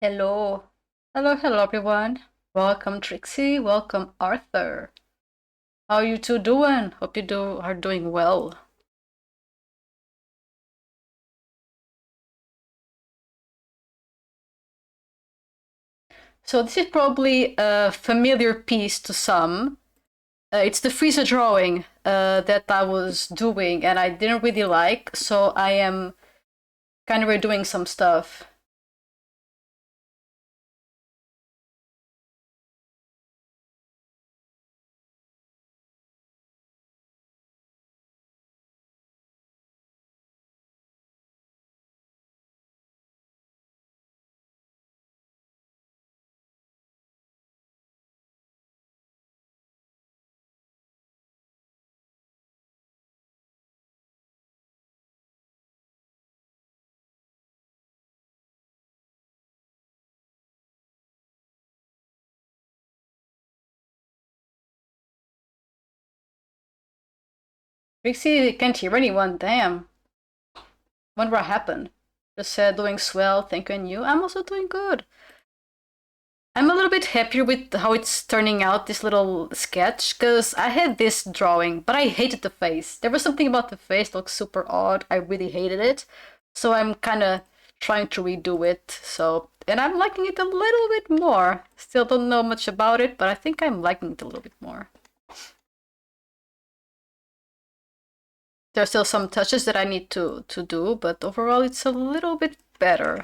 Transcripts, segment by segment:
Hello. Hello everyone. Welcome Trixie, welcome Arthur. How you two doing? Hope you are doing well. So this is probably a familiar piece to some. It's the Frieza drawing that I was doing and I didn't really like, so I am kind of redoing some stuff. Trixie can't hear anyone, damn. Wonder what happened. Just said doing swell, thank you and you. I'm also doing good. I'm a little bit happier with how it's turning out, this little sketch, because I had this drawing, but I hated the face. There was something about the face that looked super odd. I really hated it. So I'm kind of trying to redo it. And I'm liking it a little bit more. Still don't know much about it, but I think I'm liking it a little bit more. There's still some touches that I need to do, but overall it's a little bit better.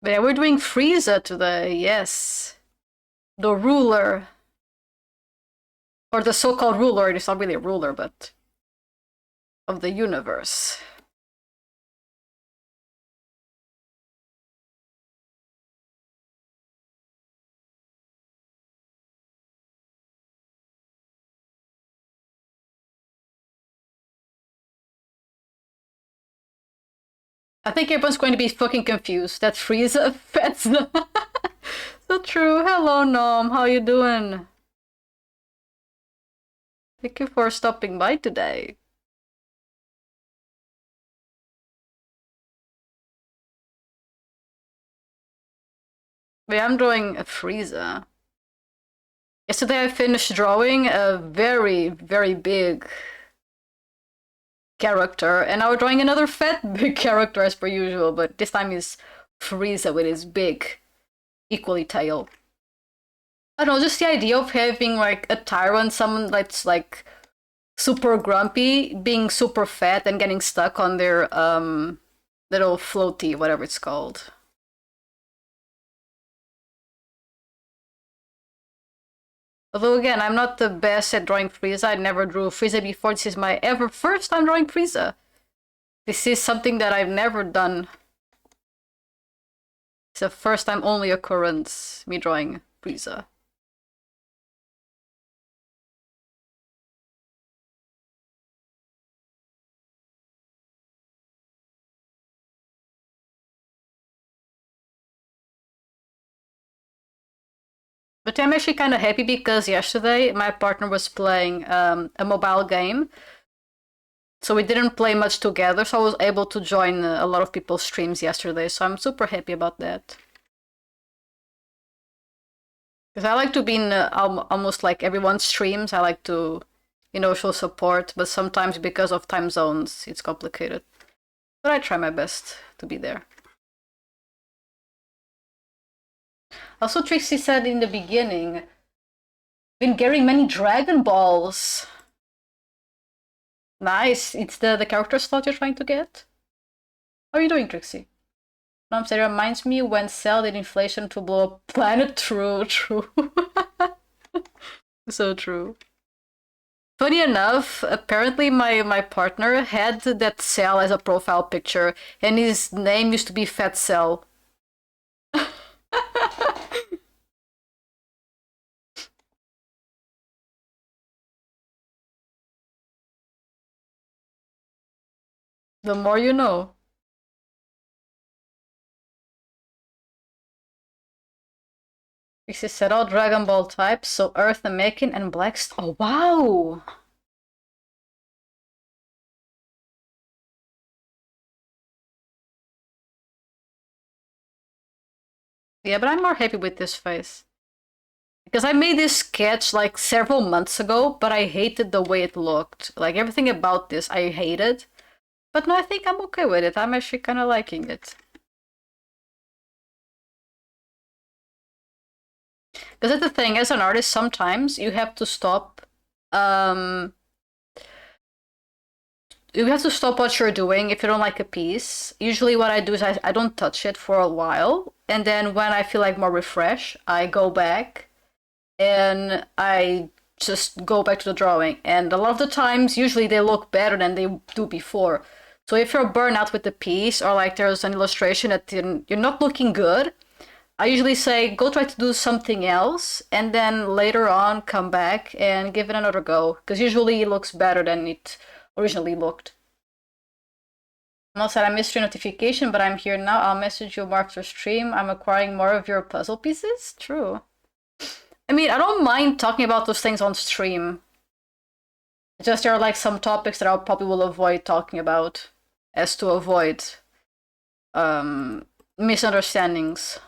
But yeah, we're doing Frieza today, yes. The ruler. Or the so-called ruler, it's not really a ruler, but of the universe. I think everyone's going to be fucking confused. That Frieza fits. So true. Hello, Nom. How you doing? Thank you for stopping by today. Wait, I'm drawing a Frieza. Yesterday I finished drawing a very, very big character, and now we're drawing another fat big character as per usual, but this time is Frieza with his big, equally tail. I don't know, just the idea of having like a tyrant, someone that's like super grumpy, being super fat, and getting stuck on their little floaty, whatever it's called. Although again, I'm not the best at drawing Frieza. I never drew Frieza before. This is my ever first time drawing Frieza. This is something that I've never done. It's a first time only occurrence, me drawing Frieza. But I'm actually kind of happy because yesterday my partner was playing a mobile game. So we didn't play much together, so I was able to join a lot of people's streams yesterday, so I'm super happy about that. Because I like to be in almost like everyone's streams. I like to, show support, but sometimes because of time zones, it's complicated. But I try my best to be there. Also, Trixie said in the beginning, been getting many Dragon Balls. Nice. It's the character slot you're trying to get? How are you doing, Trixie? Mom said it reminds me when Cell did inflation to blow up planet. True, true. So true. Funny enough, apparently my partner had that Cell as a profile picture, and his name used to be Fat Cell. The more you know. Pixie said all Dragon Ball types, so Earth Namekian and Black Oh, wow! Yeah, but I'm more happy with this face. Because I made this sketch like several months ago, but I hated the way it looked. Like everything about this I hated. But no, I think I'm okay with it. I'm actually kind of liking it. Because that's the thing, as an artist, sometimes you have to stop. Um, you have to stop what you're doing if you don't like a piece. Usually, what I do is I don't touch it for a while, and then when I feel like more refreshed, I go back and I just go back to the drawing. And a lot of the times, usually they look better than they do before. So if you're burned out with the piece, or like there's an illustration that you're not looking good, I usually say go try to do something else, and then later on come back and give it another go, because usually it looks better than it originally looked. Mel said, I missed your notification, but I'm here now. I'll message you more after stream. I'm acquiring more of your puzzle pieces. True. I mean, I don't mind talking about those things on stream. Just there are like some topics that I probably will avoid talking about, as to avoid misunderstandings.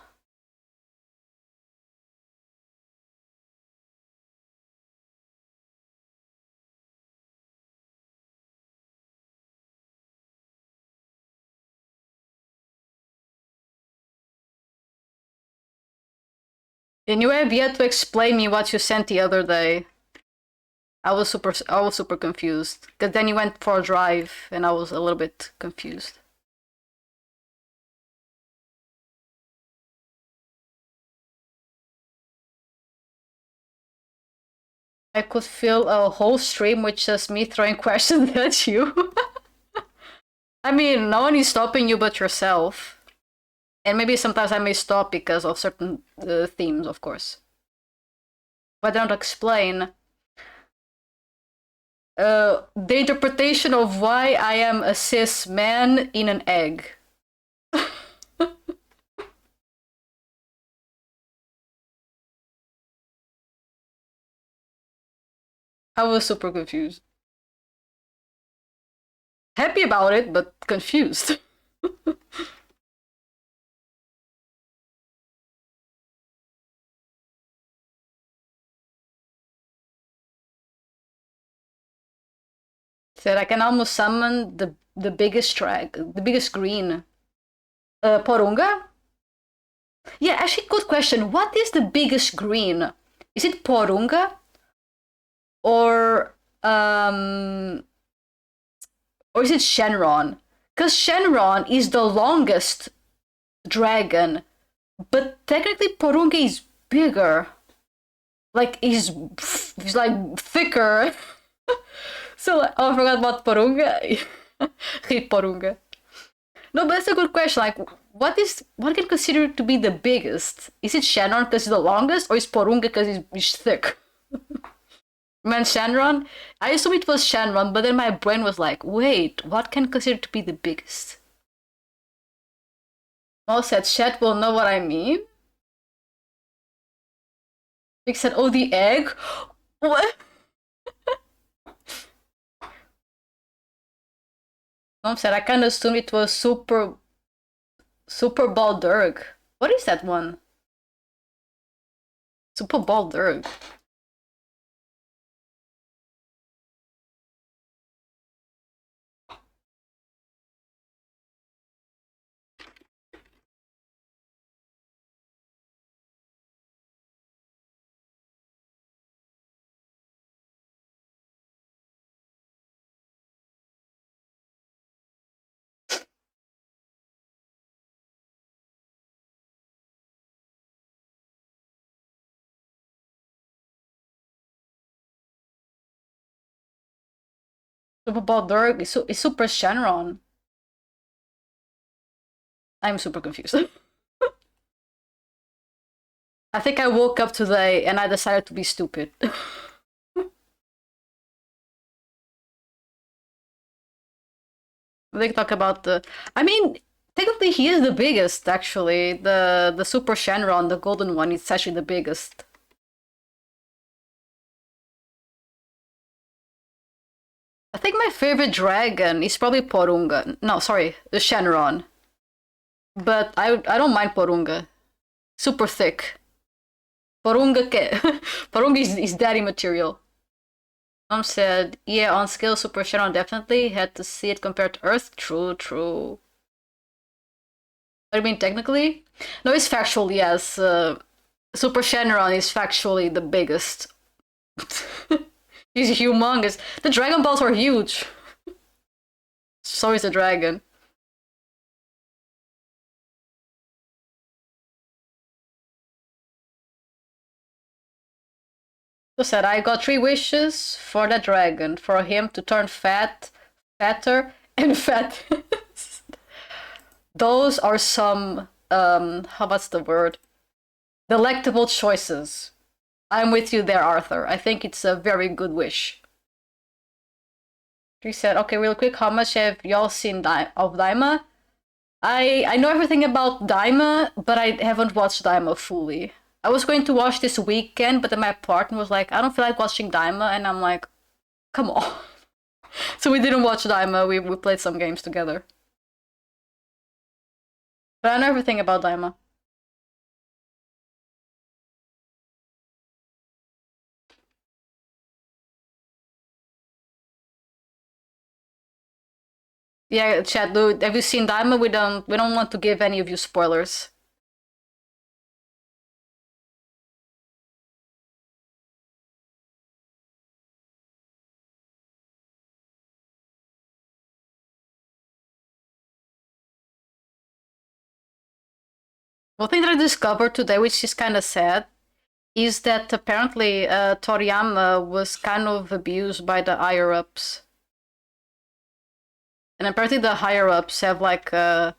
And you have yet to explain me what you sent the other day. I was super confused. Because then you went for a drive and I was a little bit confused. I could fill a whole stream with just me throwing questions at you. I mean, no one is stopping you but yourself. And maybe sometimes I may stop because of certain themes, of course. But I don't explain the interpretation of why I am a cis man in an egg. I was super confused. Happy about it, but confused. Said I can almost summon the biggest the biggest green. Porunga? Yeah, actually, good question. What is the biggest green? Is it Porunga or um or is it Shenron? Because Shenron is the longest dragon, but technically Porunga is bigger. Like he's like thicker. So oh, I forgot about Porunga. Hate Porunga. No, but that's a good question. Like, what can consider to be the biggest? Is it Shenron because it's the longest, or is Porunga because it's thick? Man, Shenron. I assumed it was Shenron, but then my brain was like, wait, what can consider to be the biggest? Mo said, Chat will know what I mean. Vic said, oh, the egg? What? Mom said, I kind of assumed it was Super Balderg. What is that one? Super Balderg. Super Balderg is Super Shenron. I'm super confused. I think I woke up today and I decided to be stupid. They talk about the. I mean, Technically, he is the biggest, actually. The Super Shenron, the golden one, is actually the biggest. I think my favorite dragon is probably Porunga. No, sorry, the Shenron. But I don't mind Porunga. Super thick. Porunga Porunga is daddy material. Mom said, yeah, on scale Super Shenron definitely had to see it compared to Earth. True, true. I mean, technically? No, it's factual, yes. Super Shenron is factually the biggest. He's humongous. The Dragon Balls are huge. So is the dragon. So said, I got 3 wishes for the dragon. For him to turn fat, fatter, and fat. Those are some, what's the word? Delectable choices. I'm with you there, Arthur. I think it's a very good wish. She said, okay, real quick, how much have y'all seen of Daima? I know everything about Daima, but I haven't watched Daima fully. I was going to watch this weekend, but then my partner was like, I don't feel like watching Daima, and I'm like, come on. So we didn't watch Daima, we played some games together. But I know everything about Daima. Yeah, chat, dude, have you seen Daima? We don't want to give any of you spoilers. One thing that I discovered today, which is kind of sad, is that apparently Toriyama was kind of abused by the higher ups. And apparently the higher ups have like a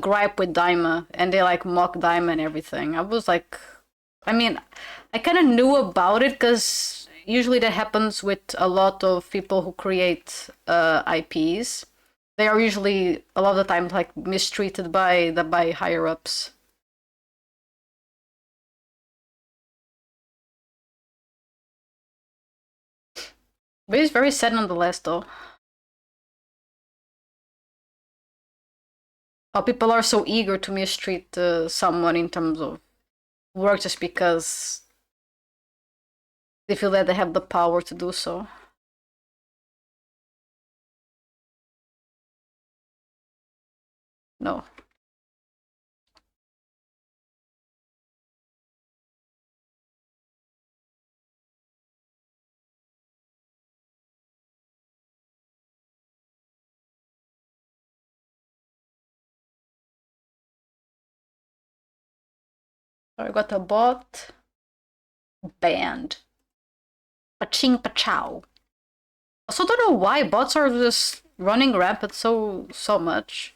gripe with Daima and they like mock Daima and everything. I was like, I mean, I kind of knew about it because usually that happens with a lot of people who create IPs. They are usually a lot of the time like mistreated by higher ups. But it's very sad nonetheless, though. How people are so eager to mistreat someone in terms of work just because they feel that they have the power to do so. No. I got a bot. Banned. Paching pachow. Also, don't know why bots are just running rampant so much.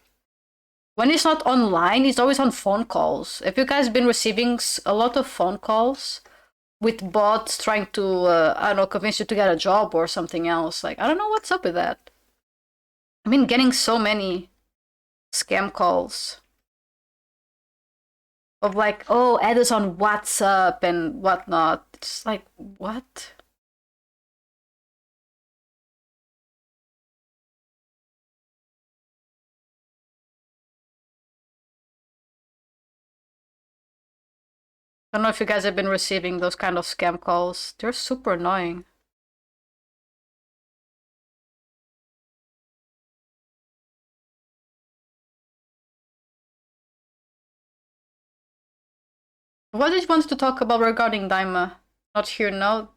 When it's not online, it's always on phone calls. Have you guys been receiving a lot of phone calls with bots trying to, I don't know, convince you to get a job or something else? Like, I don't know what's up with that. I've been getting so many scam calls of like, oh, add us on WhatsApp and whatnot. It's like, what? I don't know if you guys have been receiving those kind of scam calls. They're super annoying. What did you want to talk about regarding Daima? Not here now?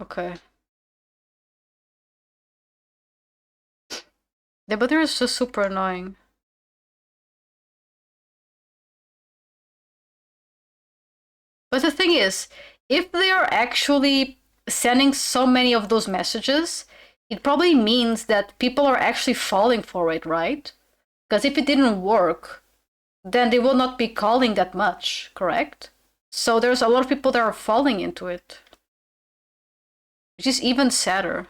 Okay. Yeah, but they're just super annoying. But the thing is, if they are actually sending so many of those messages, it probably means that people are actually falling for it, right? Because if it didn't work, then they will not be calling that much, correct? So there's a lot of people that are falling into it, which is even sadder.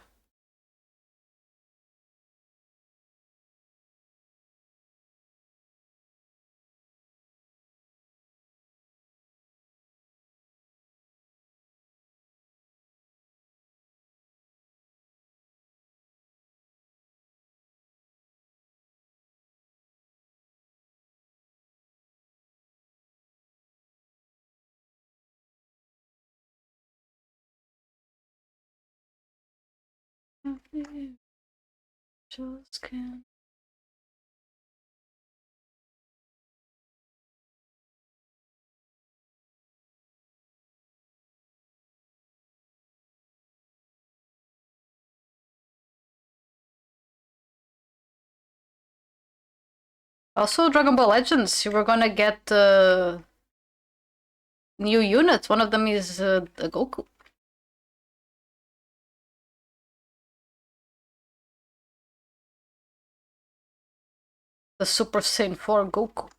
Just can't. Also, Dragon Ball Legends, you were gonna get new units. One of them is the Goku. The Super Saiyan 4 Goku.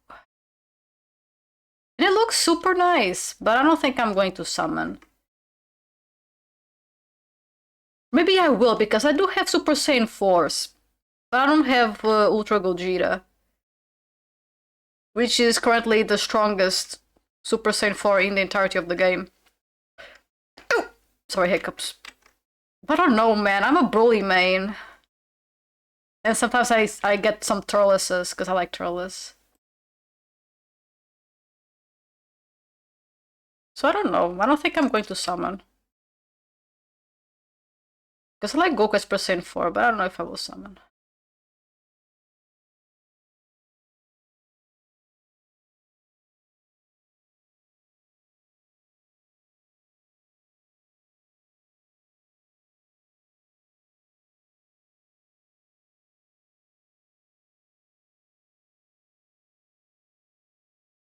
And it looks super nice, but I don't think I'm going to summon. Maybe I will, because I do have Super Saiyan 4s, but I don't have Ultra Gogeta, which is currently the strongest Super Saiyan 4 in the entirety of the game. Ooh! Sorry, hiccups. But I don't know, man. I'm a Broly main. And sometimes I get some Turleses, because I like Turles. So I don't know. I don't think I'm going to summon. Because I like Goku as Saiyan 4, but I don't know if I will summon.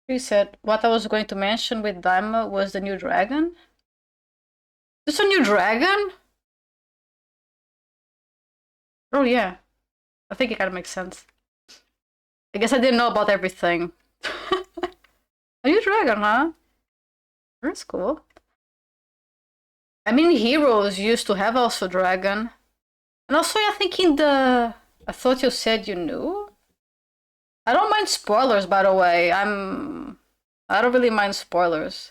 He said, what I was going to mention with Daima was the new dragon. There's a new dragon? Oh yeah. I think it kind of makes sense. I guess I didn't know about everything. A new dragon, huh? That's cool. I mean, Heroes used to have also dragon. And also, I think in the... I thought you said you knew? I don't mind spoilers, by the way. I don't really mind spoilers.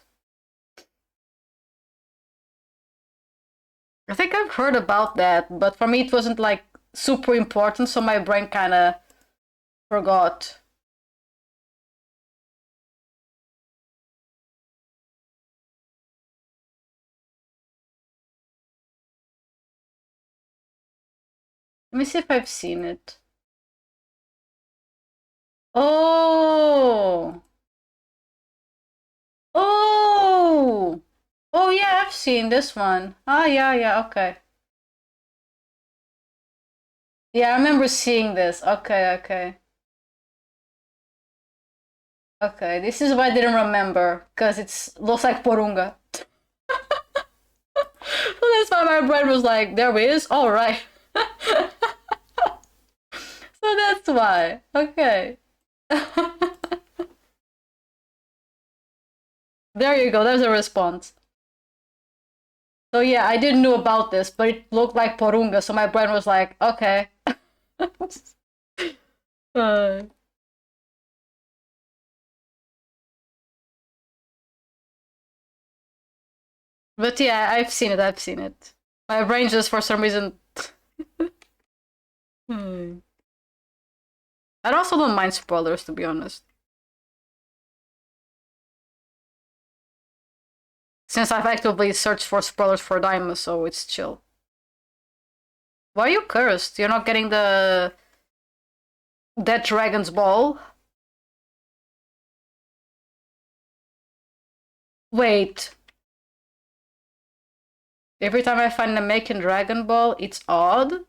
I think I've heard about that, but for me it wasn't like super important, so my brain kind of forgot. Let me see if I've seen it. Oh! Oh! Oh yeah, I've seen this one. Ah, yeah, okay. Yeah, I remember seeing this. Okay. Okay, this is why I didn't remember, because it looks like Porunga. So that's why my brain was like, there is? Alright. So that's why. Okay. There you go, there's a response. So yeah, I didn't know about this, but it looked like Porunga, so my brain was like, okay. uh, but yeah, I've seen it. My brain just for some reason... Hmm. I also don't mind spoilers, to be honest. Since I've actively searched for spoilers for Daima, so it's chill. Why are you cursed? You're not getting the... Dead Dragon's Ball? Wait. Every time I find a Making Dragon Ball, it's odd?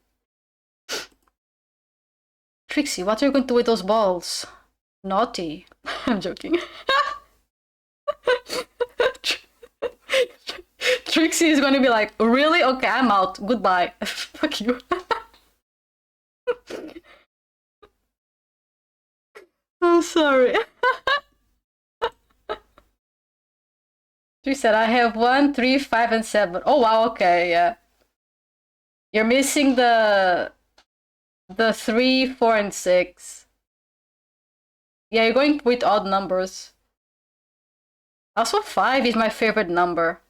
Trixie, what are you going to do with those balls? Naughty. I'm joking. Trixie is going to be like, really? Okay, I'm out. Goodbye. Fuck you. I'm sorry. She said, I have 1, 3, 5, and 7. Oh wow, okay, yeah. You're missing the 3, 4, and 6. Yeah, you're going with odd numbers. Also, 5 is my favorite number.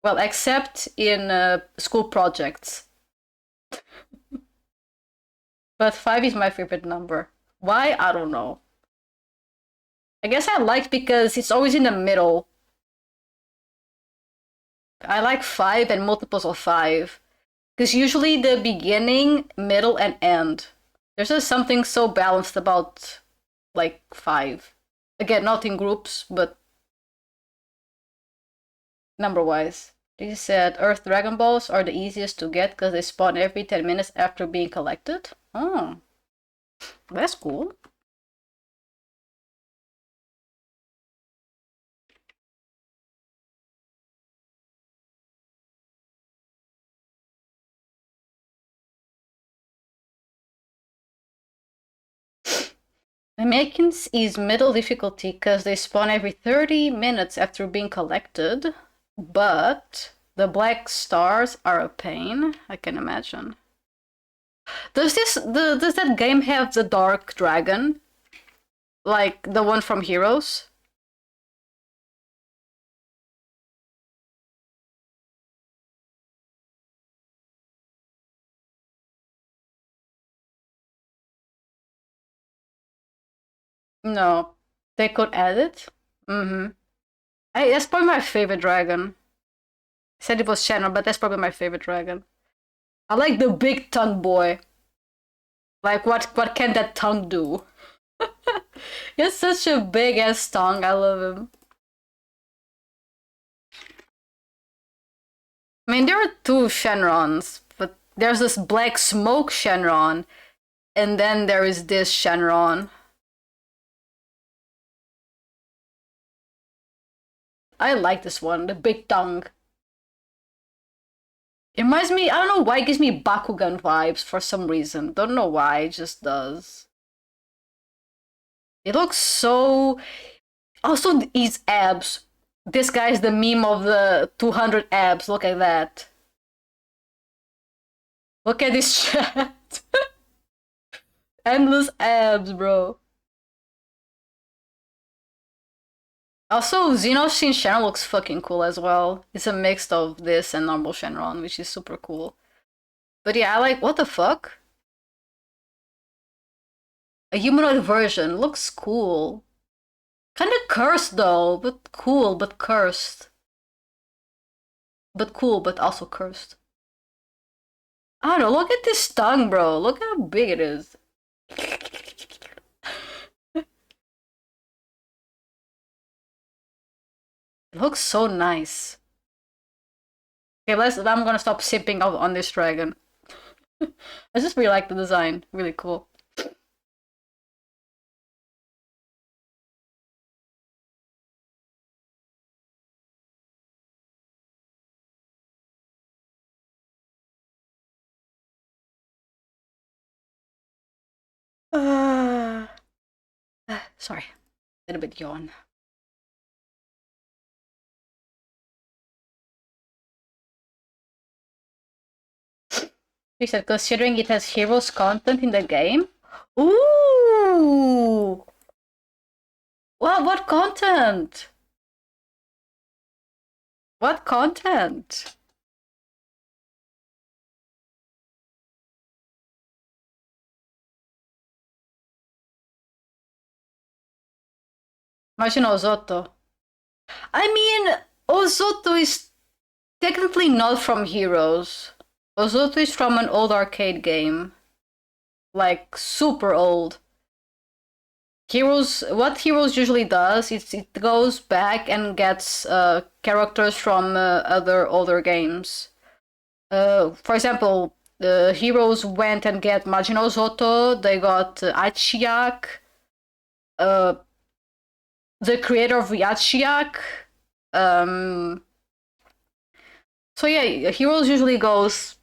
Well, except in school projects. But 5 is my favorite number. Why? I don't know. I guess I like because it's always in the middle. I like 5 and multiples of 5. Because usually the beginning, middle, and end. There's just something so balanced about like 5. Again, not in groups, but number wise. He said Earth Dragon Balls are the easiest to get because they spawn every 10 minutes after being collected. Oh, that's cool. Americans is middle difficulty because they spawn every 30 minutes after being collected, but the black stars are a pain, I can imagine. Does that game have the dark dragon? Like the one from Heroes? No. They could add it? Mm-hmm. That's probably my favorite dragon. I said it was Shannon, but that's probably my favorite dragon. I like the big tongue boy. Like what can that tongue do? He has such a big ass tongue, I love him. I mean, there are two Shenrons, but there's this black smoke Shenron, and then there is this Shenron. I like this one, the big tongue. It reminds me, I don't know why it gives me Bakugan vibes for some reason. Don't know why, it just does. It looks so... Also, his abs. This guy's the meme of the 200 abs, look at that. Look at this chat. Endless abs, bro. Also, Xenos Shin Shenron looks fucking cool as well. It's a mix of this and normal Shenron, which is super cool. But yeah, I like, what the fuck? A humanoid version, looks cool. Kinda cursed though, but cool, but cursed. But cool, but also cursed. I don't know, look at this tongue, bro. Look how big it is. It looks so nice. Okay, I'm gonna stop sipping on this dragon. I just really like the design. Really cool. Sorry. A little bit yawn. She said, considering it has heroes content in the game? Ooh! Well, what content? What content? Imagine Ozotto. I mean, Ozotto is technically not from Heroes. Ozotto is from an old arcade game. Like, super old. What Heroes usually does is it goes back and gets characters from other older games. For example, the Heroes went and get Majin Ozotto, they got Achiak, the creator of Yachiak. So yeah, Heroes usually goes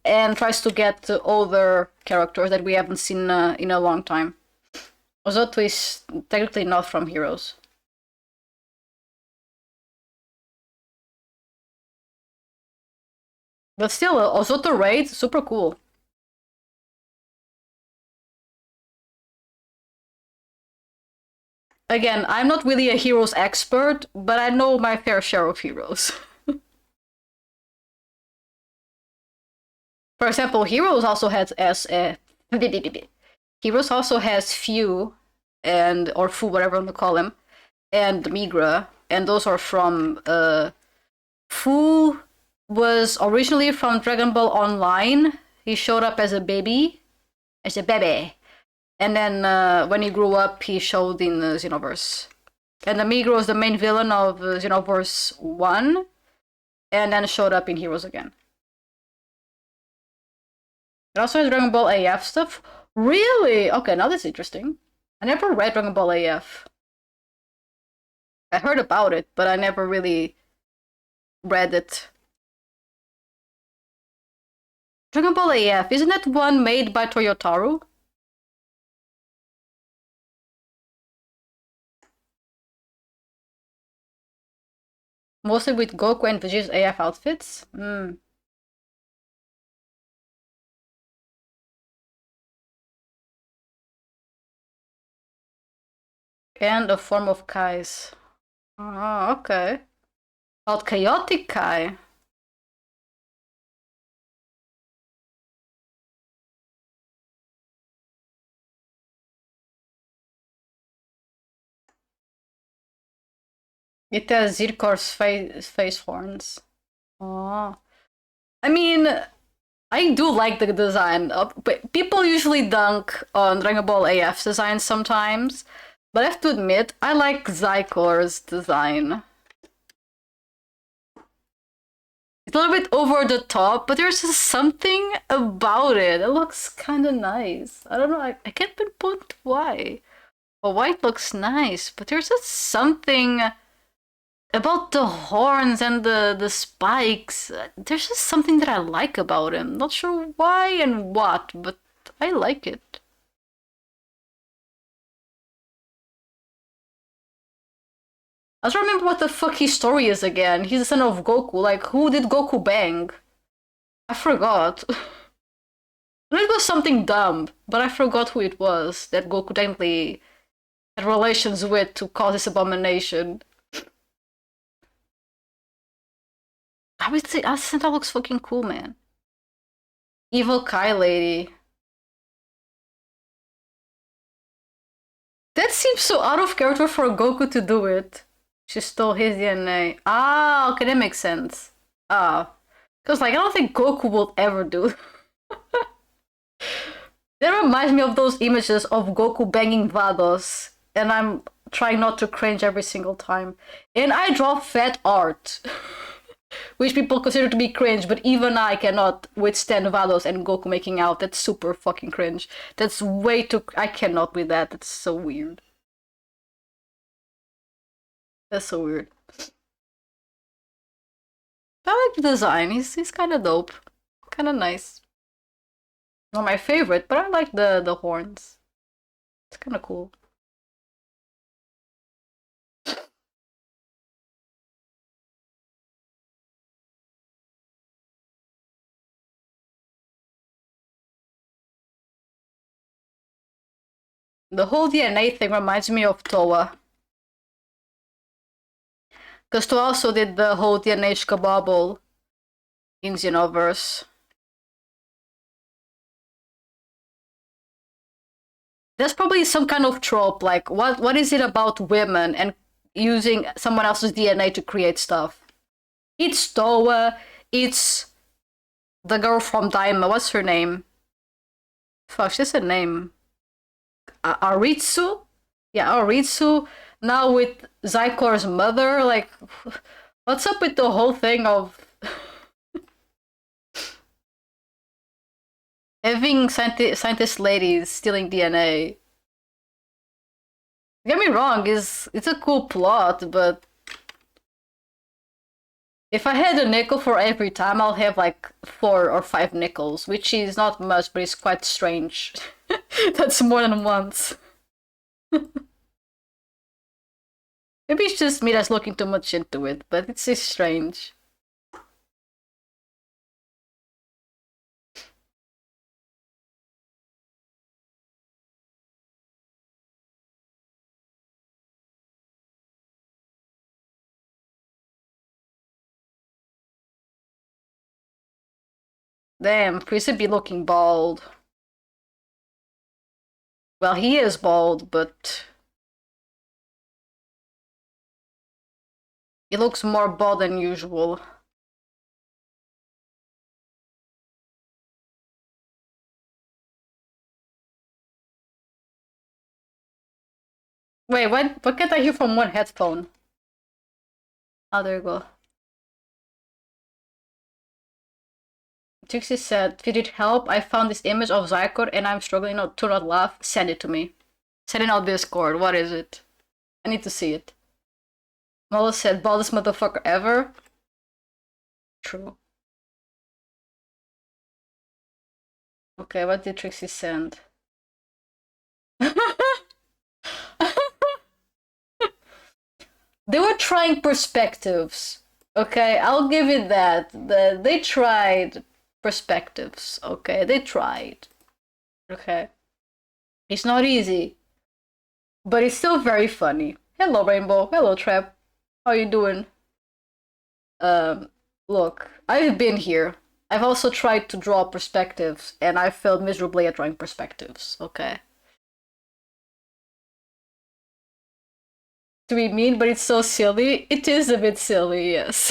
and tries to get older characters that we haven't seen in a long time. Ozotto is technically not from Heroes. But still, Ozotto Raid, super cool. Again, I'm not really a Heroes expert, but I know my fair share of Heroes. For example, Heroes also has Heroes also has Few or Fu, whatever you want to call him, and Migra, and those are from Fu, was originally from Dragon Ball Online. He showed up as a baby, and then when he grew up, he showed in Xenoverse. And the Migro is the main villain of Xenoverse 1, and then showed up in Heroes again. It also has Dragon Ball AF stuff. Really? Okay, now that's interesting. I never read Dragon Ball AF. I heard about it, but I never really read it. Dragon Ball AF, isn't that one made by Toyotaro? Mostly with Goku and Vegeta's AF outfits? Hmm. And a form of Kai's. Oh, okay. Called Chaotic Kai. It has Zirkor's face horns. Oh. I mean, I do like the design. People usually dunk on Dragon Ball AF's design sometimes, but I have to admit, I like Zykor's design. It's a little bit over the top, but there's just something about it. It looks kind of nice. I don't know, I can't pinpoint why. Well, white looks nice, but there's just something about the horns and the spikes. There's just something that I like about him. Not sure why and what, but I like it. I don't remember what the fuck his story is again. He's the son of Goku. Like, who did Goku bang? I forgot. It was something dumb, but I forgot who it was that Goku technically had relations with to cause this abomination. I would say that looks fucking cool, man. Evil Kai lady. That seems so out of character for Goku to do it. She stole his DNA. Ah, okay, that makes sense. Ah. Because, like, I don't think Goku would ever do. That reminds me of those images of Goku banging Vados. And I'm trying not to cringe every single time. And I draw fat art. Which people consider to be cringe, but even I cannot withstand Vados and Goku making out. That's super fucking cringe. That's way too... I cannot with that. That's so weird. That's so weird. I like the design. He's kind of dope. Kind of nice. Not my favorite, but I like the horns. It's kind of cool. The whole DNA thing reminds me of Toa. Because Toa also did the whole DNA shkabobble in Xenoverse. There's probably some kind of trope, like what is it about women and using someone else's DNA to create stuff? It's Toa, it's the girl from Daima, what's her name? Fuck, she's a name. Aritsu? Yeah, Aritsu. Now with Zykor's mother, like, what's up with the whole thing of having scientist ladies stealing DNA? Get me wrong, it's a cool plot, but if I had a nickel for every time, I'll have like 4 or 5 nickels, which is not much, but it's quite strange. That's more than once. Maybe it's just me that's looking too much into it, but it's just strange. Damn, Frieza be looking bald. Well, he is bald, but he looks more bald than usual. Wait, what can't I hear from one headphone? Oh, there you go. Trixie said, "Did it help? I found this image of Zycor and I'm struggling not to not laugh. Send it to me. Send it on Discord. What is it? I need to see it." Mola said, "Baldest motherfucker ever." True. Okay, what did Trixie send? They were trying perspectives. Okay, I'll give it that. They tried perspectives. Okay, they tried. Okay. It's not easy, but it's still very funny. Hello, Rainbow. Hello, Trap. How you doing? Look, I've been here. I've also tried to draw perspectives, and I failed miserably at drawing perspectives. Okay. To be mean, but it's so silly. It is a bit silly, yes.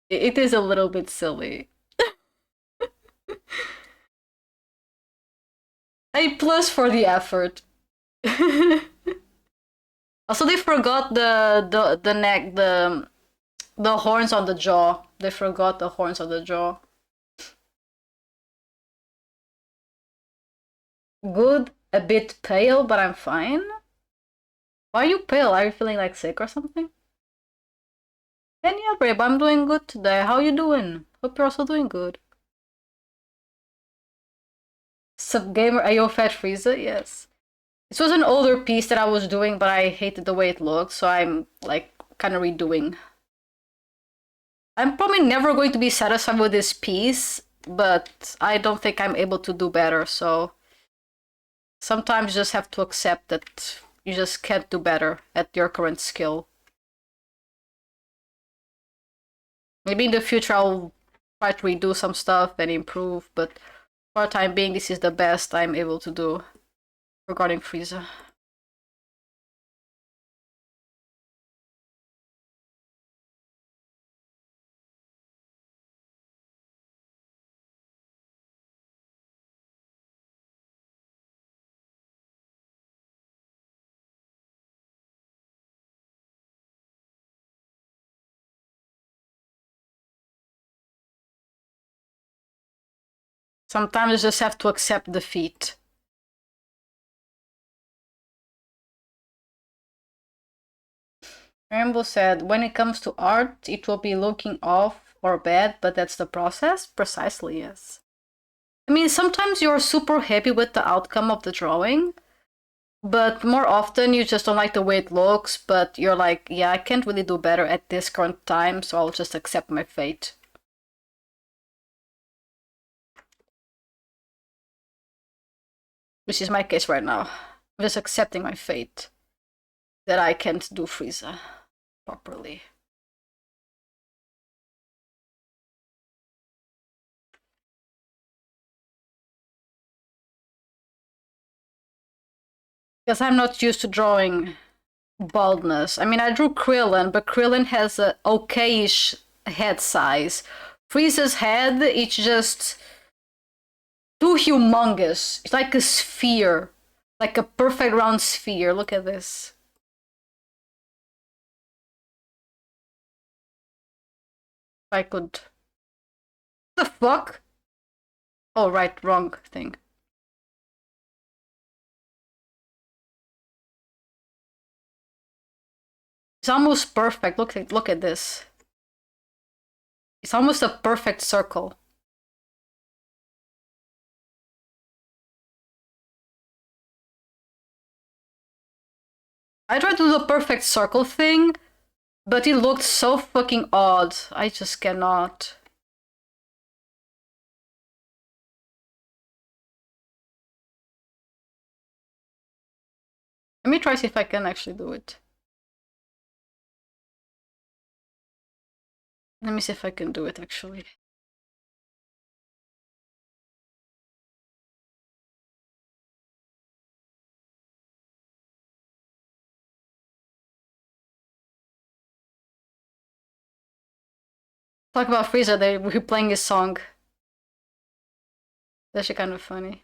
It is a little bit silly. A plus for the effort. Also, they forgot the neck, the horns on the jaw. They forgot the horns on the jaw. Good, a bit pale, but I'm fine. Why are you pale? Are you feeling like sick or something? And yeah, babe, I'm doing good today. How you doing? Hope you're also doing good. Sub gamer, Ayo Fat Frieza, yes. This was an older piece that I was doing, but I hated the way it looked, so I'm like kind of redoing. I'm probably never going to be satisfied with this piece, but I don't think I'm able to do better, so sometimes you just have to accept that you just can't do better at your current skill. Maybe in the future I'll try to redo some stuff and improve, but for the time being, this is the best I'm able to do regarding Frieza. Sometimes you just have to accept defeat. Rainbow said, when it comes to art, it will be looking off or bad, but that's the process? Precisely, yes. I mean, sometimes you're super happy with the outcome of the drawing, but more often you just don't like the way it looks, but you're like, yeah, I can't really do better at this current time, so I'll just accept my fate. Which is my case right now. I'm just accepting my fate. That I can't do Frieza properly. Because I'm not used to drawing baldness. I mean, I drew Krillin, but Krillin has a okayish head size. Frieza's head, it's just too humongous. It's like a sphere. Like a perfect round sphere. Look at this. If I could... What the fuck? Oh, right, wrong thing. It's almost perfect. Look at this. It's almost a perfect circle. I tried to do the perfect circle thing, but it looked so fucking odd. I just cannot. Let me try see if I can actually do it. Let me see if I can do it actually. Talk about Frieza, they were playing his song. That's actually kind of funny.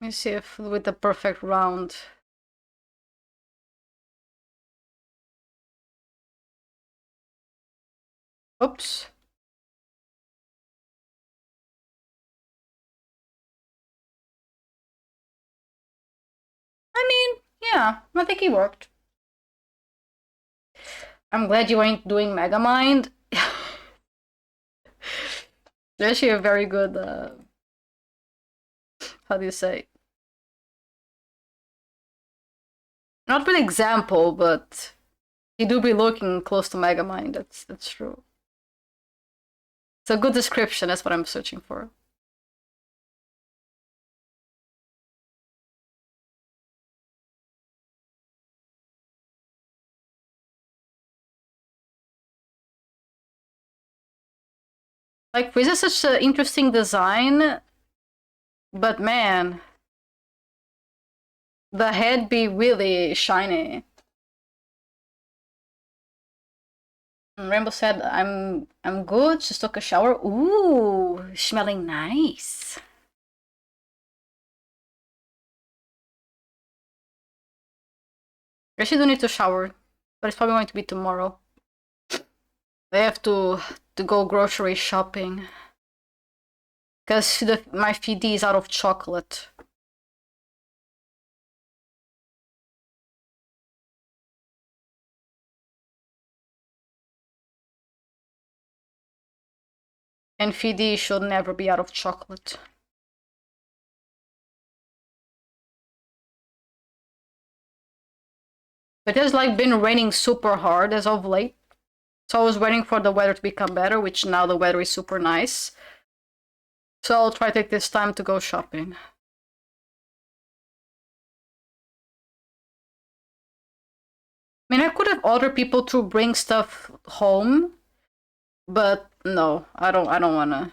Let me see if with the perfect round. Oops. I mean, yeah, I think he worked. I'm glad you ain't doing Megamind. They're actually a very good, how do you say? Not really example, but he do be looking close to Megamind. That's true. It's a good description. That's what I'm searching for. Like Frieza is such an interesting design, but man, the head be really shiny. And Rainbow said, "I'm good. Just took a shower. Ooh, smelling nice." I actually do need to shower, but it's probably going to be tomorrow. I have to go grocery shopping because my FD is out of chocolate. And FD should never be out of chocolate. It has like been raining super hard as of late. So I was waiting for the weather to become better, which now the weather is super nice. So I'll try to take this time to go shopping. I mean, I could have ordered people to bring stuff home, but no, I don't wanna.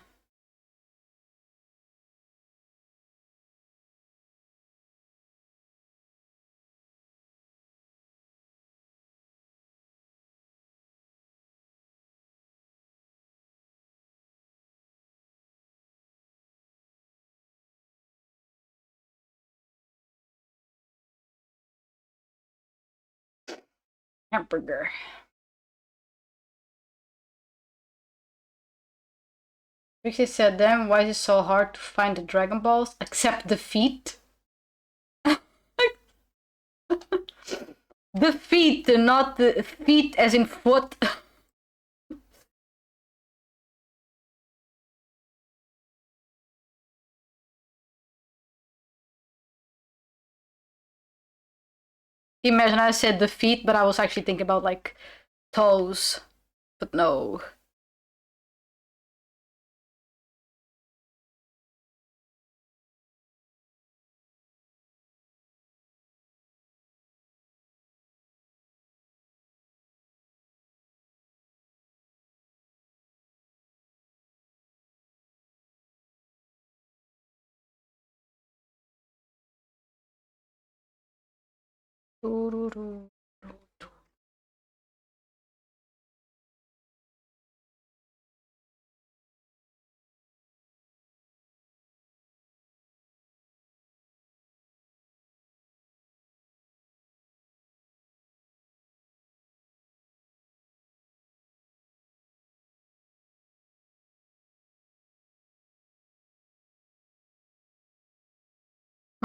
Hamburger. Rixie said, "Damn, why is it so hard to find the Dragon Balls? Except the feet." The feet, not the feet as in foot. Imagine I said the feet, but I was actually thinking about like toes. But no.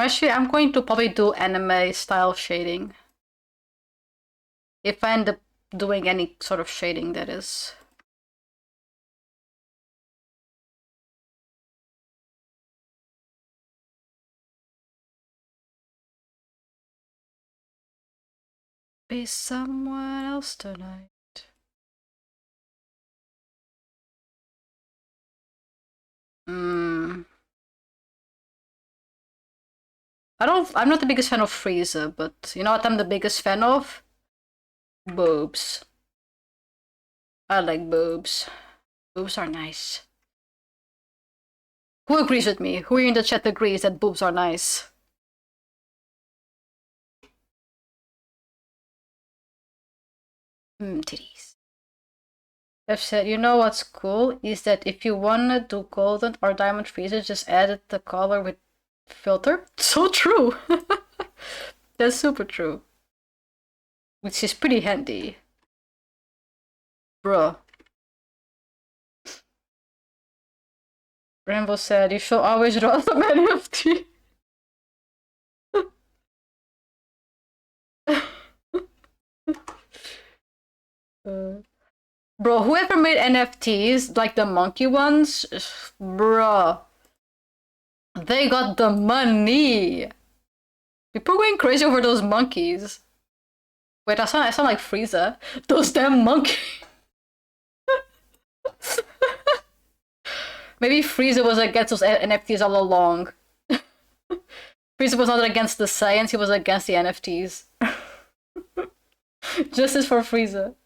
Actually, I'm going to probably do anime style shading. If I end up doing any sort of shading, that is. Be someone else tonight. Hmm. I'm not the biggest fan of Frieza, but you know what I'm the biggest fan of? Boobs. I like boobs. Boobs are nice. Who agrees with me? Who in the chat agrees that boobs are nice? Titties. I've said, you know what's cool? Is that if you wanna do golden or diamond Frieza, just add the color with filter. So true. That's super true. Which is pretty handy. Bruh. Rainbow said, you should always draw some NFT. Bro, whoever made NFTs, like the monkey ones, bro, they got the money. People are going crazy over those monkeys. Wait, I sound like Frieza. Those damn monkeys. Maybe Frieza was against those NFTs all along. Frieza was not against the science, he was against the NFTs. Justice for Frieza.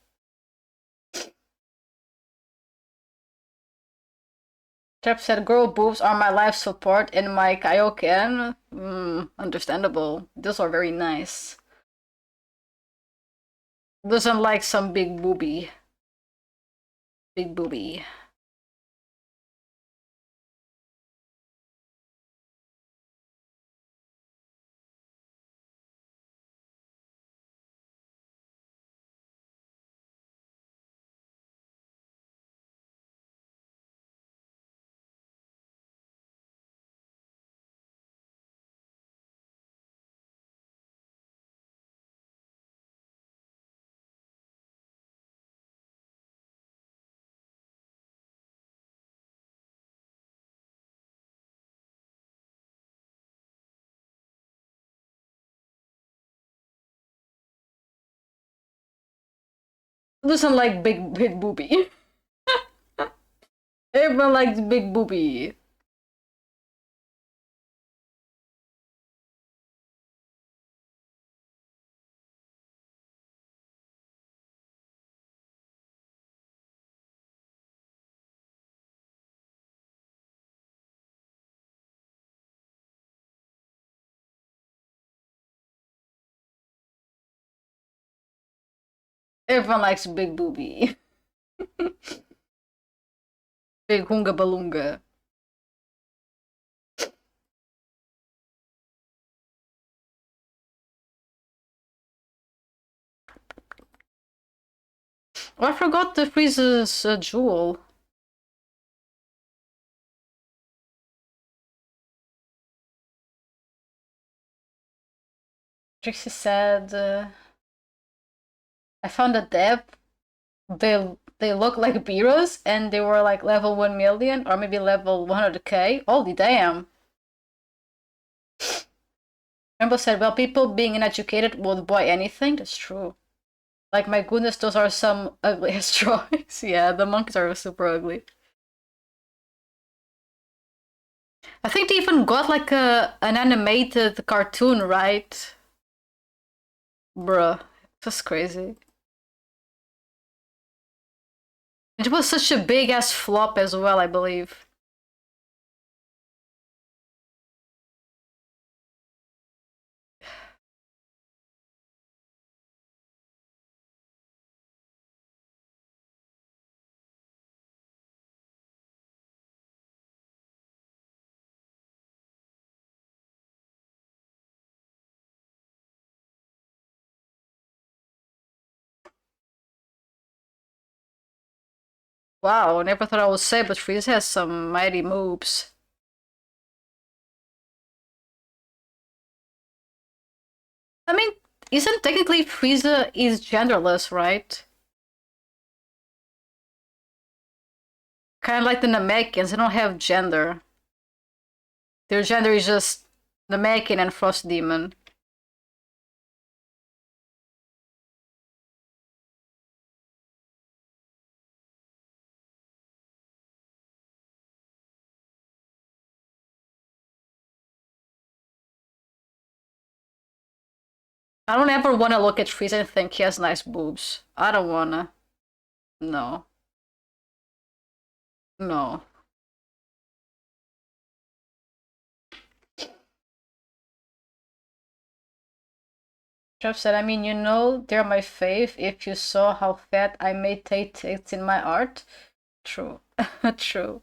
Trap said, girl boobs are my life support in my Kaioken. Understandable. Those are very nice. Doesn't like some big booby. Big booby. Doesn't like big booby. Everyone likes big booby. Everyone likes big booby. Big hunga balunga. Oh, I forgot the Frieza's jewel. Trixie said, I found a depth. They look like Beerus and they were like level 1 million or maybe level 100k. Holy damn. Rainbow said, well, people being uneducated will buy anything. That's true. Like, my goodness, those are some ugliest drawings. Yeah, the monkeys are super ugly. I think they even got like an animated cartoon, right? Bruh, that's crazy. It was such a big ass flop as well, I believe. Wow, never thought I would say, but Frieza has some mighty moves. I mean, isn't technically Frieza is genderless, right? Kind of like the Namekians, they don't have gender. Their gender is just Namekian and Frost Demon. I don't ever want to look at Frieza and think he has nice boobs. I don't wanna. No. No. Jeff said, I mean, you know, they're my fave. If you saw how fat I made tits in my art. True. True.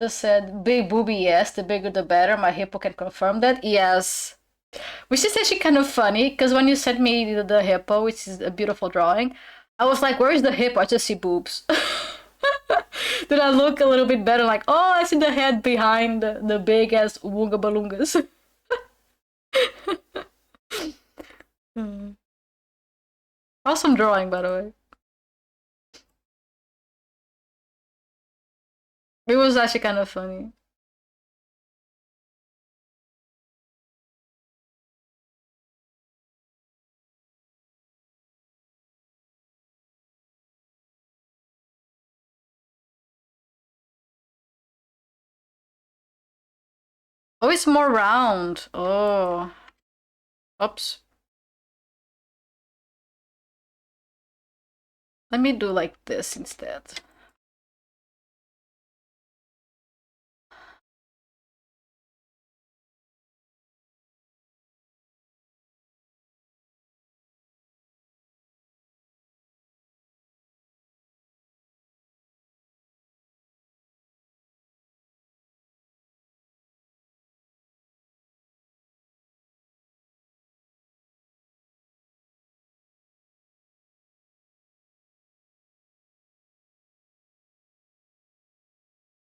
Just said, big booby, yes. The bigger the better. My hippo can confirm that. Yes. Which is actually kind of funny, because when you sent me the hippo, which is a beautiful drawing, I was like, where is the hippo? I just see boobs. Then I look a little bit better, like, oh, I see the head behind the big ass woonga balungas. Awesome drawing, by the way. It was actually kind of funny. Oh, it's more round. Oh. Oops. Let me do like this instead.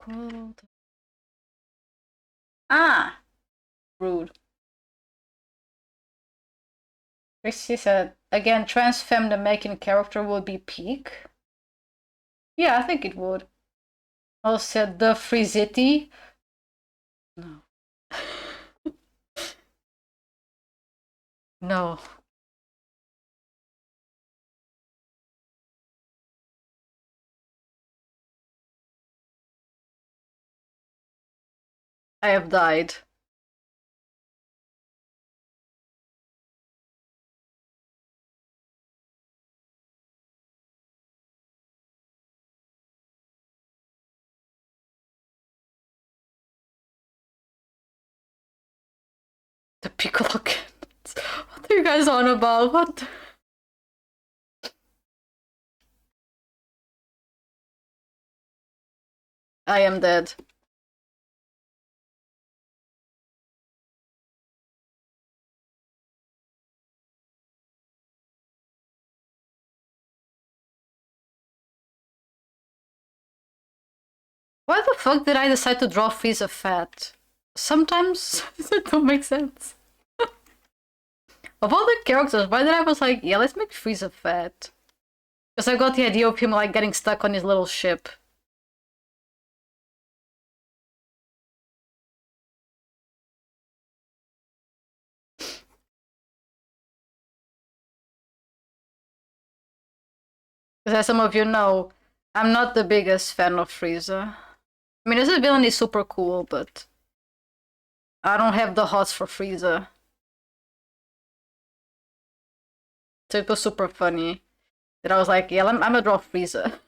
Cool. Ah! Rude. Chrissy said, again, trans femme the making character would be peak. Yeah, I think it would. Also said the Frizity. No. No. I have died. The Piccolo cannons. What are you guys on about? What? I am dead. Why the fuck did I decide to draw Frieza fat? Sometimes it don't make sense. Of all the characters, why did I was like, yeah, let's make Frieza fat? Because I got the idea of him like getting stuck on his little ship. Because as some of you know, I'm not the biggest fan of Frieza. I mean, as a villain, he's super cool, but I don't have the hots for Frieza. So it was super funny that I was like, yeah, I'm gonna draw Frieza.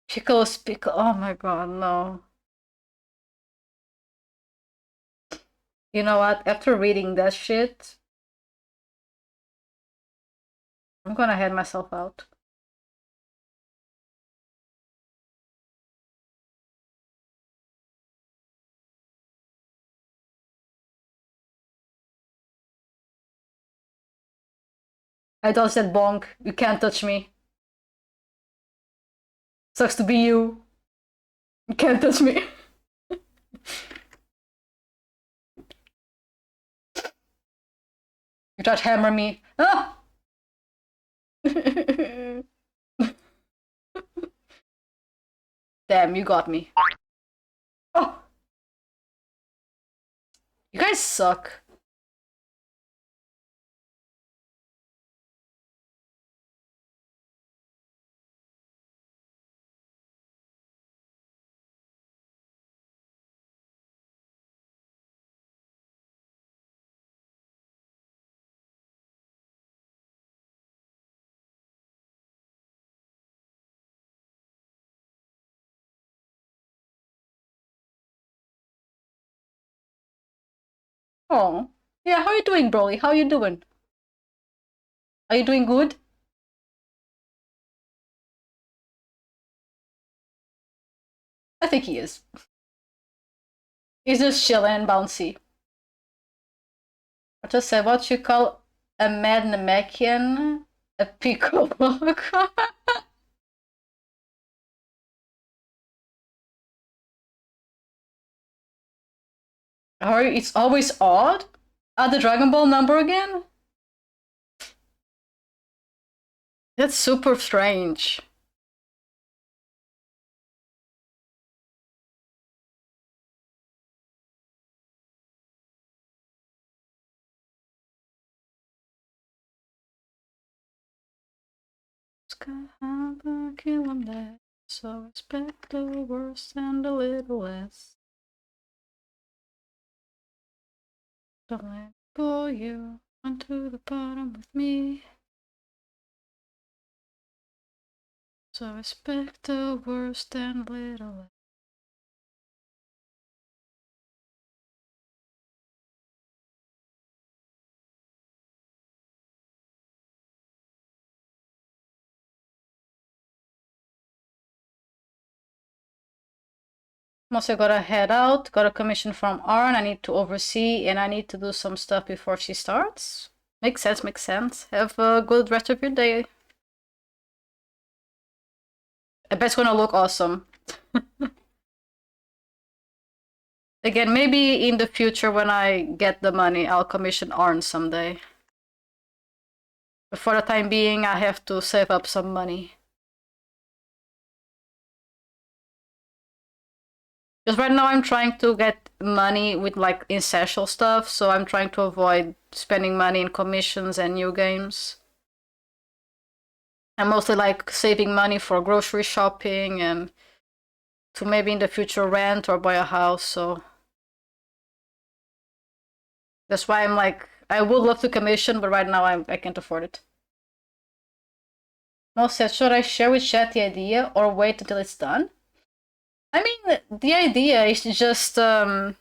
Pickles, pickle. Oh my god, no. You know what? After reading that shit, I'm gonna head myself out. I just said bonk. You can't touch me. Sucks to be you. You can't touch me. You try to hammer me. Ah! Damn, you got me. Oh, you guys suck. Oh, yeah. How you doing, Broly? How you doing? Are you doing good? I think he is. He's just chilling and bouncy. I just said what you call a Mad Namekian, a pickle. It's always odd. The Dragon Ball number again? That's super strange. Sky high, kill 'em dead. So expect the worst and a little less. Don't let go you onto the bottom with me. So expect the worst and a little less. I'm also gotta head out, got a commission from Arn I need to oversee, and I need to do some stuff before she starts. Makes sense, makes sense. Have a good rest of your day. I bet it's gonna look awesome. Again, maybe in the future when I get the money, I'll commission Arn someday. But for the time being, I have to save up some money. Because right now I'm trying to get money with like essential stuff, so I'm trying to avoid spending money in commissions and new games. I'm mostly like saving money for grocery shopping and to maybe in the future rent or buy a house, so that's why I'm like, I would love to commission, but right now I can't afford it. Mo said, should I share with chat the idea or wait until it's done? I mean, the idea is just your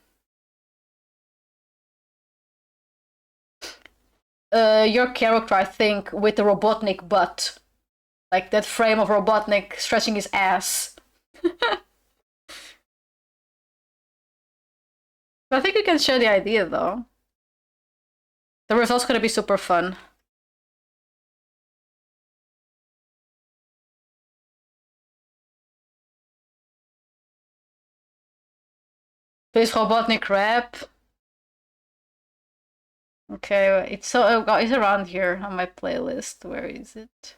character, I think, with the Robotnik butt. Like that frame of Robotnik stretching his ass. I think you can share the idea though. The result's gonna be super fun. Please Robotnik rap. Okay, it's it's around here on my playlist. Where is it?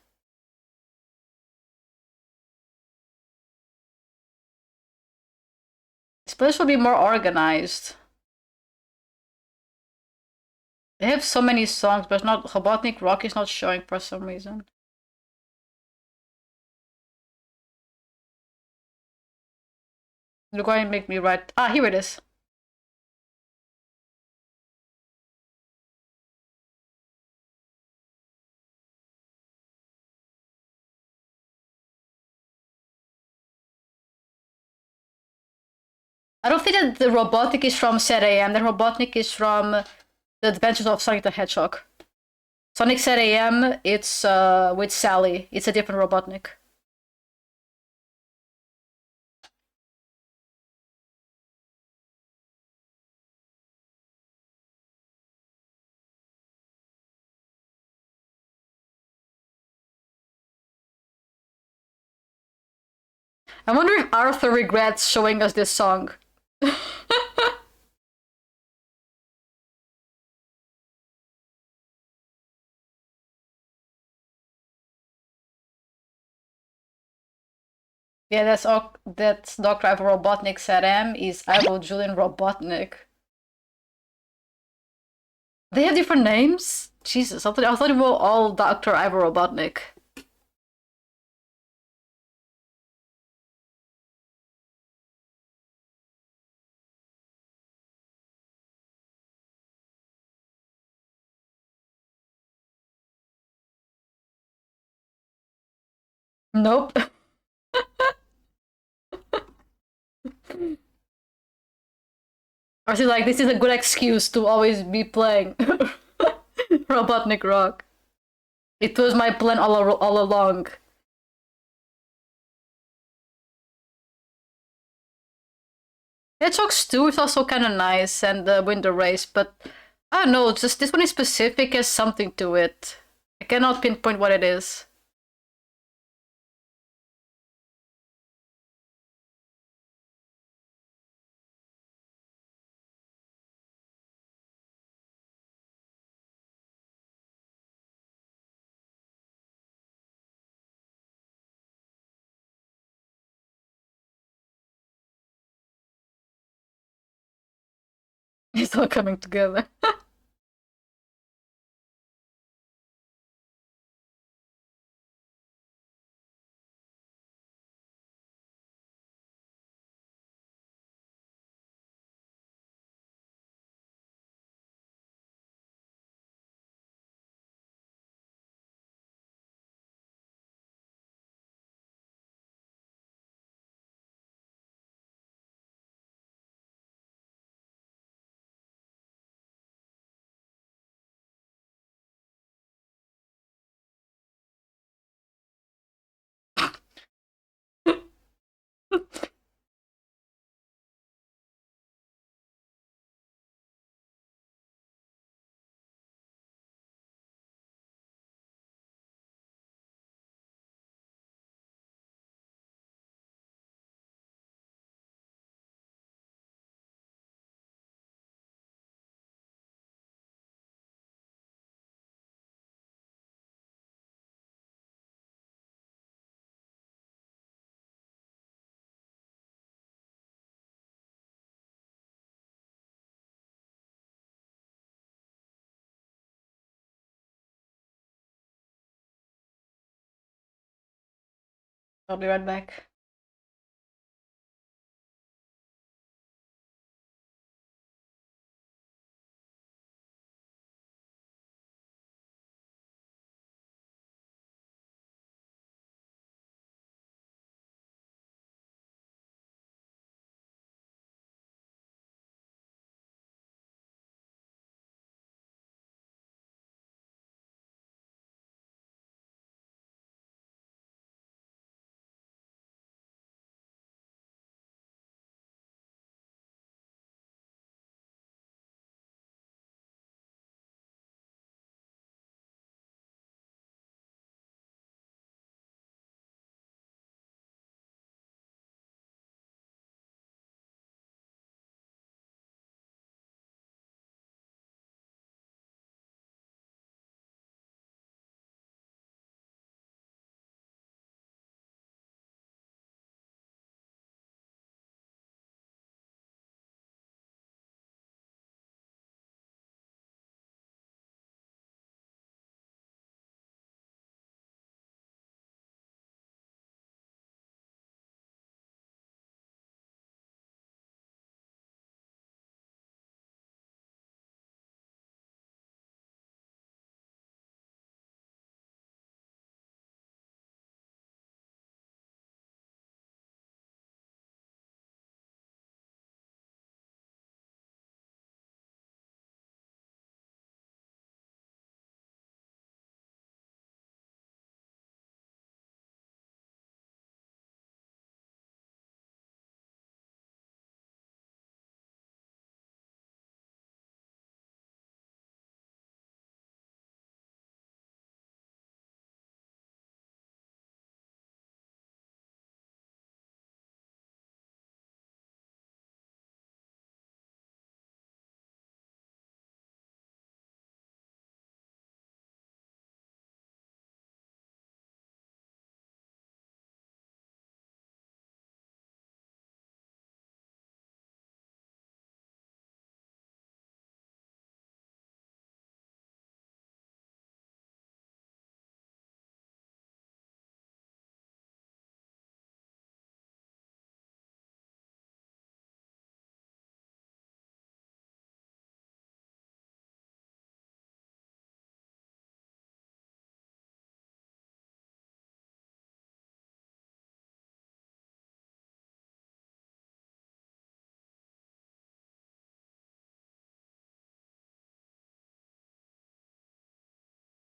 This playlist will be more organized. They have so many songs, but not Robotnik Rock is not showing for some reason. You're going to make me write. Ah, here it is. I don't think that the Robotnik is from Set AM. The Robotnik is from The Adventures of Sonic the Hedgehog. Sonic Set AM, it's with Sally. It's a different Robotnik. I wonder if Arthur regrets showing us this song. Yeah, that's Dr. Ivo Robotnik Set M is Ivo Julian Robotnik. They have different names? Jesus, I thought they were all Dr. Ivo Robotnik. Nope. Or is it like this is a good excuse to always be playing Robotnik Rock? It was my plan all along. Hedgehogs 2 is also kind of nice, and Winter Race, but I don't know, just this one in specific has something to it. I cannot pinpoint what it is. It's all coming together. I'll be right back.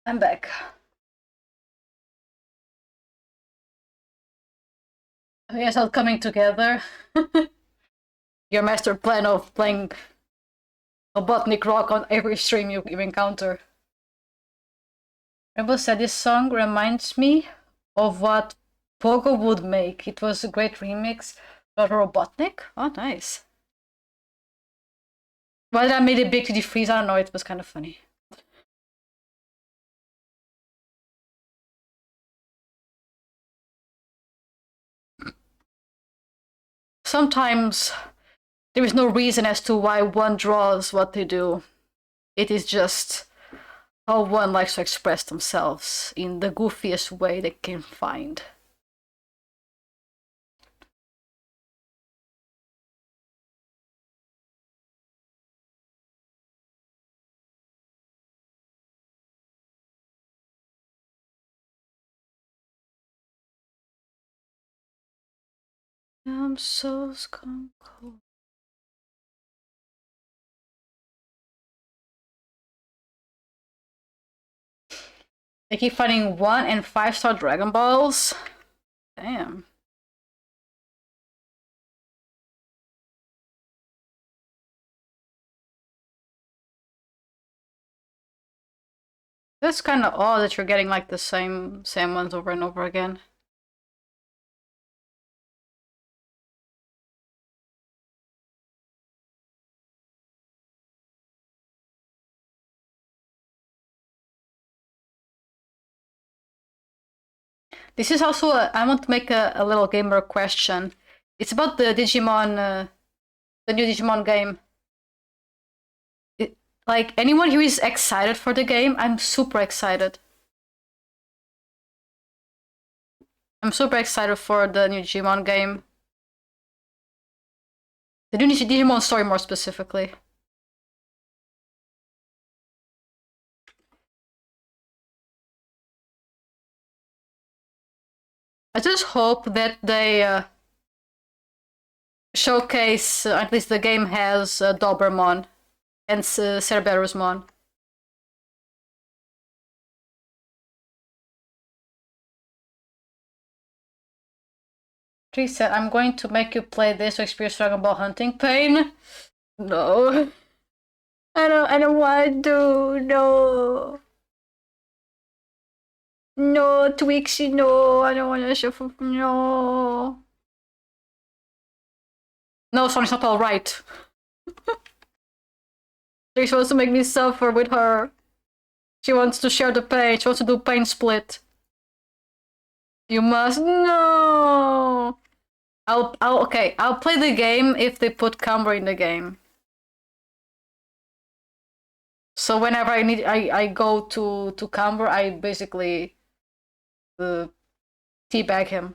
I'm back. Yes, all coming together. Your master plan of playing Robotnik Rock on every stream you encounter. Rebel said this song reminds me of what Pogo would make. It was a great remix. But Robotnik? Oh, nice. Why I made it big to the freeze, I don't know, it was kind of funny. Sometimes there is no reason as to why one draws what they do. It is just how one likes to express themselves in the goofiest way they can find. I'm so cold. They keep finding 1 and 5-star Dragon Balls. Damn. That's kind of odd that you're getting like the same ones over and over again. This is also I want to make a little gamer question. It's about the Digimon, the new Digimon game. Like, anyone who is excited for the game, I'm super excited. I'm super excited for the new Digimon game. The new Digimon story, more specifically. I just hope that they showcase, at least the game has Dobermon and Cerberusmon. Tree said, I'm going to make you play this to experience Dragon Ball hunting pain. No. I don't want to, no. No, Twixie, no, I don't want to shuffle, no. No, Sonic's not alright. She wants to make me suffer with her. She wants to share the pain, she wants to do pain split. You must, no. I'll play the game if they put camera in the game. So whenever I go to Camber, I basically teabag him.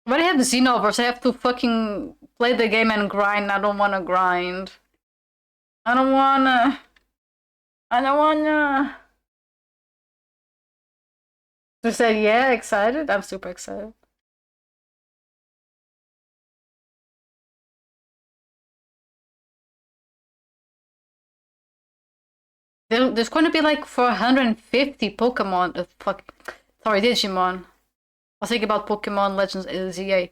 When I have the Xenoverse, I have to fucking play the game and grind. I don't wanna grind. I don't wanna. I don't wanna. They said, yeah, excited? I'm super excited. There's going to be like 450 Pokemon. Sorry, Digimon. I was thinking about Pokemon Legends ZA.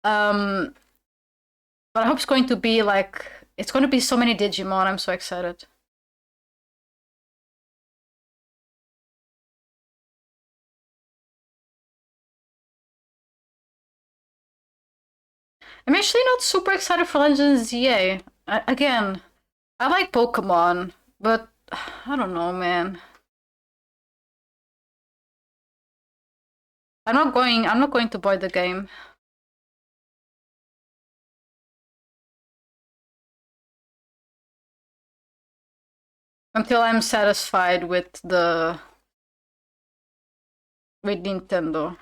But I hope it's going to be like. It's going to be so many Digimon. I'm so excited. I'm actually not super excited for Legends ZA. Again, I like Pokemon, but I don't know, man. I'm not going to buy the game. Until I'm satisfied with Nintendo.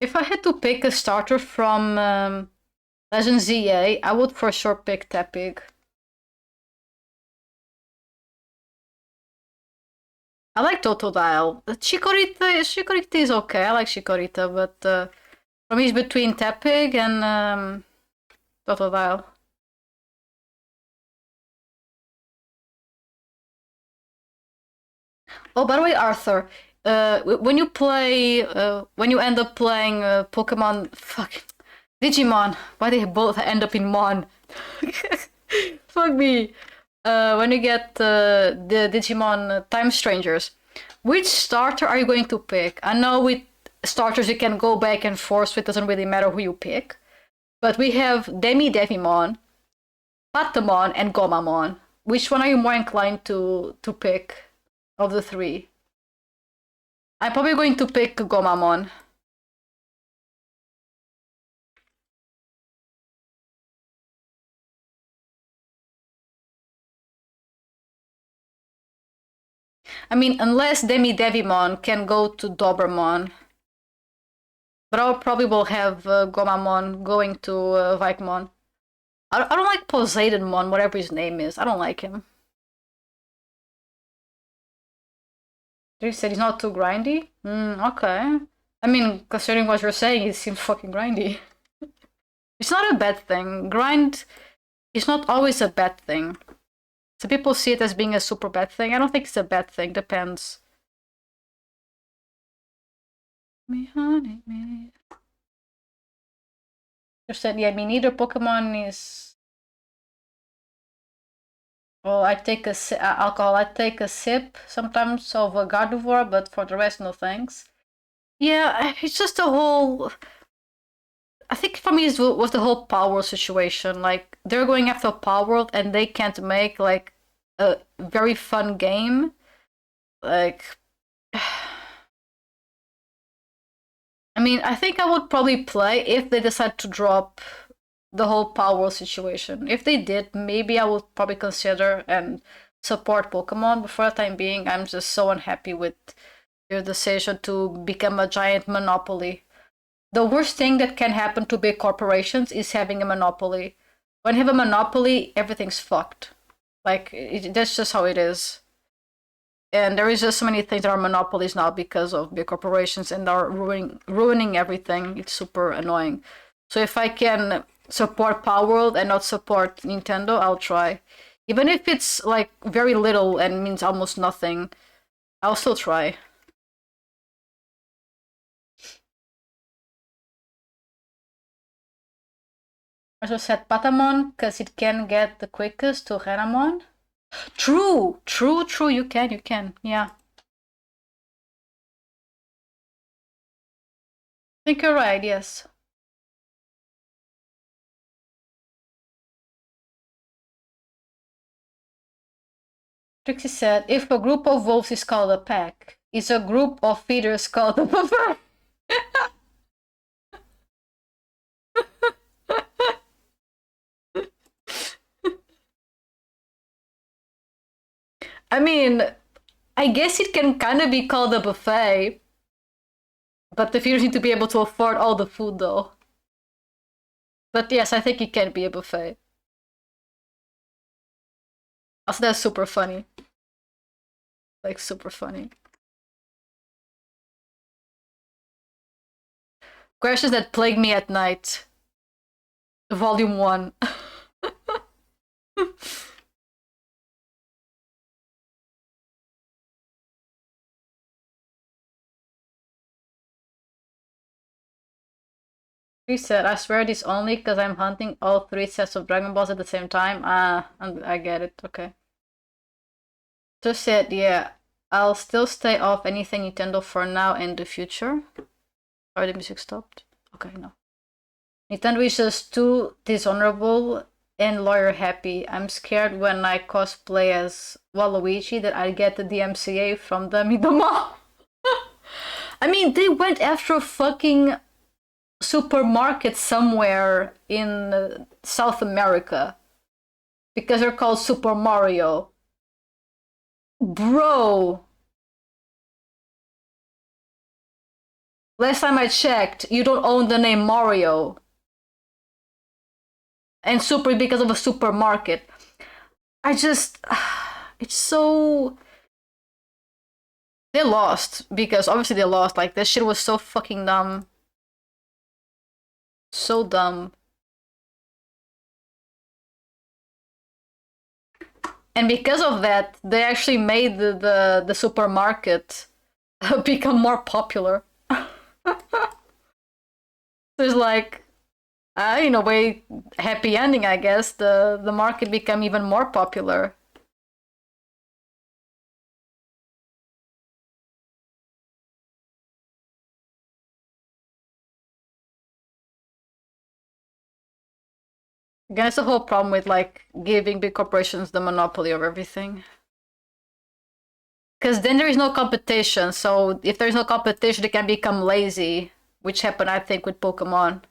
If I had to pick a starter from Legend ZA, I would for sure pick Tepig. I like Totodile. Chikorita is okay. I like Chikorita, but for me it's between Tepig and Totodile. Oh, by the way, Arthur, when you end up playing Pokemon, fuck, Digimon, why they both end up in Mon? Fuck me. When you get the Digimon Time Strangers, which starter are you going to pick? I know with starters you can go back and forth, so it doesn't really matter who you pick. But we have Devimon, Patamon, and Gomamon. Which one are you more inclined to pick of the three? I'm probably going to pick Gomamon. I mean, unless Devimon can go to Dobermon. But I probably will have Gomamon going to Vikemon. I don't like Poseidonmon, whatever his name is. I don't like him. You said he's not too grindy? Okay. I mean, considering what you're saying, he seems fucking grindy. It's not a bad thing. Grind is not always a bad thing. Some people see it as being a super bad thing. I don't think it's a bad thing. Depends. Me honey, me. You said, yeah, me neither. Pokemon is. Well, I take alcohol. I take a sip sometimes of a Gardevoir, but for the rest, no thanks. Yeah, it's just a whole. I think for me it was the whole Power situation. Like they're going after Power World and they can't make like a very fun game. Like, I mean, I think I would probably play if they decide to drop the whole Power situation. If they did, maybe I would probably consider and support Pokemon. But for the time being, I'm just so unhappy with their decision to become a giant monopoly. The worst thing that can happen to big corporations is having a monopoly. When you have a monopoly, everything's fucked. Like, that's just how it is. And there is just so many things that are monopolies now because of big corporations and are ruining everything. It's super annoying. So if I can support Power World and not support Nintendo, I'll try. Even if it's like very little and means almost nothing, I'll still try. I also said Patamon because it can get the quickest to Renamon. True, true, true. You can. Yeah. I think you're right. Yes. Trixie said, if a group of wolves is called a pack, is a group of feeders called a buffet? I mean, I guess it can kind of be called a buffet, but the feeders need to be able to afford all the food, though. But yes, I think it can be a buffet. Also, that's super funny. Like, super funny. Questions that plague me at night. Volume 1. He said, I swear this only because I'm hunting all 3 sets of Dragon Balls at the same time. I get it. Okay. Just said, yeah, I'll still stay off anything Nintendo for now and the future. Sorry, the music stopped. Okay, no. Nintendo is just too dishonorable and lawyer happy. I'm scared when I cosplay as Waluigi that I get the DMCA from them in the mall. I mean, they went after a fucking supermarket somewhere in South America because they're called Super Mario. Bro. Last time I checked, you don't own the name Mario. And super because of a supermarket. I just it's so they lost because obviously they lost. Like this shit was so fucking dumb. So dumb. And because of that, they actually made the supermarket become more popular. There's like in a way happy ending, I guess. The market become even more popular. Again, it's the whole problem with like giving big corporations the monopoly of everything. Because then there is no competition. So if there is no competition, they can become lazy, which happened, I think, with Pokemon.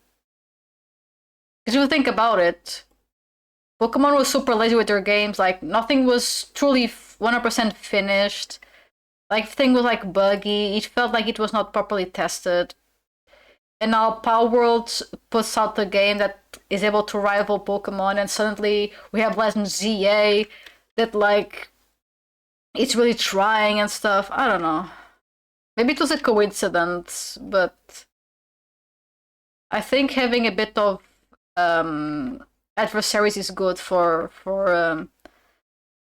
Because if you think about it, Pokemon was super lazy with their games. Like nothing was truly 100% finished. Like thing was like buggy. It felt like it was not properly tested. And now Power World puts out a game that is able to rival Pokemon, and suddenly we have Legend ZA that like it's really trying and stuff. I don't know. Maybe it was a coincidence, but I think having a bit of adversaries is good for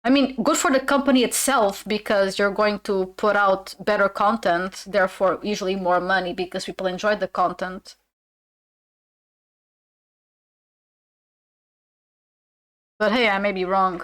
I mean good for the company itself because you're going to put out better content, therefore usually more money because people enjoy the content. But hey, I may be wrong.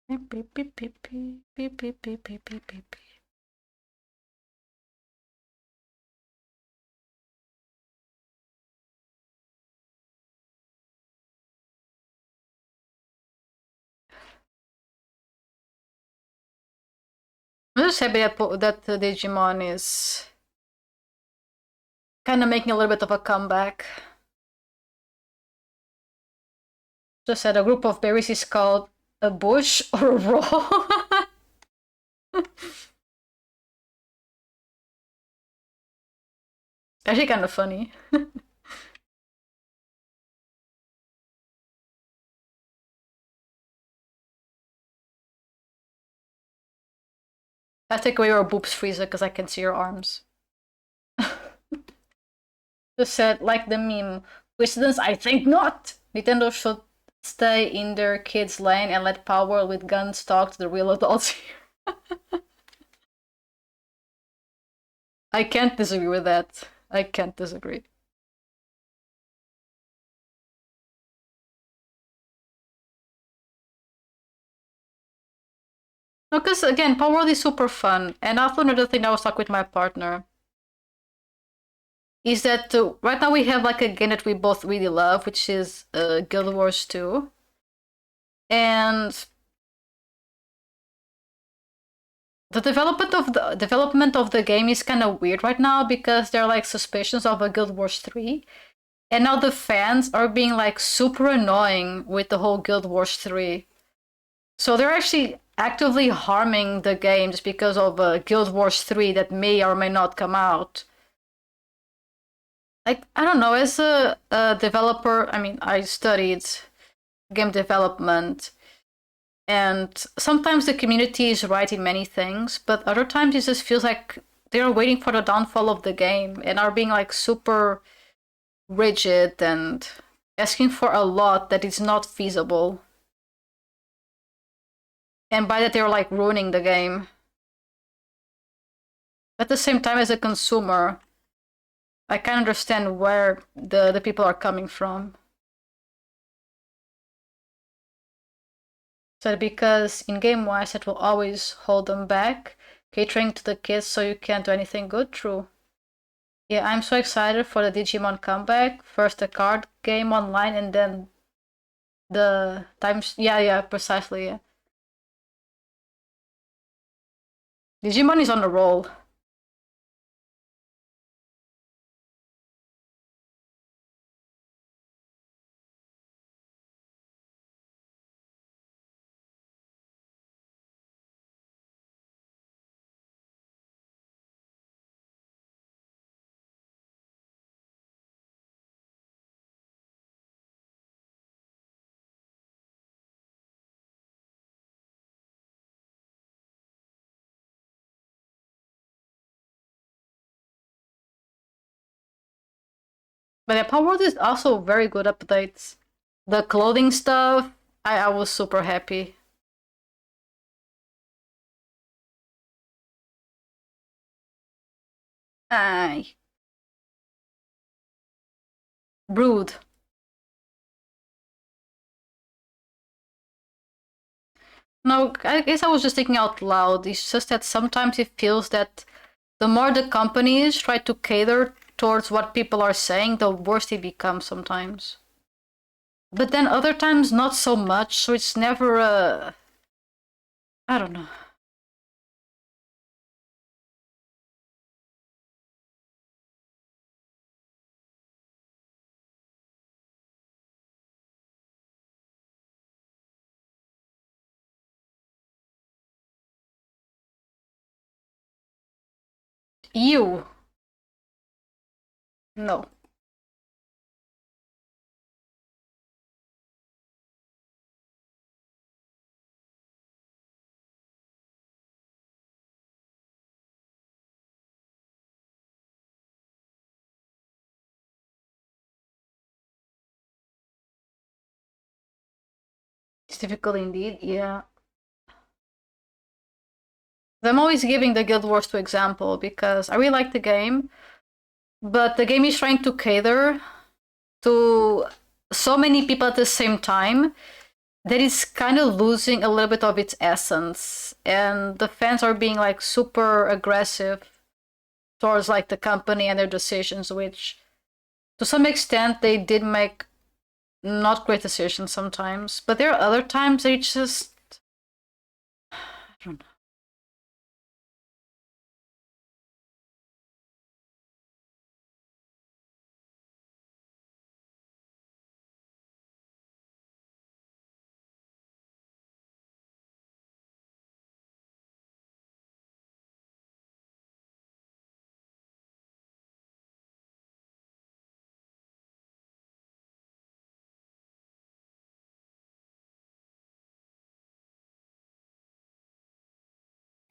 Beep, beep, beep, beep, beep, beep, beep, beep, beep, beep, beep. I'm just happy that Digimon is kind of making a little bit of a comeback. Just said a group of berries is called a bush or a roll. Actually, kind of funny. I take away your boobs, Frieza, because I can see your arms. Just said, like the meme. Coincidence? I think not. Nintendo should stay in their kids' lane and let Power with guns talk to the real adults. I can't disagree with that. I can't disagree. No, because again, Power World is super fun. And also another thing I was talking with my partner is that right now we have like a game that we both really love, which is Guild Wars 2. And the development of the game is kind of weird right now because there are like suspicions of a Guild Wars 3. And now the fans are being like super annoying with the whole Guild Wars 3. So they're actually actively harming the game just because of Guild Wars 3 that may or may not come out. Like, I don't know, as a developer, I mean, I studied game development, and sometimes the community is right in many things, but other times it just feels like they're waiting for the downfall of the game and are being like super rigid and asking for a lot that is not feasible. And by that, they're like ruining the game. At the same time, as a consumer, I can understand where the people are coming from. So because in game wise, it will always hold them back, catering to the kids so you can't do anything good. True. Yeah, I'm so excited for the Digimon comeback. First the card game online and then the times. Yeah, precisely. Yeah. Digimon is on a roll. But yeah, Power World is also very good updates. The clothing stuff, I was super happy. Ay, Brood. No, I guess I was just thinking out loud. It's just that sometimes it feels that the more the companies try to cater towards what people are saying, the worse it becomes sometimes. But then other times, not so much, so it's never a. I don't know. You. No. It's difficult indeed, yeah. I'm always giving the Guild Wars 2 example because I really like the game, but the game is trying to cater to so many people at the same time that it's kind of losing a little bit of its essence. And the fans are being like super aggressive towards like the company and their decisions, which to some extent they did make not great decisions sometimes. But there are other times they just I don't know.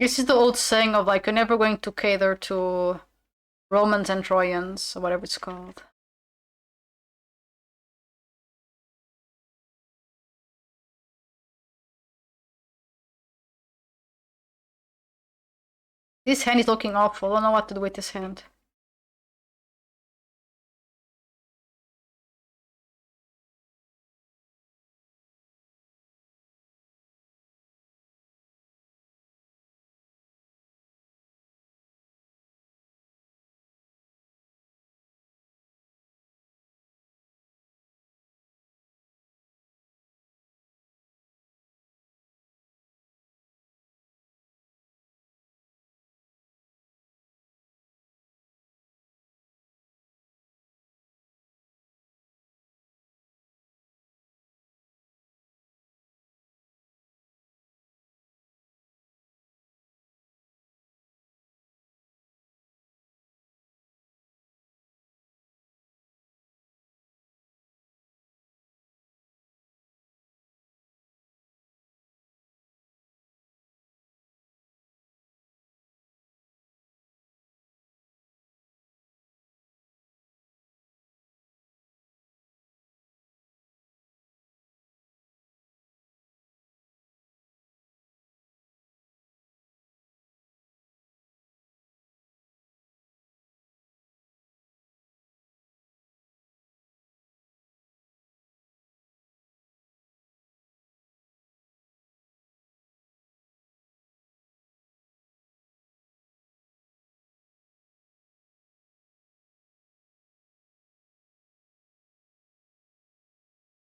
This is the old saying of like you're never going to cater to Romans and Trojans or whatever it's called. This hand is looking awful. I don't know what to do with this hand.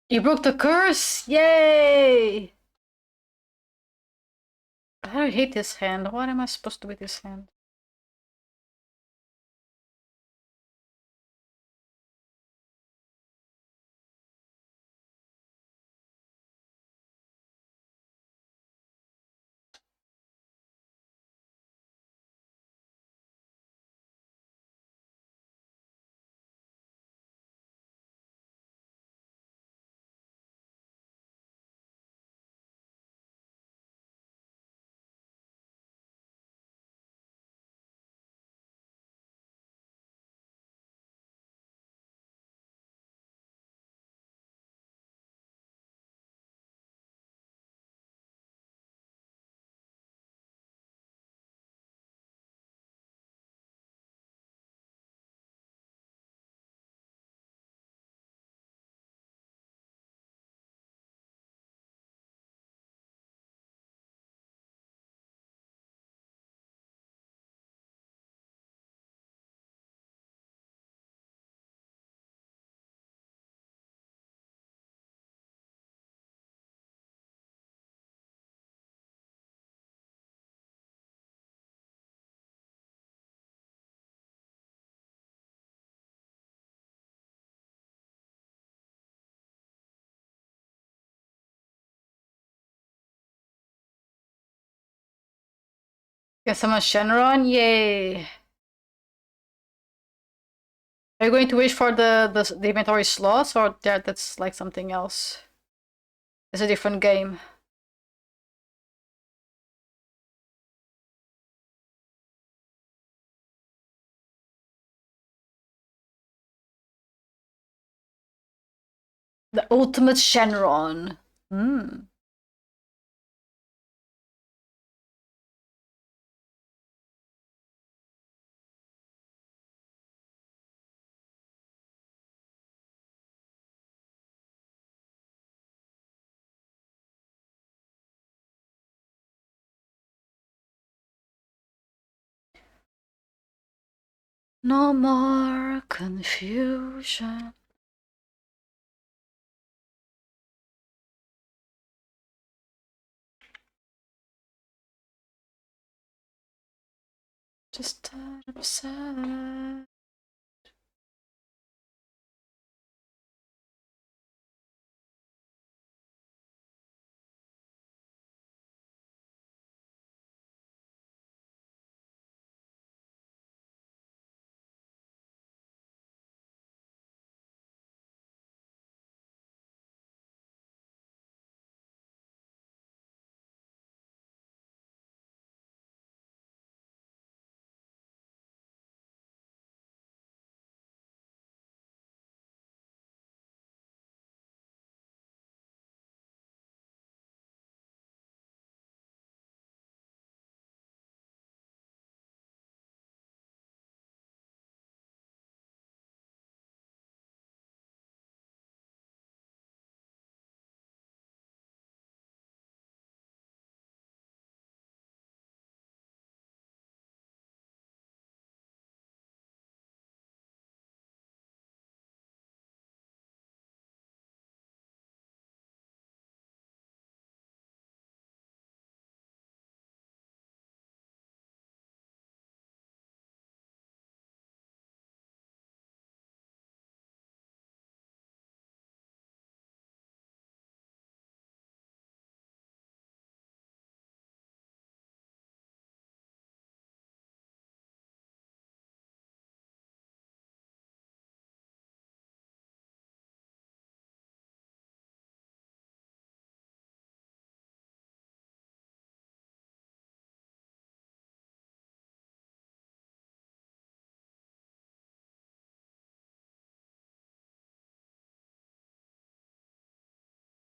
You broke the curse! Yay! I hate this hand. What am I supposed to do with this hand? Get some Shenron, yay! Are you going to wish for the inventory slots, or that's like something else? It's a different game. The ultimate Shenron. Hmm. No more confusion. Just upset.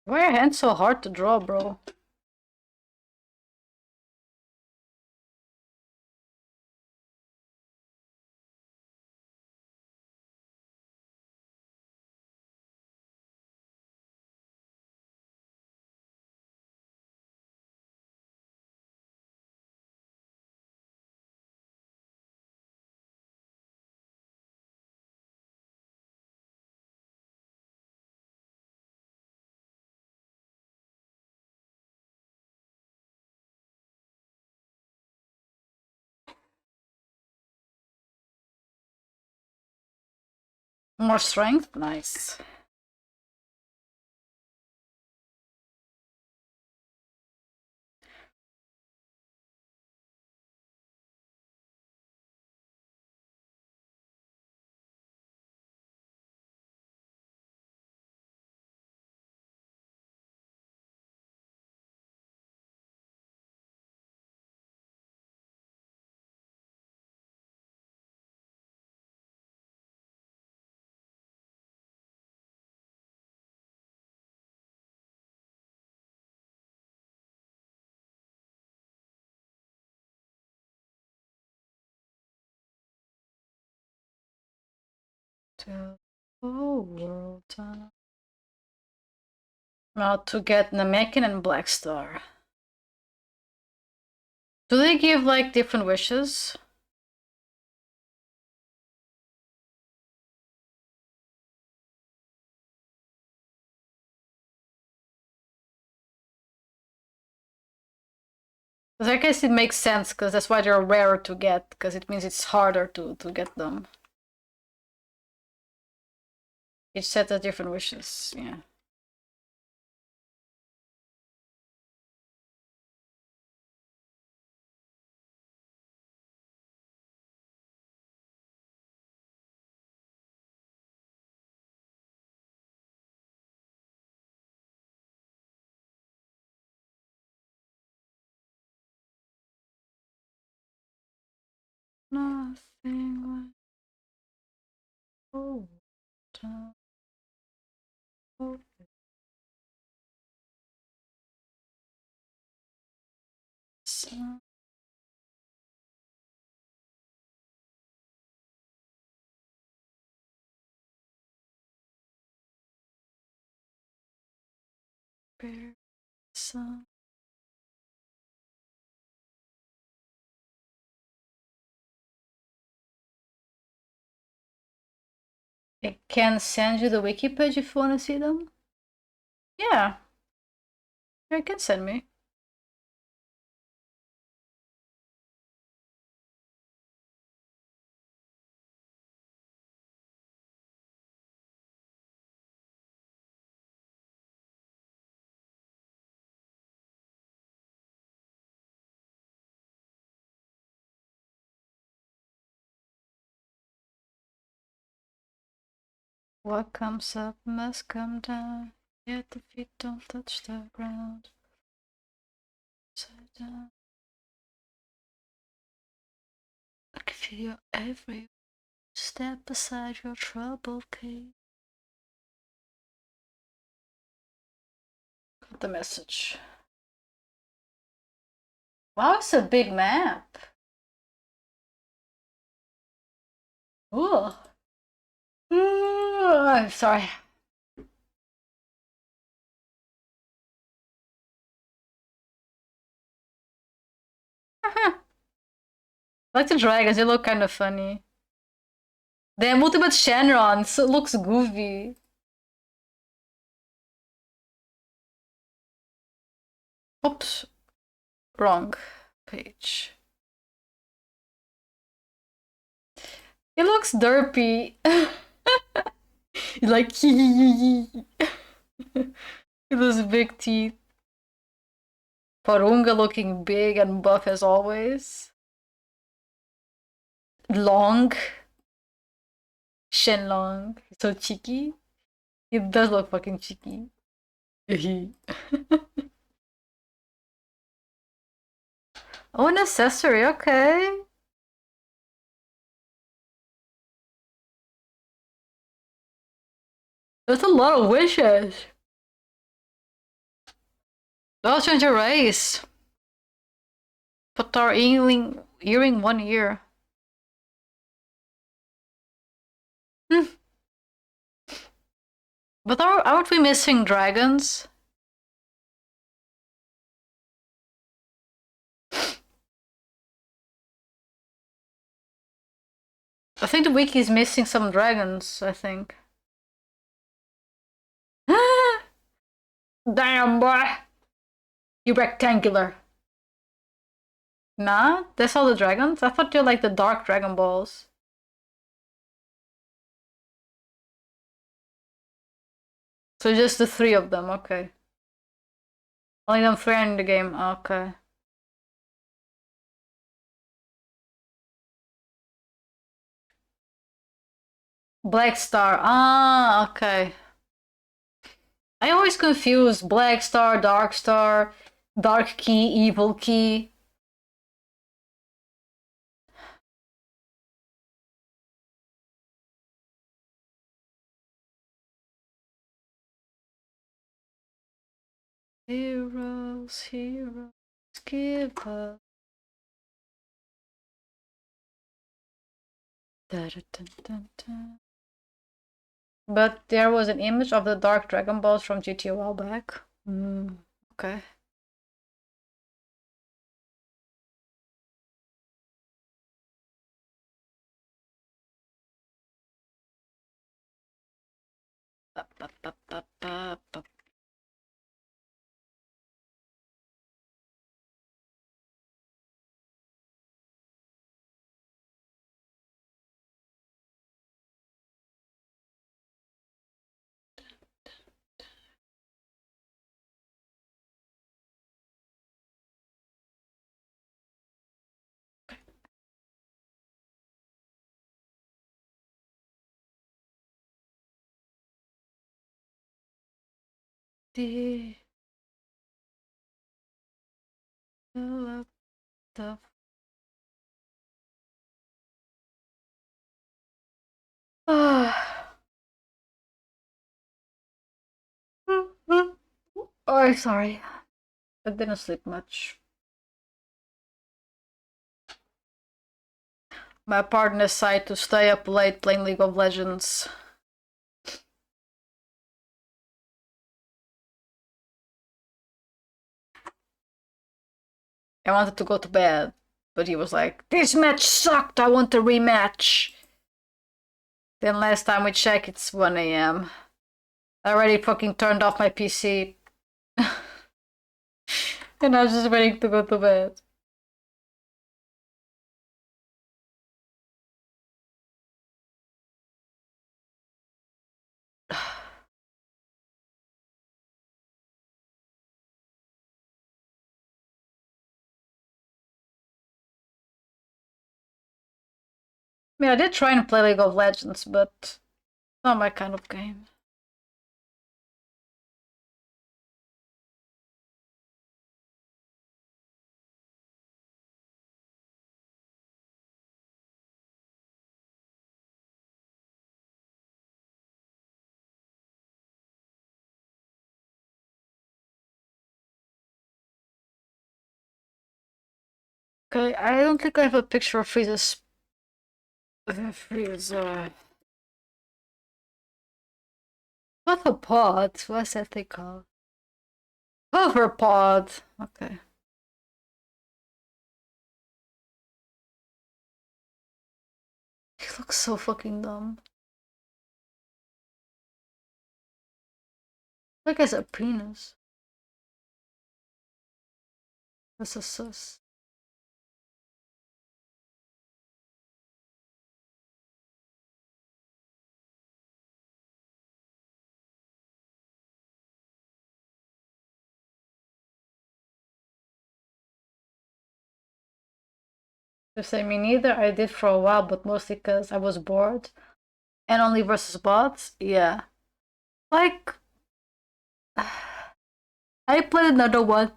Why are your hands so hard to draw, bro? More strength? Nice. To the world. Now to get Namekian and Blackstar. Do they give like different wishes? Because I guess it makes sense, because that's why they're rarer to get, because it means it's harder to get them. Each set has different wishes, yeah. Nothing like old time. Sun. Sun. I can send you the wiki page if you want to see them. Yeah, you can send me. What comes up must come down, yet the feet don't touch the ground. Upside down. I can feel your every step beside your trouble case. The message. Wow, it's a big map. Ooh. I'm sorry. I like the dragons, they look kind of funny. They have multiple Shenron, so it looks goofy. Oops. Wrong page. It looks derpy. Like those big teeth. Porunga looking big and buff as always. Long. Shenlong. So cheeky. It does look fucking cheeky. Oh, an accessory, okay. That's a lot of wishes. Oh, change your race. Put our earring 1 year. Hmm. But aren't we missing dragons? I think the wiki is missing some dragons, I think. Damn, boy! You rectangular. Nah, that's all the dragons? I thought you're like the dark Dragon Balls. So just the three of them, okay. Only them three are in the game, okay. Black Star, ah, okay. I always confuse Black Star, Dark Key, Evil Key. Heroes, heroes, give up. But there was an image of the Dark Dragon Balls from GT a while back. Okay. The Oh, sorry. I didn't sleep much. My partner decided to stay up late playing League of Legends. I wanted to go to bed, but he was like, "This match sucked, I want a rematch." Then last time we checked, it's 1 a.m. I already fucking turned off my PC. And I was just waiting to go to bed. I mean, I did try and play League of Legends, but it's not my kind of game. Okay, I don't think I have a picture of Frieza's. Frieza. What a pod? What's that thing called? Hoverpod. Okay. He looks so fucking dumb. Like he has a penis. That's a sus. To say me neither, I did for a while, but mostly because I was bored. And only versus bots? Yeah. Like, I played another one.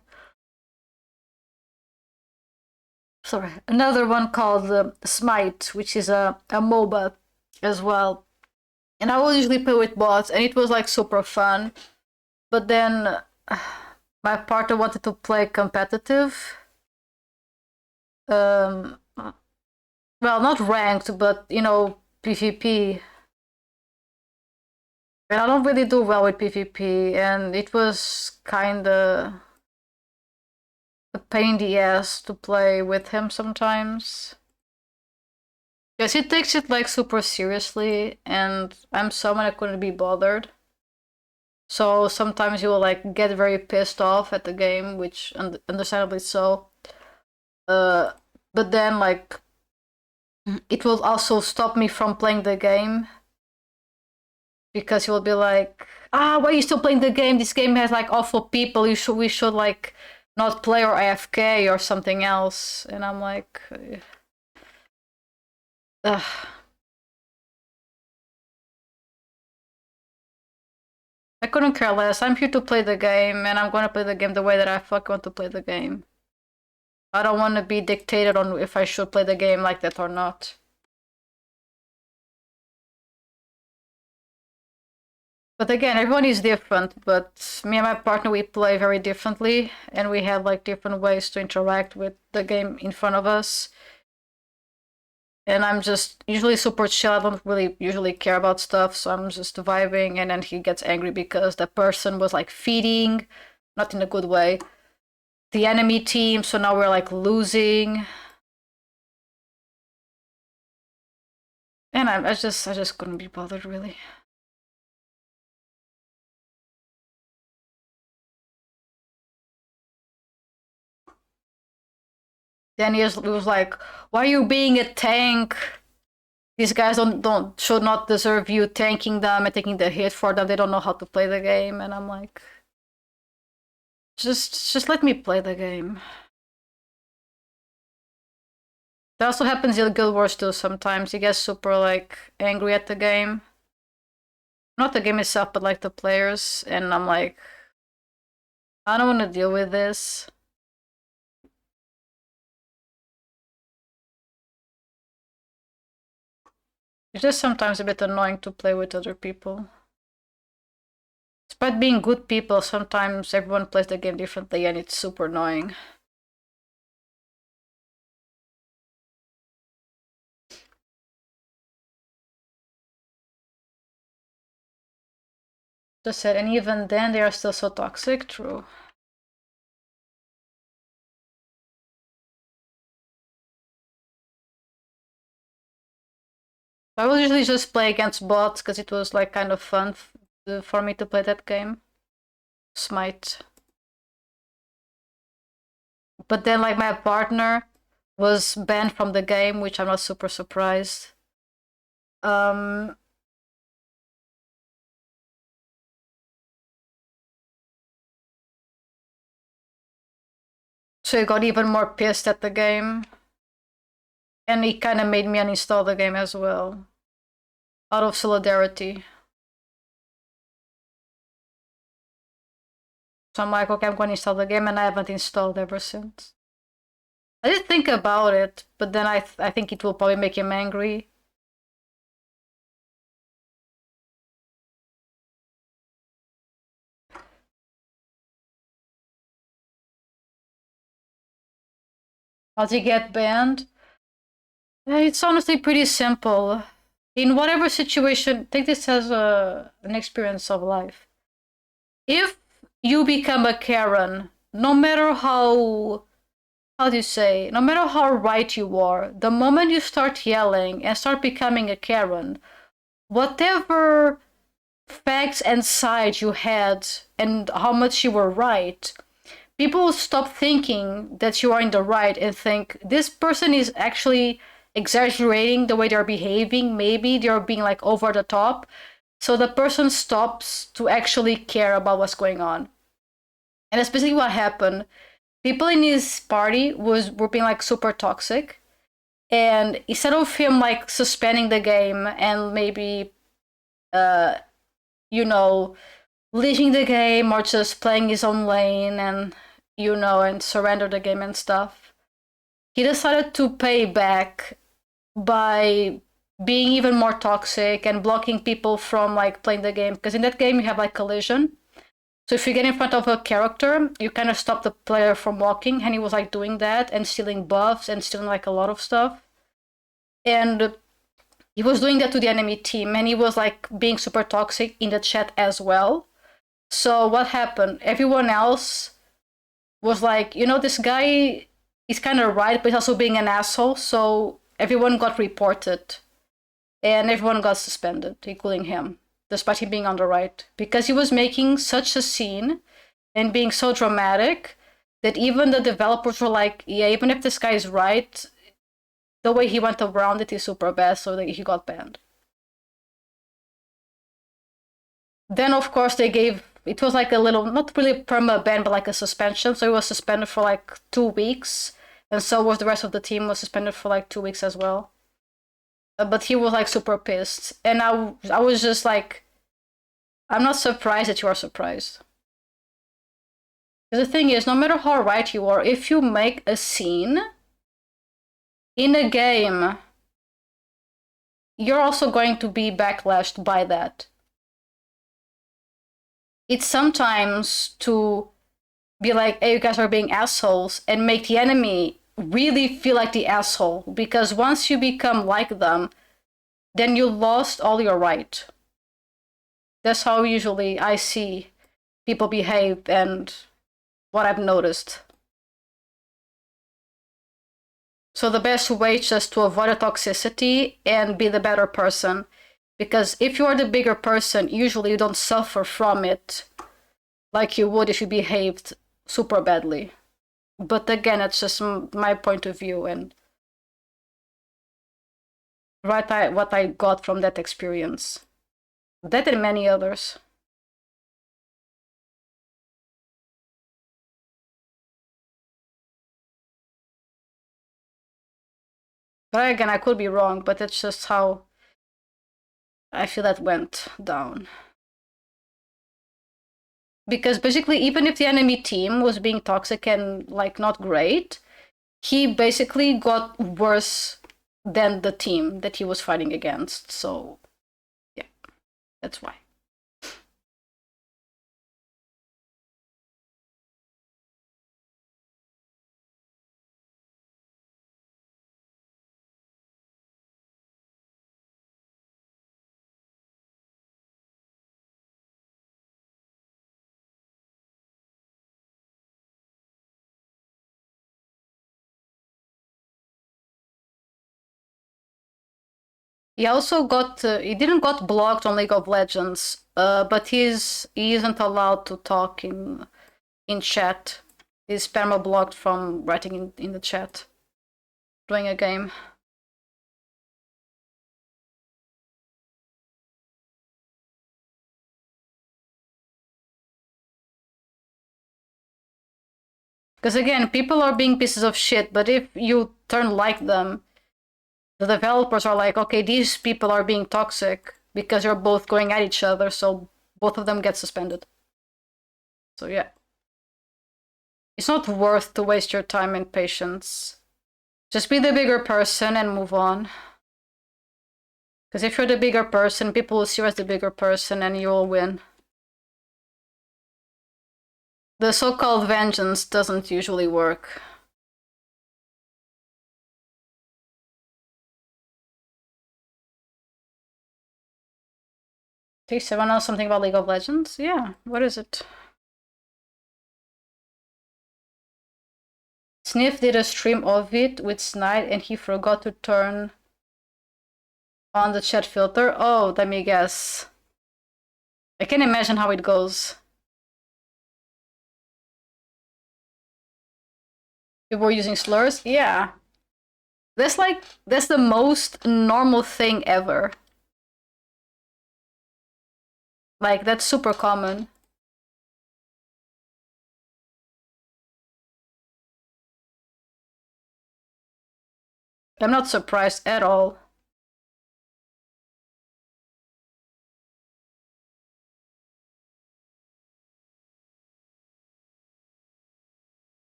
Sorry, another one called Smite, which is a MOBA as well. And I will usually play with bots, and it was like super fun. But then my partner wanted to play competitive. Um, well, not ranked, but PvP. And I don't really do well with PvP, and it was kinda a pain in the ass to play with him sometimes. Because he takes it like super seriously, and I'm someone I couldn't be bothered. So sometimes he will like get very pissed off at the game, which understandably so. Uh, but then like it will also stop me from playing the game because he will be like, why are you still playing the game? This game has like awful people. We should like not play or AFK or something else. And I'm like, ugh. I couldn't care less. I'm here to play the game, and I'm gonna play the game the way that I fuck want to play the game. I don't want to be dictated on if I should play the game like that or not. But again, everyone is different, but me and my partner, we play very differently, and we have like different ways to interact with the game in front of us. And I'm just usually super chill. I don't really usually care about stuff, so I'm just vibing, and then he gets angry because the person was like feeding, not in a good way, the enemy team, so now we're like losing. And I just couldn't be bothered really. Then he was like, "Why are you being a tank? These guys don't should not deserve you tanking them and taking the hit for them. They don't know how to play the game." And I'm like, just let me play the game. That also happens in Guild Wars too. Sometimes he gets super like angry at the game, not the game itself, but like the players. And I'm like, I don't want to deal with this. It's just sometimes a bit annoying to play with other people. Despite being good people, sometimes everyone plays the game differently and it's super annoying. Just said, and even then they are still so toxic. True. I will usually just play against bots because it was like kind of fun for me to play that game. Smite. But then like my partner was banned from the game, which I'm not super surprised. So he got even more pissed at the game. And he kind of made me uninstall the game as well. Out of solidarity. So I'm like, okay, I'm going to install the game, and I haven't installed ever since. I did think about it, but then I think it will probably make him angry. How to get banned? It's honestly pretty simple. In whatever situation, take this as an experience of life. If you become a Karen, no matter how do you say, no matter how right you are, the moment you start yelling and start becoming a Karen, whatever facts and sides you had and how much you were right, people will stop thinking that you are in the right and think this person is actually exaggerating the way they're behaving. Maybe they're being like over the top. So the person stops to actually care about what's going on. And that's basically what happened. People in his party were being like super toxic. And instead of him like suspending the game and maybe you know, leaving the game or just playing his own lane and and surrender the game and stuff, he decided to pay back by being even more toxic and blocking people from like playing the game, because in that game you have like collision. So if you get in front of a character, you kind of stop the player from walking, and he was like doing that and stealing buffs and stealing like a lot of stuff. And he was doing that to the enemy team, and he was like being super toxic in the chat as well. So what happened? Everyone else was like, this guy is kind of right, but he's also being an asshole. So everyone got reported, and everyone got suspended, including him, despite him being on the right, because he was making such a scene and being so dramatic that even the developers were like, yeah, even if this guy is right, the way he went around it is super bad, so that he got banned. Then, of course, it was like a little, not really perma ban, but like a suspension. So he was suspended for like 2 weeks, and so was the rest of the team was suspended for like 2 weeks as well. But he was like super pissed, and I was just like, I'm not surprised that you are surprised. The thing is, no matter how right you are, if you make a scene in a game, you're also going to be backlashed by that. It's sometimes to be like, hey, you guys are being assholes, and make the enemy really feel like the asshole. Because once you become like them, then you lost all your right. That's how usually I see people behave and what I've noticed. So the best way is just to avoid the toxicity and be the better person. Because if you are the bigger person, usually you don't suffer from it like you would if you behaved super badly. But again, it's just my point of view and what I got from that experience. That and many others. But again, I could be wrong, but that's just how I feel that went down. Because basically, even if the enemy team was being toxic and like not great, he basically got worse than the team that he was fighting against. So, yeah, that's why. He also he didn't got blocked on League of Legends, but he isn't allowed to talk in chat. He's perma blocked from writing in the chat during a game. Because again, people are being pieces of shit, but if you turn like them, the developers are like, okay, these people are being toxic because you're both going at each other, so both of them get suspended. So yeah. It's not worth to waste your time and patience. Just be the bigger person and move on. Because if you're the bigger person, people will see you as the bigger person and you'll win. The so-called vengeance doesn't usually work. Do you want to know something about League of Legends? Yeah, what is it? Sniff did a stream of it with Snide and he forgot to turn on the chat filter. Oh, let me guess. I can imagine how it goes. People were using slurs? Yeah. That's the most normal thing ever. Like, that's super common. I'm not surprised at all.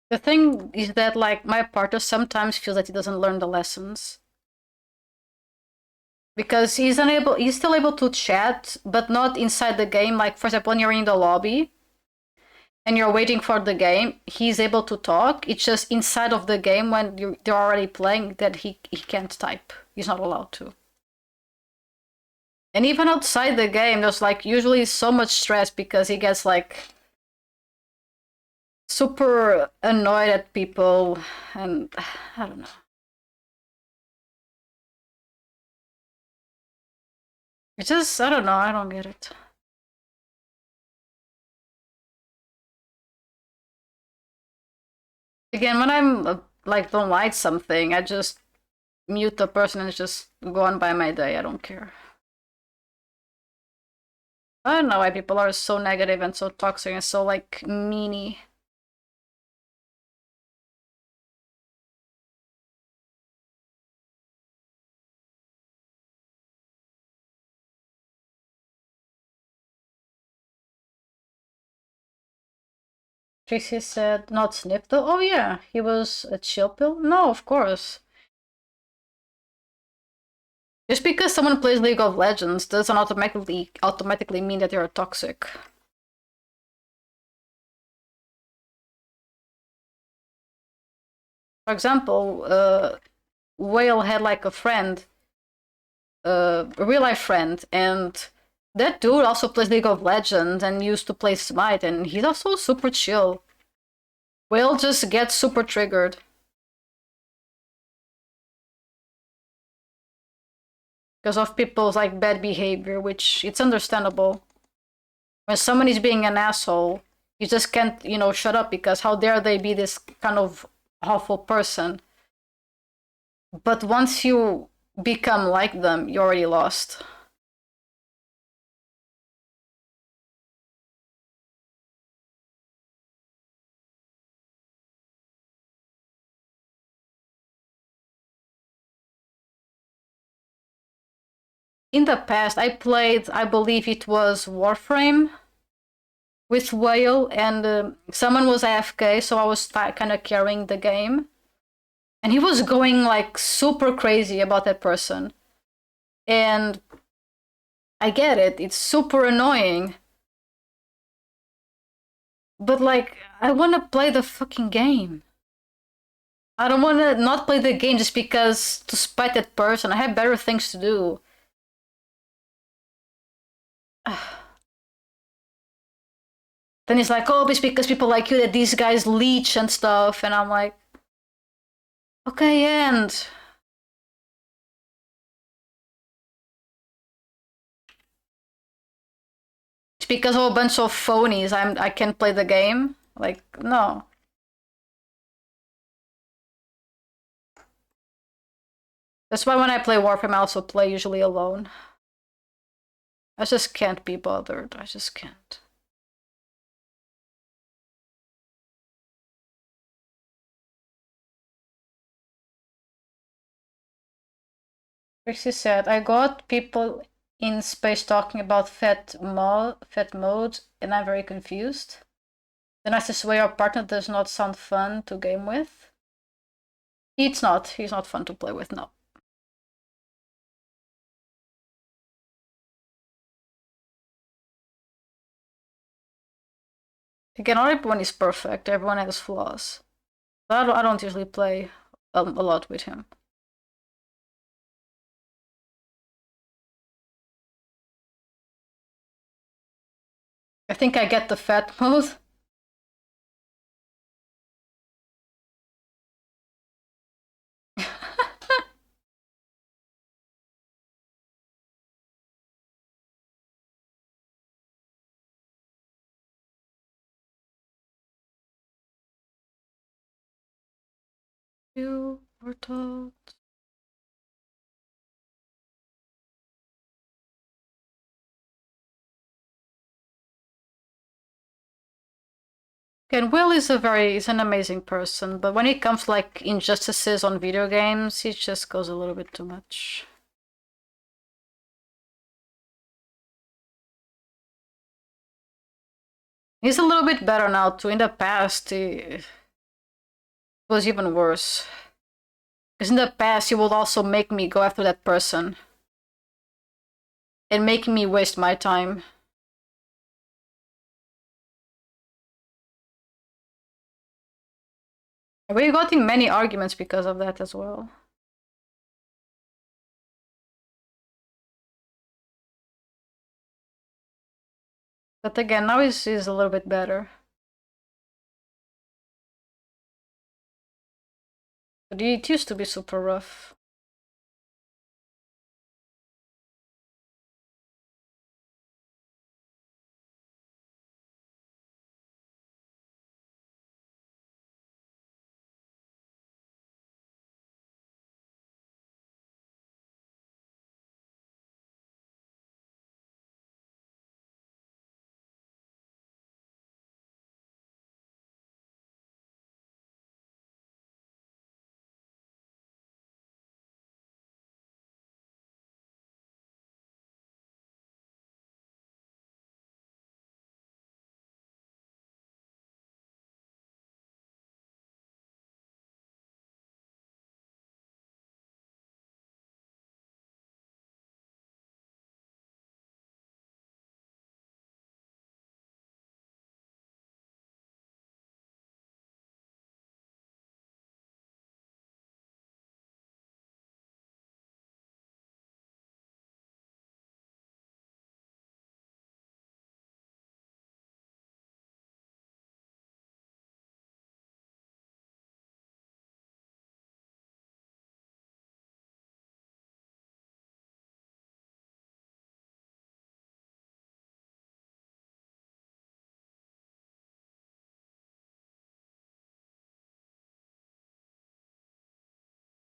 The thing is that, like, my partner sometimes feels that he doesn't learn the lessons. Because he's still able to chat, but not inside the game. Like, for example, when you're in the lobby and you're waiting for the game, he's able to talk. It's just inside of the game when they're already playing that he can't type. He's not allowed to. And even outside the game, there's like usually so much stress because he gets like super annoyed at people and I don't know. It's just, I don't know, I don't get it. Again, when I'm like don't like something, I just mute the person and just go on by my day. I don't care. I don't know why people are so negative and so toxic and so like meany. Tracy said, not Snip though. Oh yeah, he was a chill pill? No, of course. Just because someone plays League of Legends doesn't automatically mean that they're toxic. For example, Whale had like a friend, a real life friend, and that dude also plays League of Legends and used to play Smite, and he's also super chill. Whale just gets super triggered. Because of people's like bad behavior, which it's understandable. When someone is being an asshole, you just can't, shut up because how dare they be this kind of awful person. But once you become like them, you already lost. in the past, I played, I believe it was Warframe with Whale, and someone was AFK, so I was kind of carrying the game. And he was going like super crazy about that person. And I get it, it's super annoying. But like, I want to play the fucking game. I don't want to not play the game just because to spite that person. I have better things to do. Then it's like, oh, it's because people like you that these guys leech and stuff. And I'm like, okay, and it's because of a bunch of phonies I can't play the game. Like, no. That's why when I play Warframe, I also play usually alone. I just can't be bothered. I just can't. Trixie said, I got people in space talking about fat modes, and I'm very confused. The nicest way our partner does not sound fun to game with. It's not. He's not fun to play with, no. Again, not everyone is perfect. Everyone has flaws. But I don't usually play a lot with him. I think I get the fat mode. You were told. Again, Will is an amazing person, but when it comes like injustices on video games, he just goes a little bit too much. He's a little bit better now too. In the past, he was even worse. Because in the past, he would also make me go after that person. And make me waste my time. We got in many arguments because of that as well. But again, now he's a little bit better. But it used to be super rough.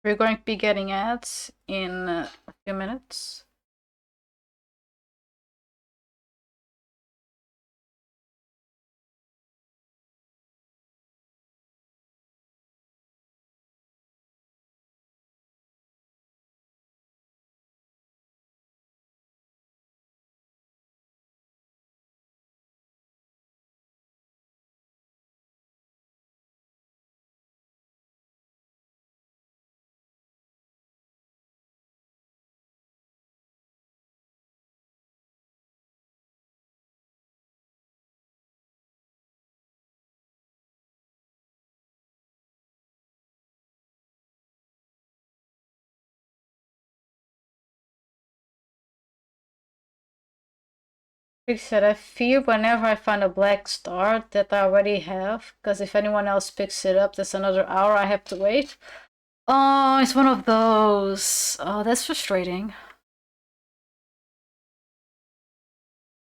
We're going to be getting ads in a few minutes. Like I said, I fear whenever I find a black star that I already have, because if anyone else picks it up, that's another hour I have to wait. Oh, it's one of those. Oh, that's frustrating.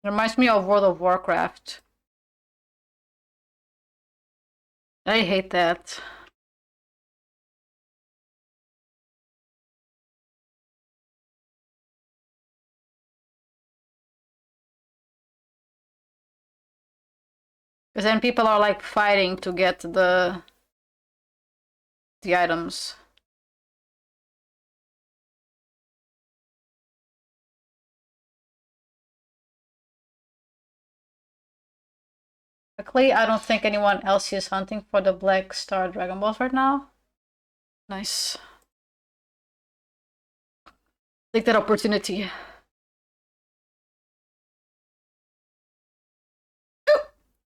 It reminds me of World of Warcraft. I hate that. Because then people are like fighting to get the items. Luckily, I don't think anyone else is hunting for the Black Star Dragon Balls right now. Nice. Take that opportunity.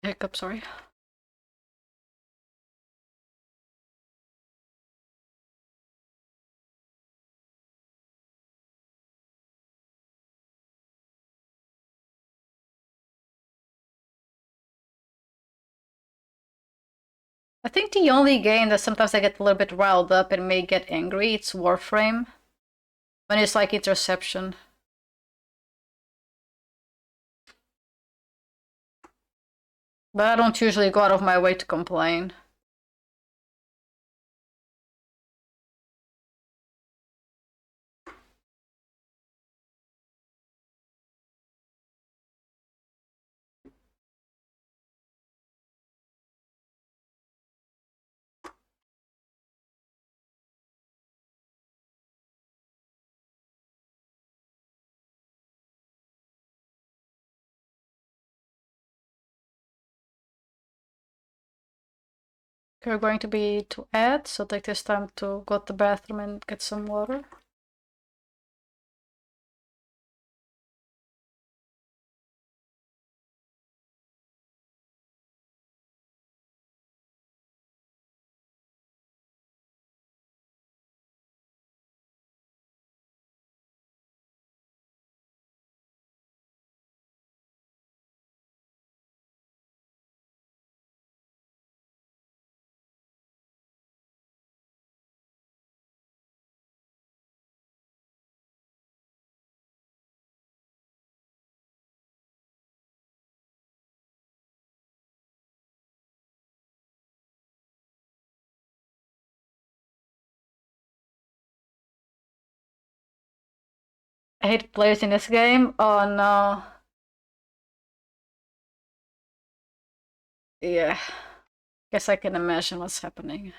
Hiccup, sorry. I think the only game that sometimes I get a little bit riled up and may get angry, it's Warframe. When it's like interception. But I don't usually go out of my way to complain. We're going to be to add, so take this time to go to the bathroom and get some water. I hate players in this game. Oh no. Yeah. Guess I can imagine what's happening.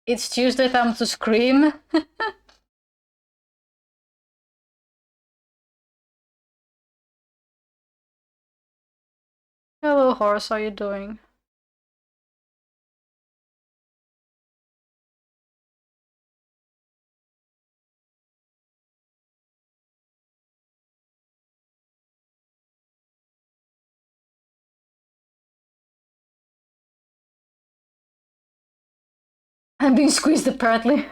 It's Tuesday time to scream. Hello, horse, how you doing? I'm being squeezed apparently.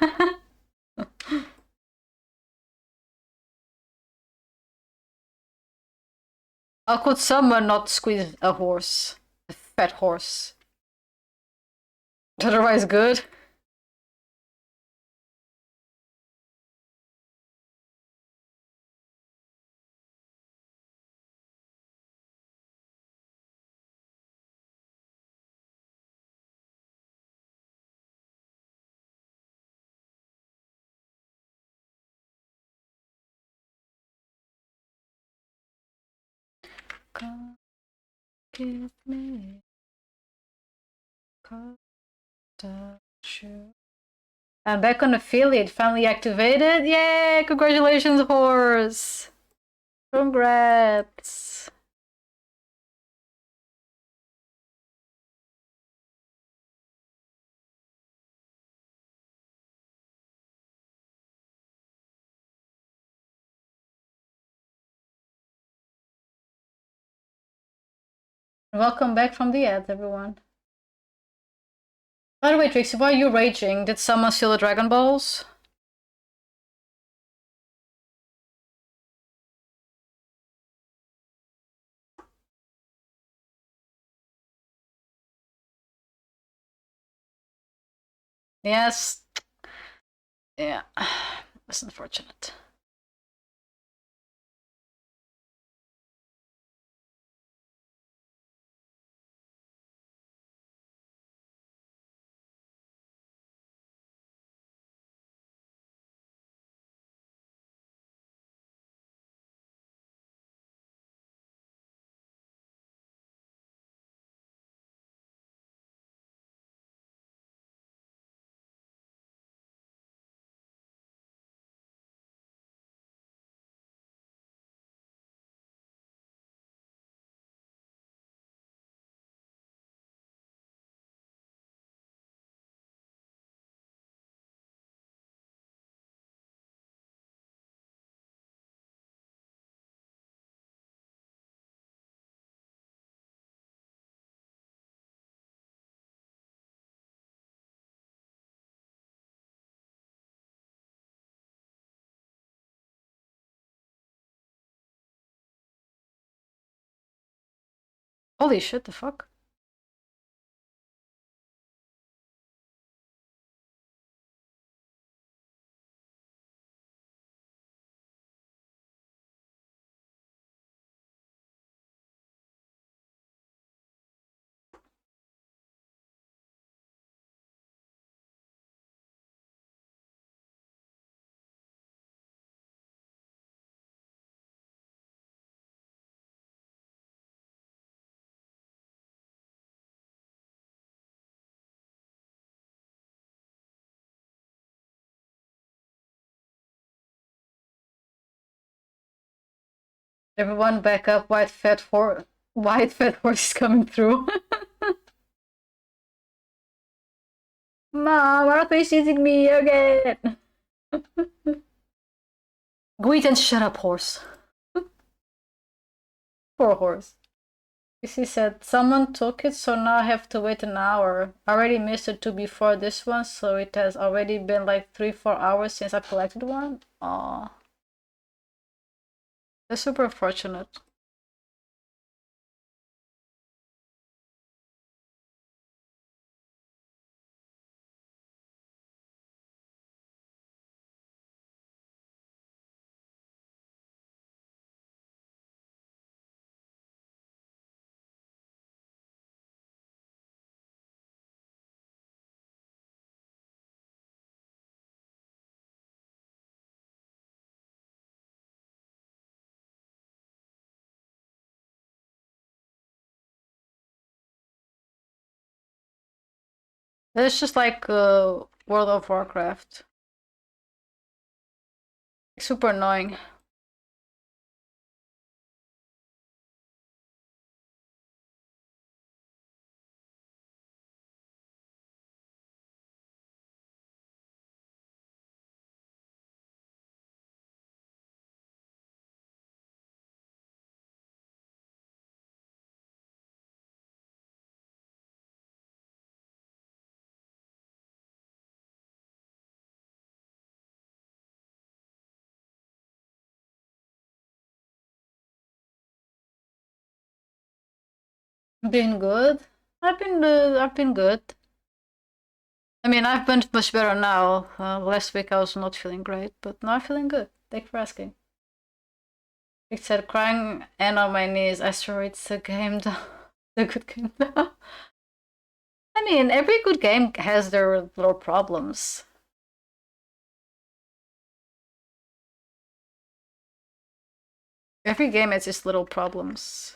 How could someone not squeeze a horse? A fat horse. Otherwise good. Come give me shoe. I'm back on affiliate, finally activated. Yay! Congratulations, horse! Congrats! Welcome back from the ads, everyone. By the way, Trixie, why are you raging? Did someone steal the Dragon Balls? Yes. Yeah. That's unfortunate. Holy shit, the fuck? Everyone back up, white fat horse is coming through. Mom, why are they chasing me again? Wait and shut up, horse. Poor horse. She said, someone took it, so now I have to wait an hour. I already missed it two before this one, so it has already been like 3-4 hours since I collected one. Aw. That's super unfortunate. It's just like World of Warcraft. It's super annoying. Been good. I've been good. I mean, I've been much better now. Last week I was not feeling great, but now I'm feeling good. Thank you for asking. It said crying and on my knees. I swear it's a game though. A good game though. I mean, every good game has their little problems. Every game has its little problems.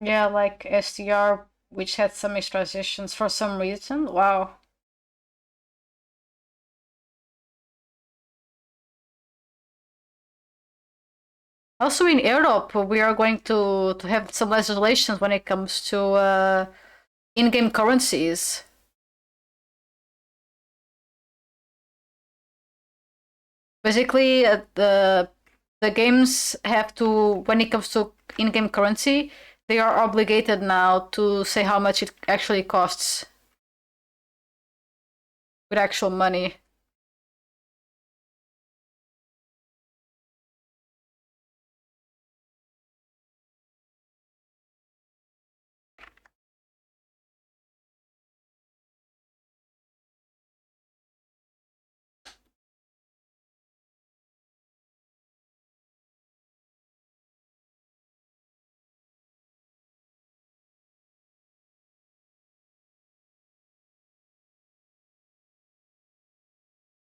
Yeah, like STR, which had some extractions for some reason. Wow. Also in Europe, we are going to have some legislations when it comes to in-game currencies. Basically, the games have to, when it comes to in-game currency, they are obligated now to say how much it actually costs with actual money.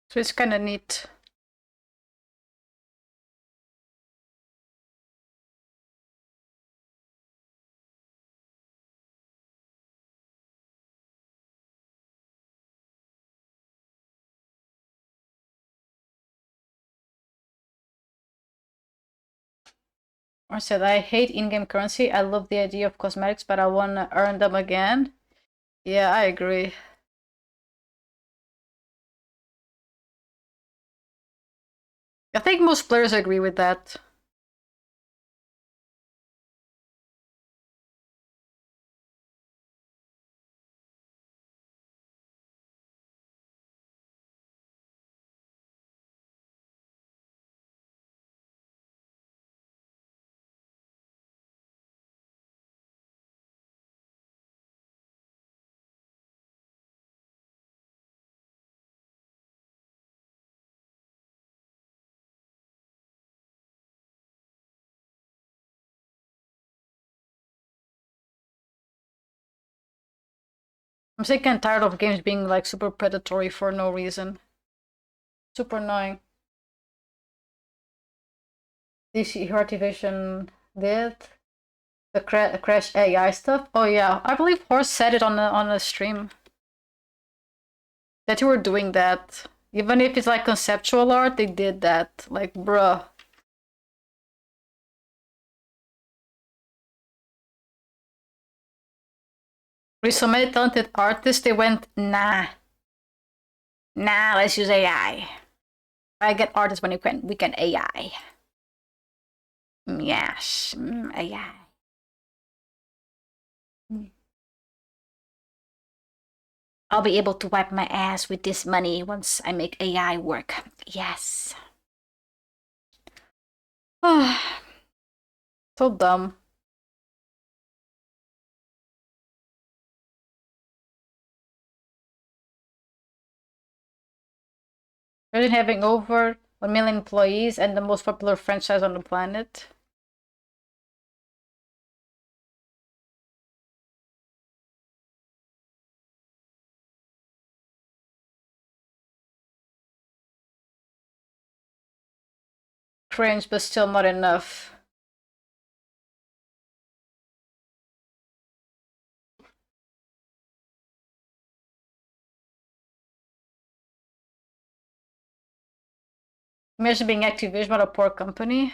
So it's kind of neat. I said I hate in-game currency. I love the idea of cosmetics, but I want to earn them again. Yeah, I agree. I think most players agree with that. I'm sick and tired of games being like super predatory for no reason. Super annoying. This Activision did the Crash AI stuff. Oh yeah, I believe Horse said it on a stream that you were doing that. Even if it's like conceptual art, they did that. Like, bruh. With so many talented artists, they went, nah, let's use AI. I get artists when we can AI. Yes, AI. I'll be able to wipe my ass with this money once I make AI work. Yes. So dumb. Imagine having over 1 million employees and the most popular franchise on the planet. Cringe, but still not enough. Imagine being Activision, but a poor company.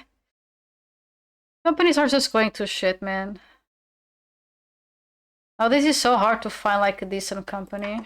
Companies are just going to shit, man. Oh, this is so hard to find like a decent company.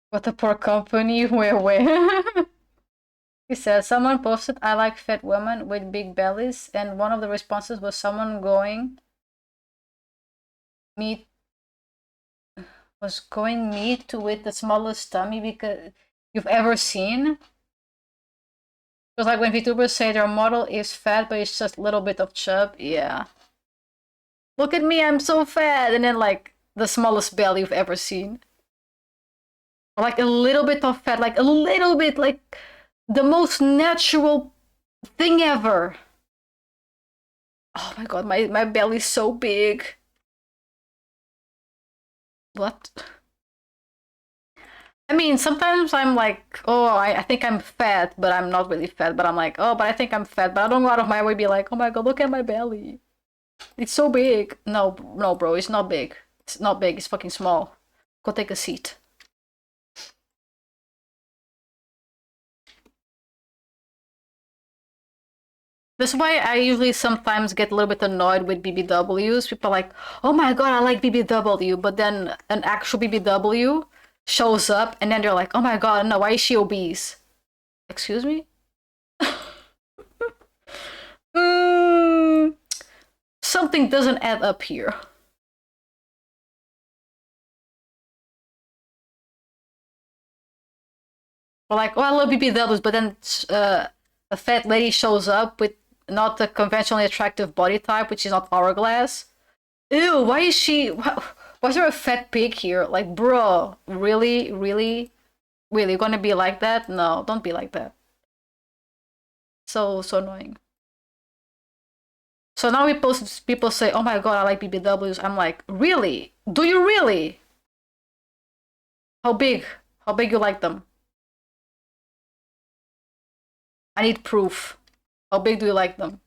What a poor company, where? He said, someone posted, I like fat women with big bellies, and one of the responses was someone meat going meat to with the smallest tummy because you've ever seen. Because like when VTubers say their model is fat, but it's just a little bit of chub, yeah. Look at me, I'm so fat, and then like the smallest belly you've ever seen. Or like a little bit of fat, like a little bit, like the most natural thing ever. Oh my god, my belly's so big. What? I mean, sometimes I'm like, oh, I think I'm fat, but I'm not really fat. But I'm like, oh, but I think I'm fat. But I don't go out of my way to be like, oh my god, look at my belly. It's so big. No, no, bro, it's not big. It's not big. It's fucking small. Go take a seat. That's why I usually sometimes get a little bit annoyed with BBWs. People are like, oh my god, I like BBW. But then an actual BBW shows up and then they're like, oh my god, no, why is she obese? Excuse me? mm, Something doesn't add up here. Or like, oh, I love BBWs, but then a fat lady shows up with not the conventionally attractive body type, which is not hourglass. Ew, why is she? Why is there a fat pig here? Like, bro, really, really, really, you're gonna be like that? No, don't be like that. So annoying. So now people say, oh my god, I like BBWs. I'm like, really? Do you really? How big? How big you like them? I need proof. How big do you like them?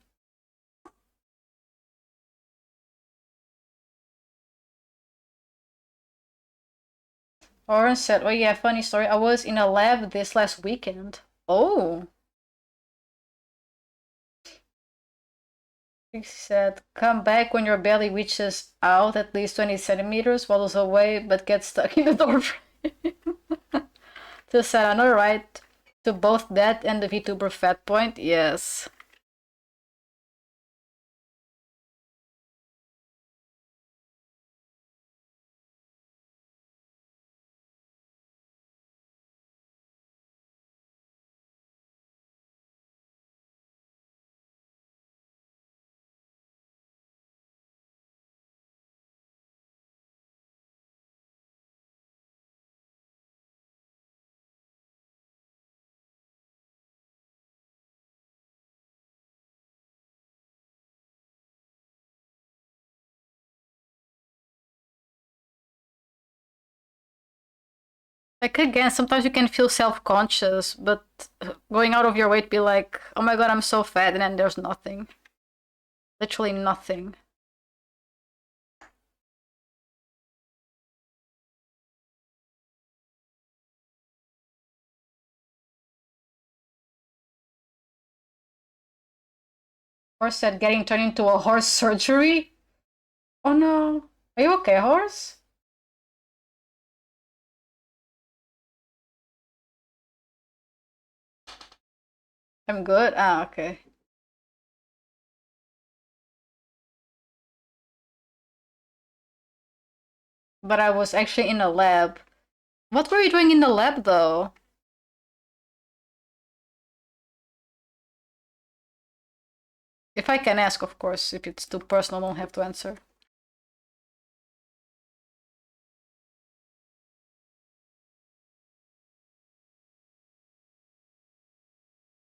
Oren said, oh yeah, funny story. I was in a lab this last weekend. Oh. He said, come back when your belly reaches out at least 20 centimeters, waddles away, but gets stuck in the doorframe. Just said, I know, right? To both that and the VTuber fat point, yes. Like again, sometimes you can feel self-conscious, but going out of your way to be like, oh my god, I'm so fat, and then there's nothing. Literally nothing. Horse said getting turned into a horse surgery? Oh no. Are you okay, horse? I'm good? Ah, okay. But I was actually in a lab. What were you doing in the lab though? If I can ask, of course. If it's too personal, I don't have to answer.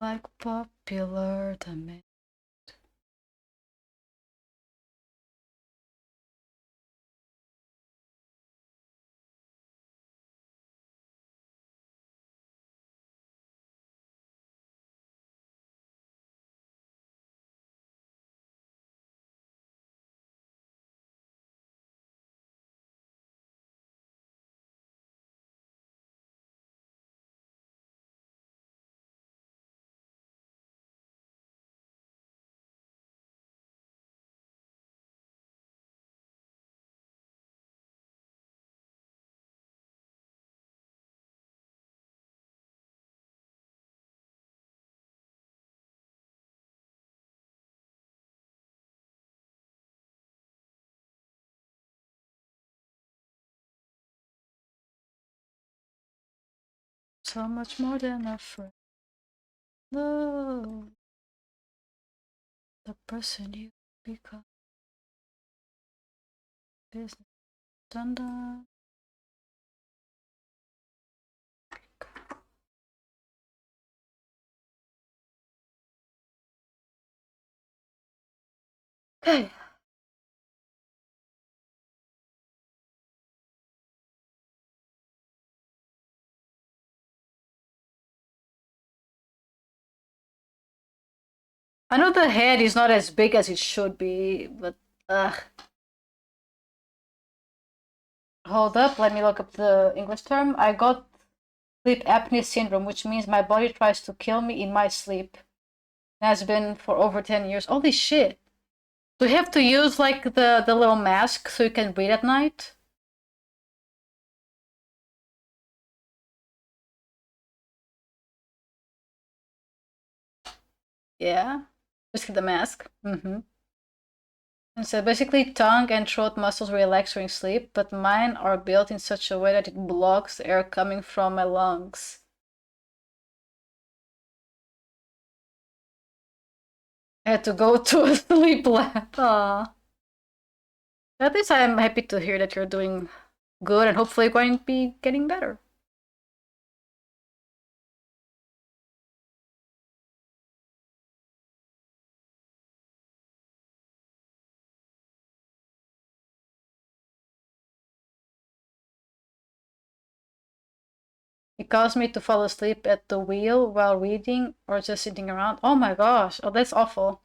Like popular demand. So much more than a friend. No, the person you become. Business. Dun dun. Okay. I know the head is not as big as it should be, but ugh. Hold up, let me look up the English term. I got sleep apnea syndrome, which means my body tries to kill me in my sleep. It has been for over 10 years. Holy shit. Do you have to use like the little mask so you can breathe at night? Yeah. Just the mask. Mm-hmm. And so basically tongue and throat muscles relax during sleep, but mine are built in such a way that it blocks the air coming from my lungs. I had to go to a sleep lab. Aw. At least I'm happy to hear that you're doing good and hopefully going to be getting better. It caused me to fall asleep at the wheel while reading or just sitting around. Oh my gosh. Oh, that's awful.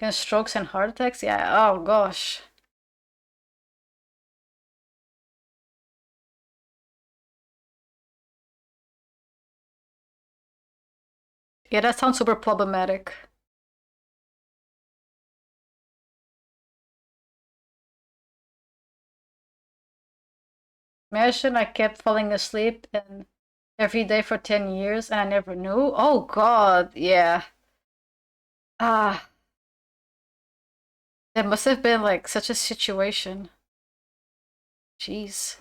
Can strokes and heart attacks? Yeah. Oh gosh. Yeah, that sounds super problematic. Imagine I kept falling asleep and every day for 10 years and I never knew. Oh god, yeah. Ah, that must have been like such a situation. Jeez.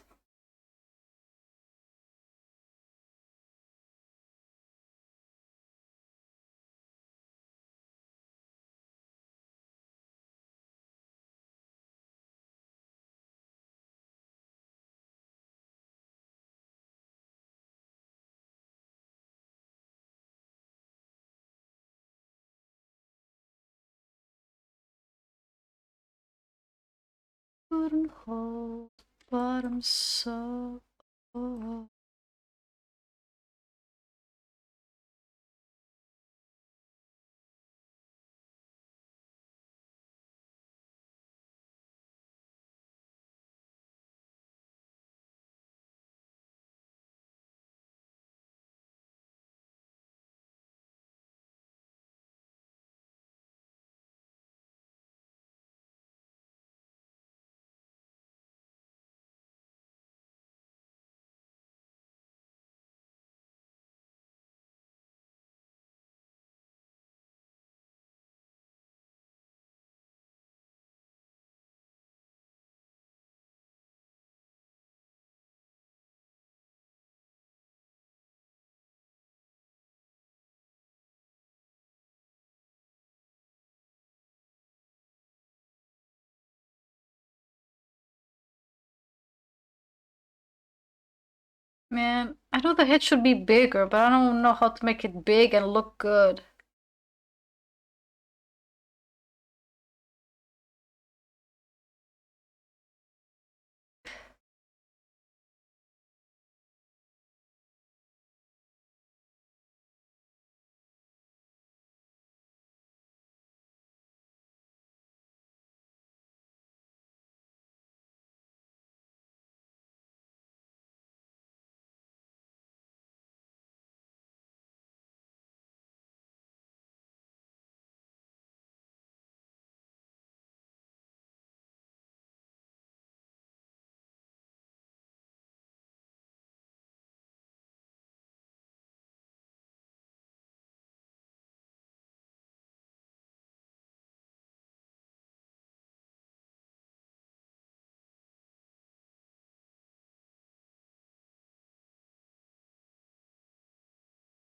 Couldn't hold, but I'm so Man, I know the head should be bigger, but I don't know how to make it big and look good.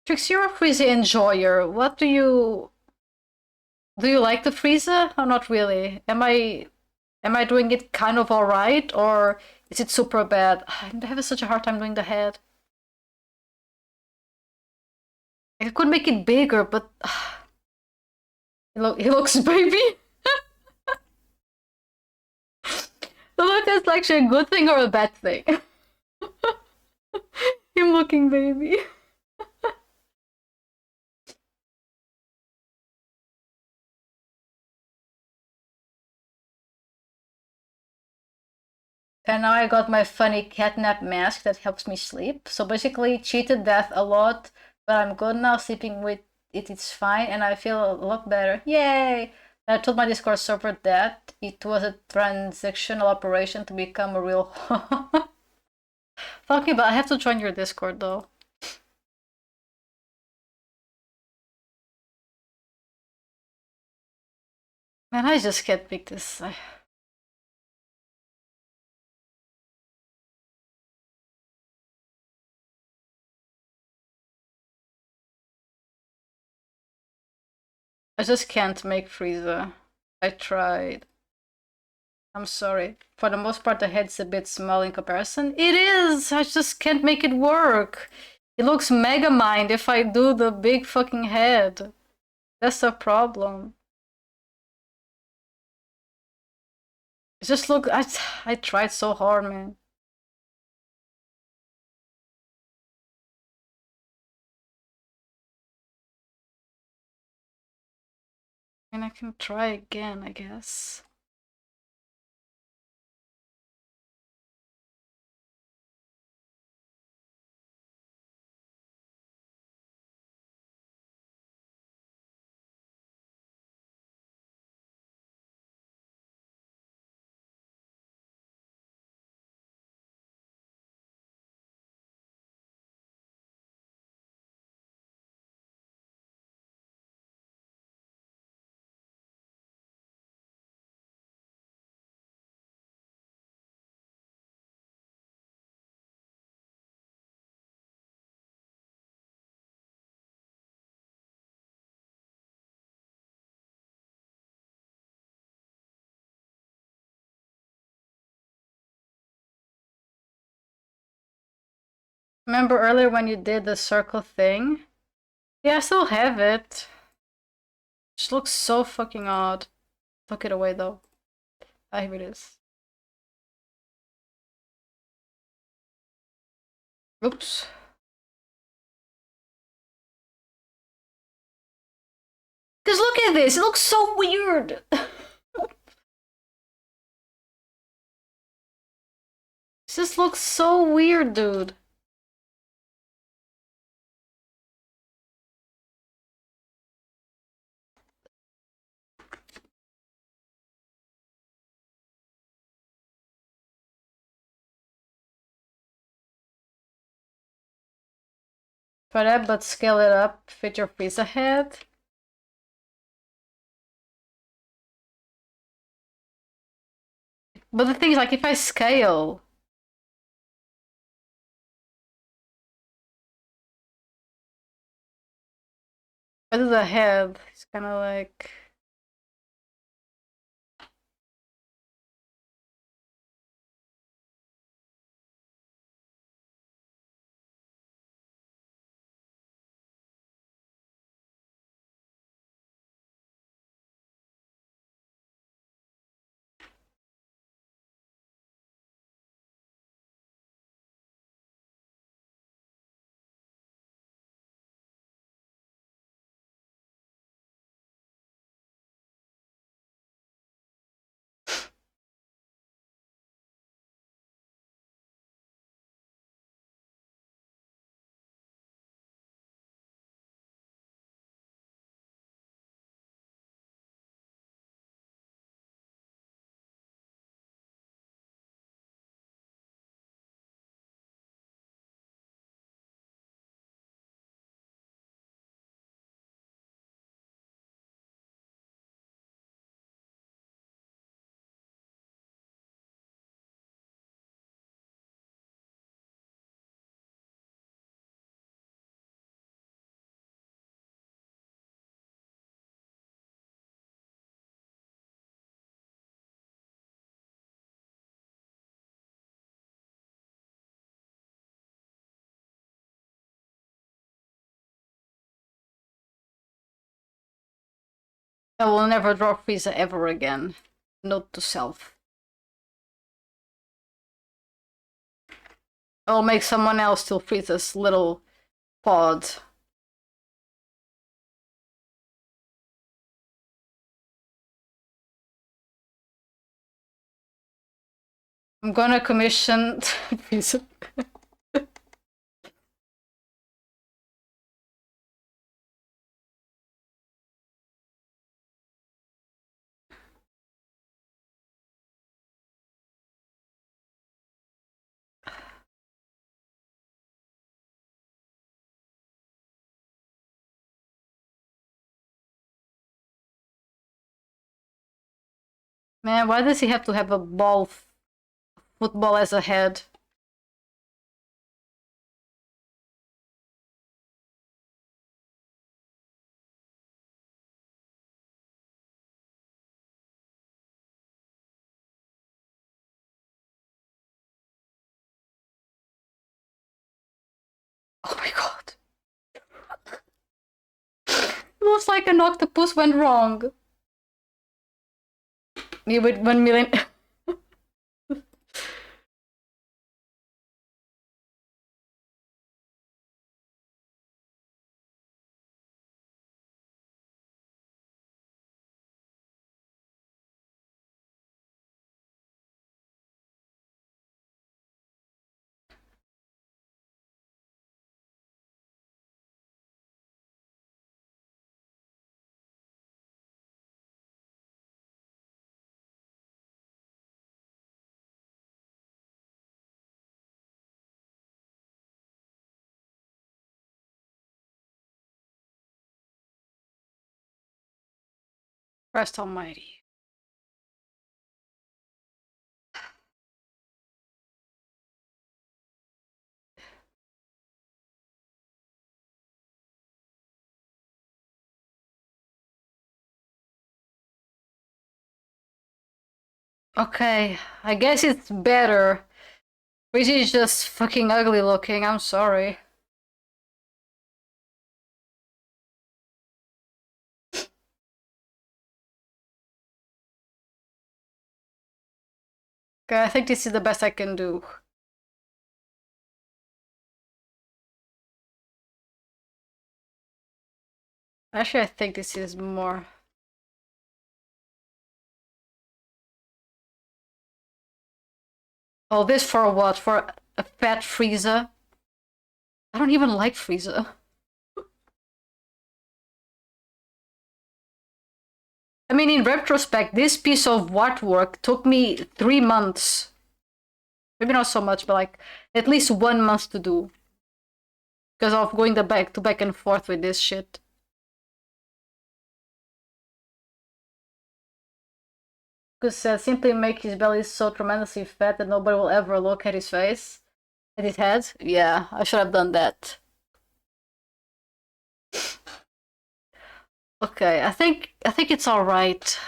Trix, you're a Frieza enjoyer. What do you like the Frieza? Or not really? Am I doing it kind of alright, or is it super bad? I'm having such a hard time doing the head. I could make it bigger, but he looks baby. The look is actually a good thing or a bad thing. Him looking baby. And now I got my funny catnap mask that helps me sleep. So basically, cheated death a lot, but I'm good now. Sleeping with it, it's fine, and I feel a lot better. Yay! I told my Discord server that it was a transactional operation to become a real. Talking about, I have to join your Discord though. Man, I just can't pick this. I just can't make Frieza. I tried. I'm sorry. For the most part, the head's a bit small in comparison. It is! I just can't make it work. It looks mega mind if I do the big fucking head. That's the problem. It just look. I tried so hard, man. I mean, I can try again, I guess. Remember earlier when you did the circle thing? Yeah, I still have it. It just looks so fucking odd. Took it away though. Ah, here it is. Oops. Because look at this, it looks so weird. This looks so weird, dude. Try that, but scale it up, fit your Frieza head. But the thing is, like, if I scale, I do the head, it's kind of like. I will never draw Frieza ever again. Note to self. I'll make someone else steal Frieza's little pod. I'm gonna commission Frieza. Man, why does he have to have a football as a head? Oh my god. It looks like an octopus went wrong. Me with 1 million. Christ almighty. Okay, I guess it's better. Frieza is just fucking ugly looking, I'm sorry. Okay, I think this is the best I can do. Actually, I think this is more... Oh, this for what? For a fat Frieza? I don't even like Frieza. I mean, in retrospect, this piece of artwork took me 3 months. Maybe not so much, but like at least 1 month to do. Because of going back and forth with this shit. Because simply make his belly so tremendously fat that nobody will ever look at his face. At his head? Yeah, I should have done that. Okay, I think it's alright.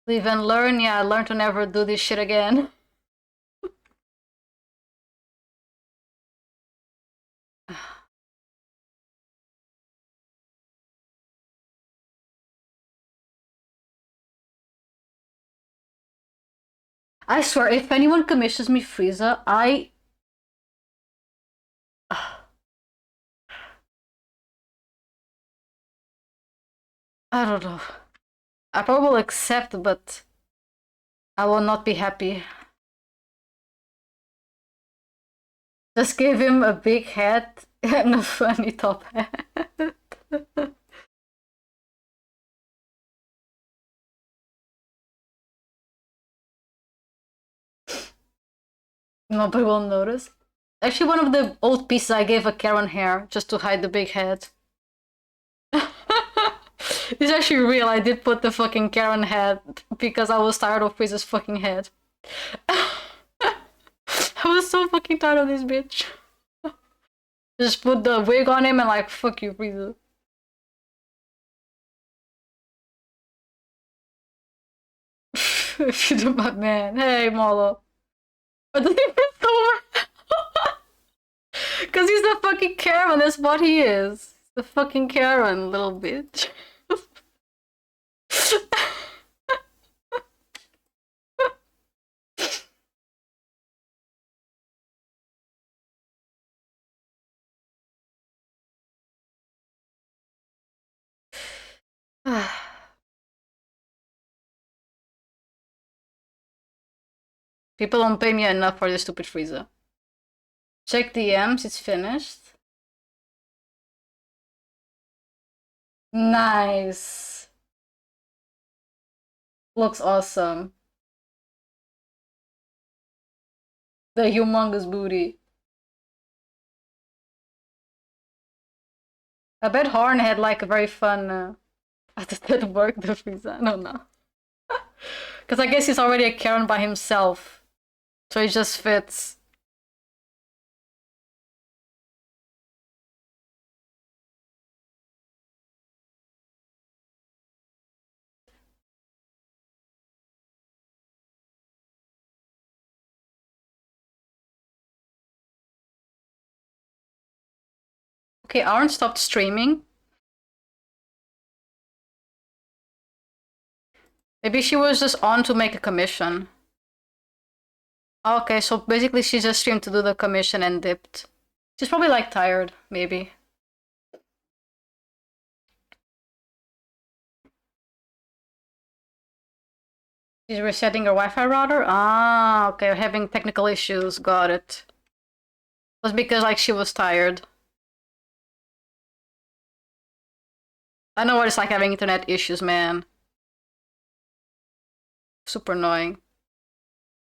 Live and learn, yeah, learn to never do this shit again. I swear, if anyone commissions me Frieza, I don't know. I probably will accept, but I will not be happy. Just give him a big head and a funny top hat. Nobody will notice. Actually, one of the old pieces I gave a Karen hair just to hide the big head. It's actually real. I did put the fucking Karen head because I was tired of Frieza's fucking head. I was so fucking tired of this bitch. Just put the wig on him and like, fuck you, Frieza. If you do my man. Hey, Molo. But doesn't even so because he's the fucking Karen, that's what he is. The fucking Karen, little bitch. People don't pay me enough for this stupid Frieza. Check DMs, it's finished. Nice. Looks awesome. The humongous booty. I bet Horn had like a very fun does that work, the Frieza? I don't know. Because I guess he's already a Karen by himself. So it just fits. Okay, Aaron stopped streaming. Maybe she was just on to make a commission. Okay, so basically she just streamed to do the commission and dipped. She's probably like tired, maybe. She's resetting her Wi-Fi router? Ah, okay, having technical issues, got it. It was because like she was tired. I know what it's like having internet issues, man. Super annoying.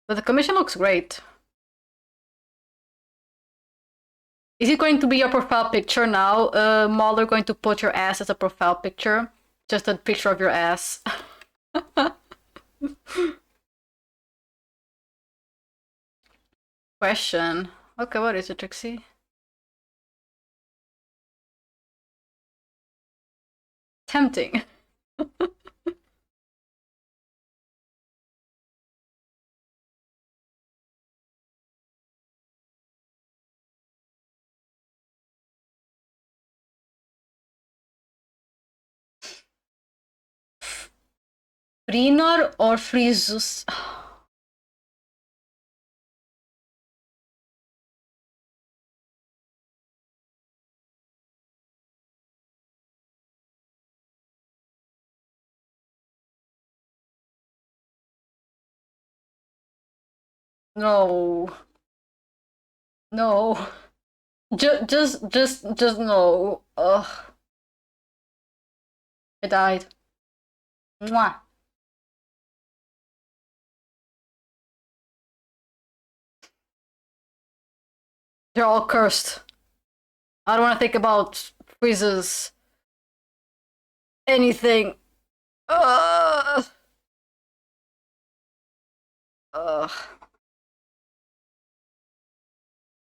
But the commission looks great. Is it going to be your profile picture now? Mauler going to put your ass as a profile picture? Just a picture of your ass. Question. Okay, what is it, Trixie? Tempting. Frinar or Frizus? No. No. Just no. Ugh. I died. Mwah. They're all cursed. I don't want to think about Frieza's anything. Ugh. Ugh.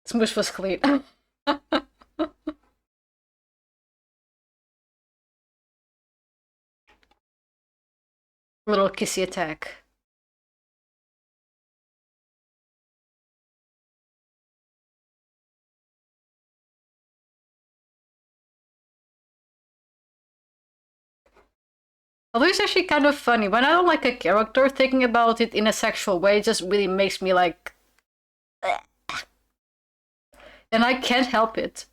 Smush was clean. Little kissy attack. Although it's actually kind of funny. When I don't like a character, thinking about it in a sexual way just really makes me like... And I can't help it.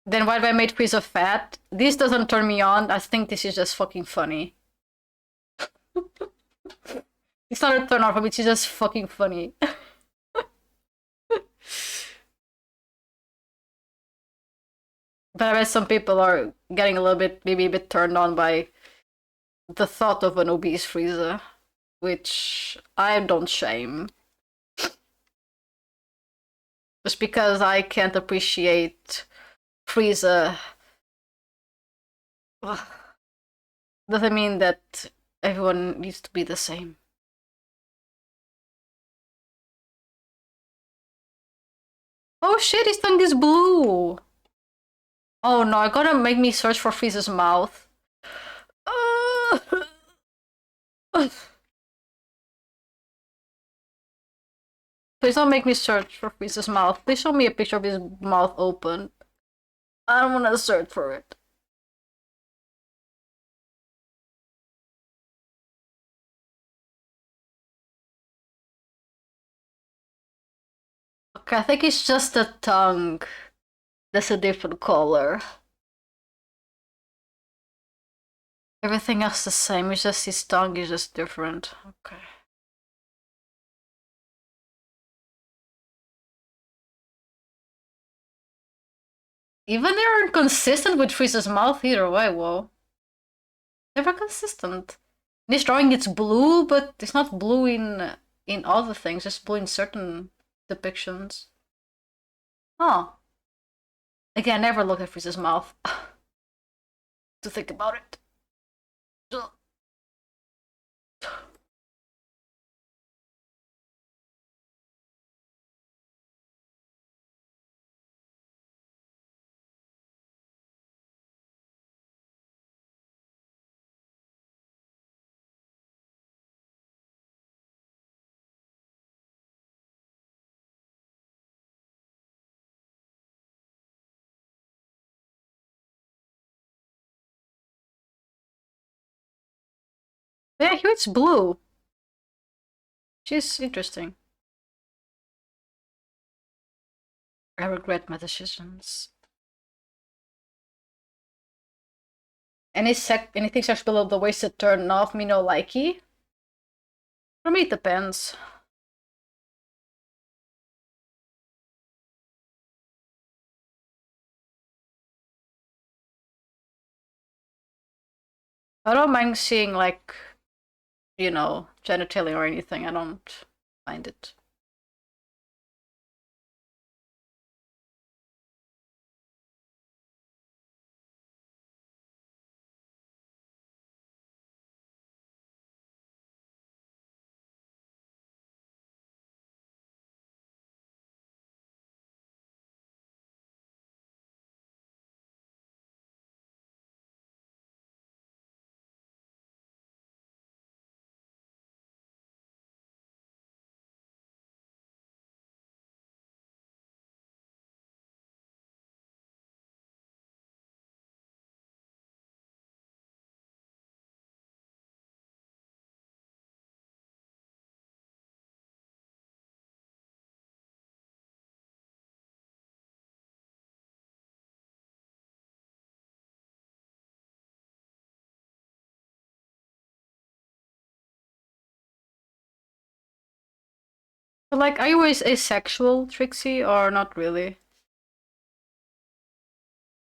Then why do I make Frieza fat? This doesn't turn me on. I think this is just fucking funny. It's not a turn on for me, it's just fucking funny. But I bet some people are getting a little bit, maybe a bit turned on by the thought of an obese Frieza, which I don't shame. Just because I can't appreciate Frieza doesn't mean that everyone needs to be the same. Oh shit, his tongue is blue! Oh no, I gotta make me search for Frieza's mouth. Please don't make me search for Frieza's mouth. Please show me a picture of his mouth open. I don't want to search for it. Okay, I think it's just the tongue. That's a different color. Everything else the same, it's just his tongue is just different. Okay. Even they aren't consistent with Frieza's mouth either way, whoa. Never consistent. In this drawing it's blue, but it's not blue in other things, it's blue in certain depictions. Huh. Again, I never look at Frieza's mouth. To think about it. Yeah, here it's blue. She's interesting. I regret my decisions. Anything sexual below the waist to turn off me no likey? For me it depends. I don't mind seeing like, you know, genitalia or anything. I don't mind it. But like, are you always asexual, Trixie, or not really?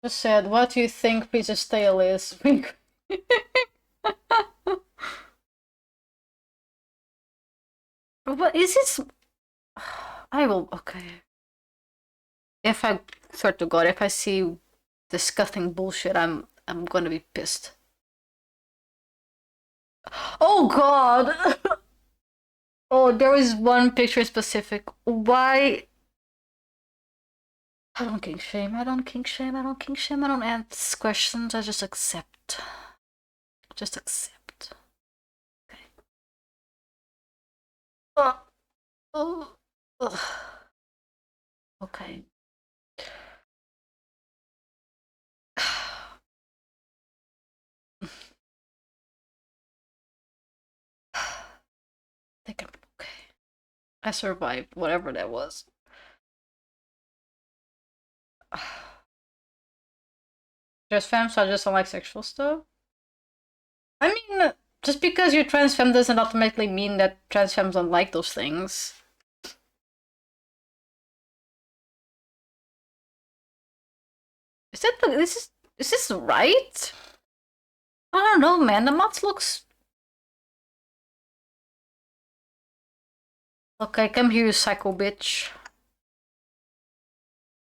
Just said, what do you think Princess Tail is? What is it? I will. Okay. If I swear to God, if I see disgusting bullshit, I'm gonna be pissed. Oh God! Oh, there is one picture specific. Why? I don't kink shame. I don't kink shame. I don't kink shame. I don't ask questions. I just accept. Just accept. Okay. Oh. Okay. I think I'm okay. I survived whatever that was. Trans femmes, so I just don't like sexual stuff. I mean, just because you're trans femme doesn't automatically mean that trans femmes don't like those things. Is that the, is this right? I don't know, man. The mods looks. Okay, come here, you psycho bitch.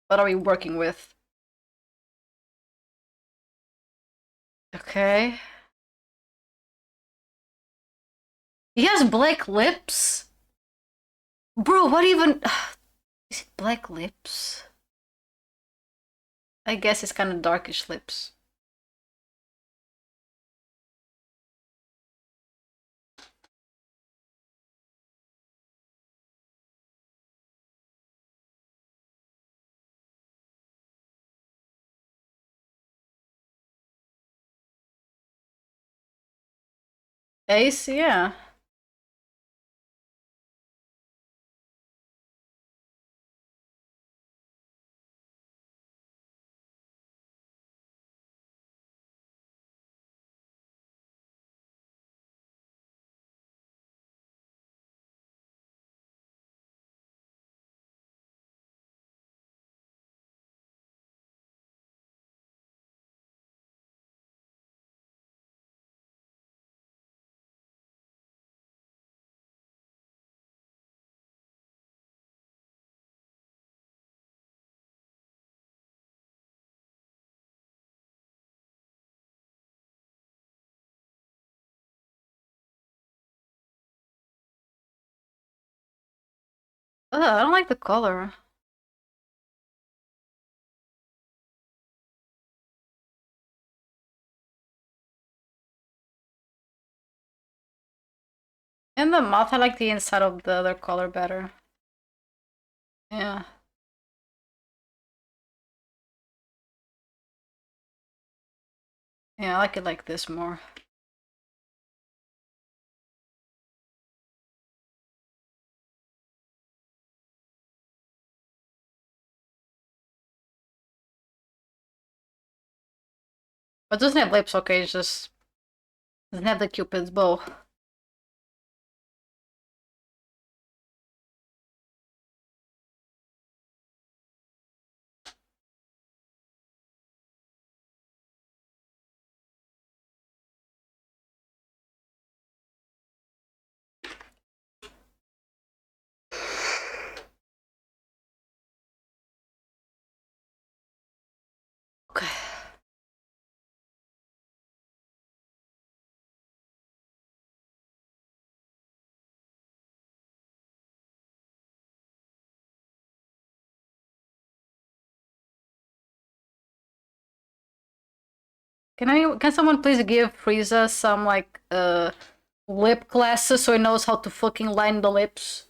What are we working with? Okay. He has black lips? Bro, what even... Is it black lips? I guess it's kind of darkish lips. Ace, yeah. Ugh, I don't like the color. In the mouth, I like the inside of the other color better. Yeah. Yeah, I like it like this more. But it doesn't have lips, okay, it's just doesn't have the Cupid's bow. Okay. Can someone please give Frieza some like lip glasses so he knows how to fucking line the lips?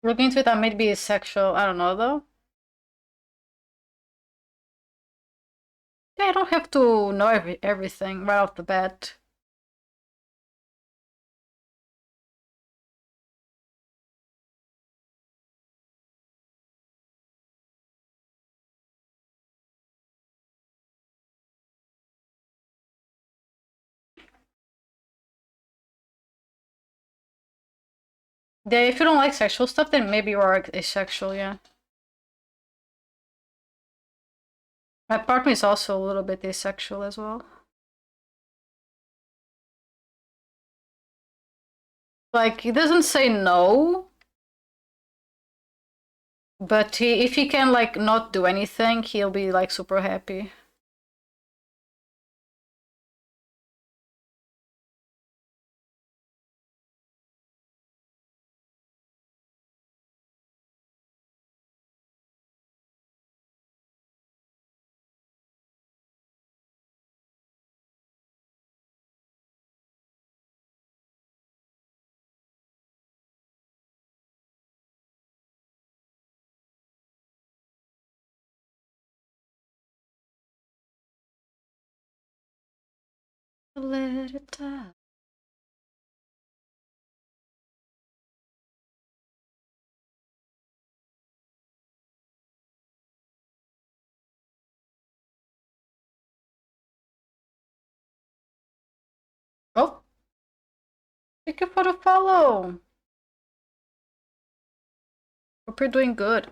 Looking into it, that may be sexual. I don't know though. Yeah, I don't have to know everything right off the bat. Yeah, if you don't like sexual stuff, then maybe you are asexual, yeah. My partner is also a little bit asexual as well. Like, he doesn't say no, but if he can, like, not do anything, he'll be, like, super happy. Let it die. Thank you for the follow. Hope you're doing good.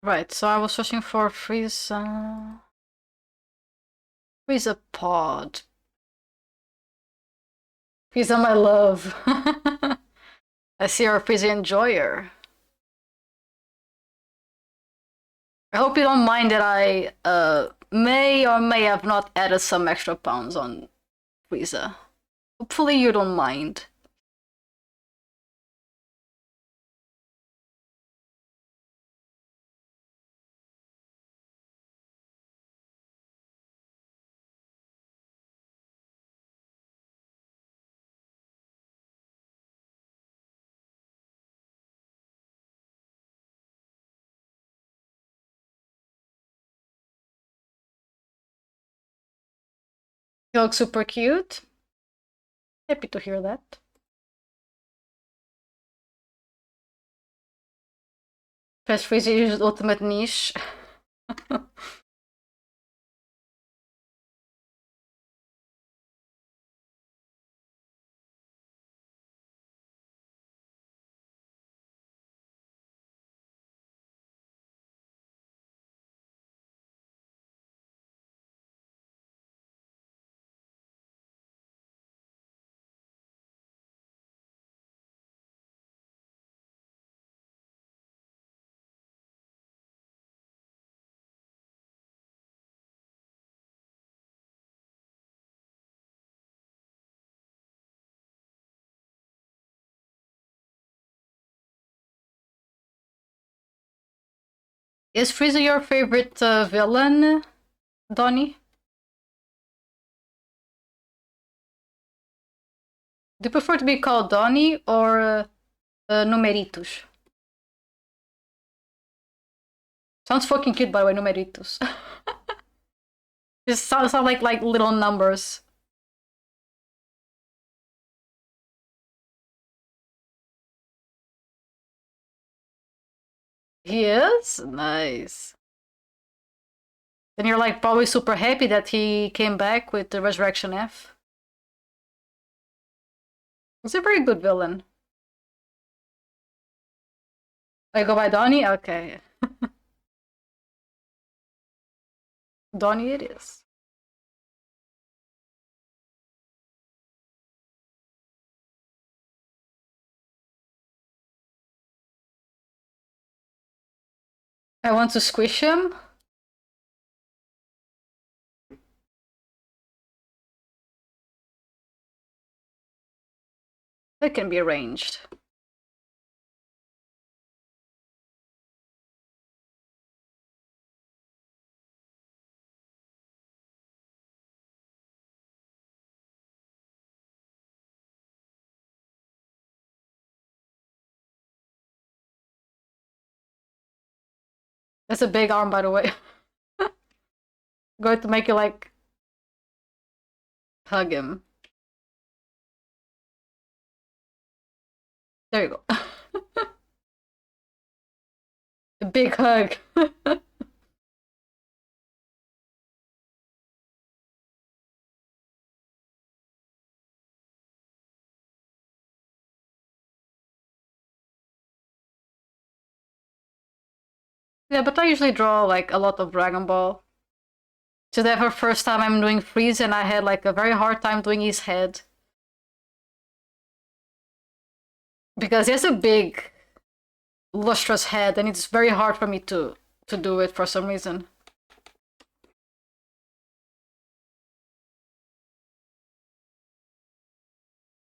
Right, so I was searching for Frieza. Frieza pod. Frieza my love. I see you're a Frieza enjoyer. I hope you don't mind that I may or may have not added some extra pounds on Frieza. Hopefully you don't mind. You look super cute. Happy to hear that. Best Frieza uses ultimate niche. Is Frieza your favorite villain, Donnie? Do you prefer to be called Donnie or Numeritos? Sounds fucking cute, by the way, Numeritos. Just sound like little numbers. He is? Nice. Then you're like probably super happy that he came back with the Resurrection F. He's a very good villain. I go by Donnie? Okay. Donnie it is. I want to squish him. That can be arranged. That's a big arm, by the way. Going to make you like hug him. There you go. A big hug. Yeah, but I usually draw like a lot of Dragon Ball. Today, for first time, I'm doing Frieza, and I had like a very hard time doing his head because he has a big, lustrous head, and it's very hard for me to do it for some reason.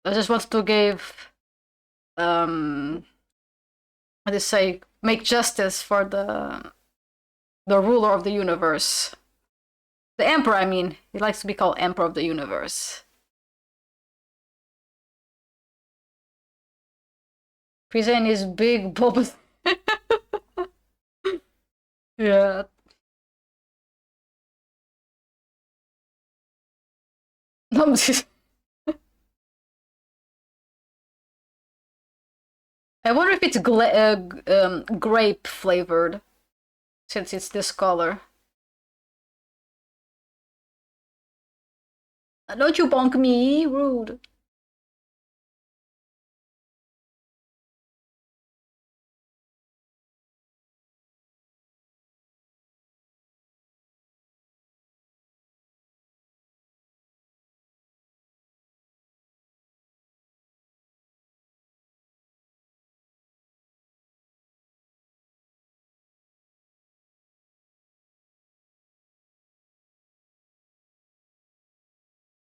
I just wanted to give, how to say, make justice for the ruler of the universe, the emperor. I mean, he likes to be called emperor of the universe. Frieza and his big bulbous. Yeah. No, I wonder if it's grape flavored, since it's this color. Don't you bonk me, rude.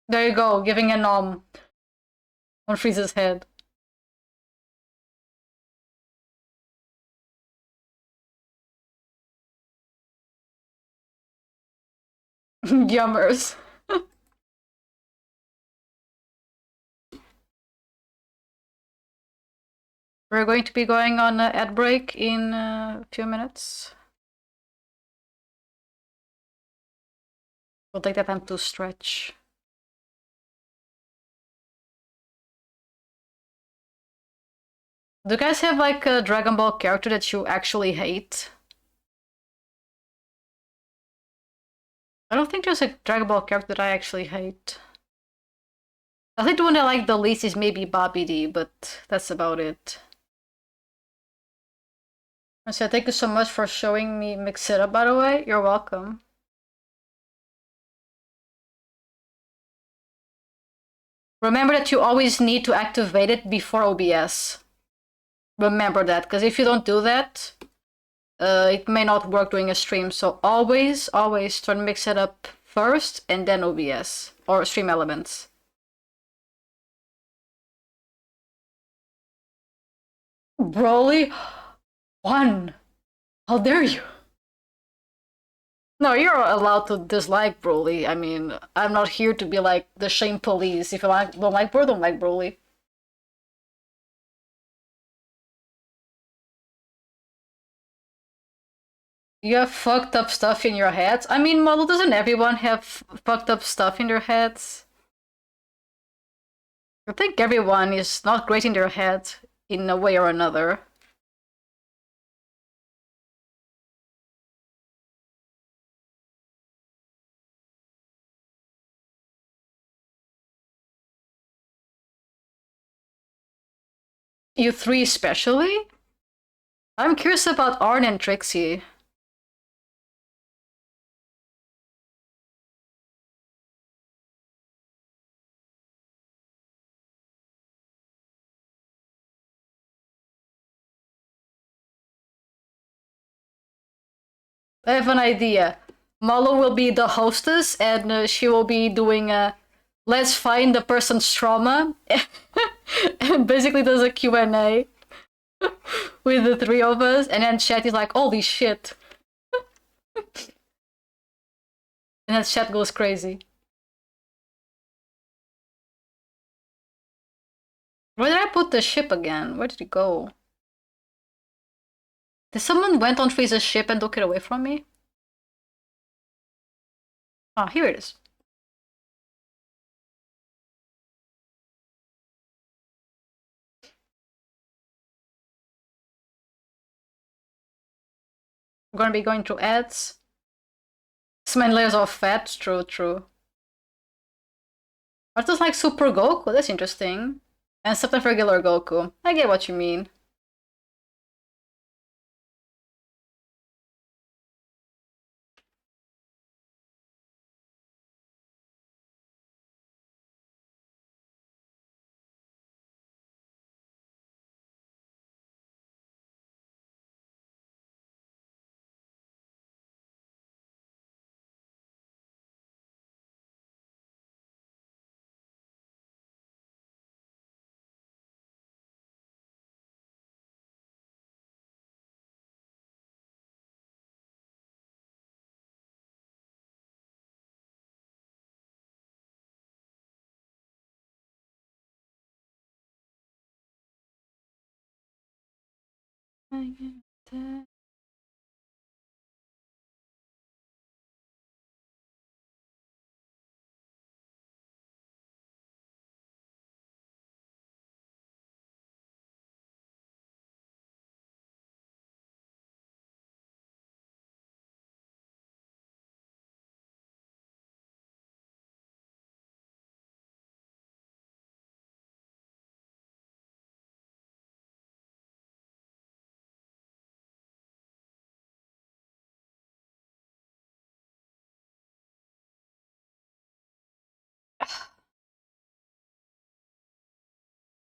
There you go, giving a nom on Frieza's head. Yummers. We're going to be going on an ad break in a few minutes. We'll take that time to stretch. Do you guys have like a Dragon Ball character that you actually hate? I don't think there's a Dragon Ball character that I actually hate. I think the one I like the least is maybe Bobby D, but that's about it. So thank you so much for showing me Mix It Up, by the way. You're welcome. Remember that you always need to activate it before OBS. Remember that, because if you don't do that, it may not work during a stream. So always turn Mix It Up first and then OBS or Stream Elements. Broly? One. How dare you? No, you're allowed to dislike Broly. I mean, I'm not here to be like the shame police. If you don't like Broly, don't like Broly. You have fucked up stuff in your heads. I mean, Model, doesn't everyone have fucked up stuff in their heads? I think everyone is not great in their head in a way or another. You three especially? I'm curious about Arn and Trixie. I have an idea. Malo will be the hostess, and she will be doing a let's find the person's trauma, and basically does a Q&A with the three of us, and then chat is like, holy shit. And then chat goes crazy. Where did I put the ship again? Where did it go? Did someone went on Frieza's ship and took it away from me? Ah, here it is. We're gonna be going through ads. Cement layers of fat, true. Are those like Super Goku? That's interesting. And sometimes regular Goku. I get what you mean.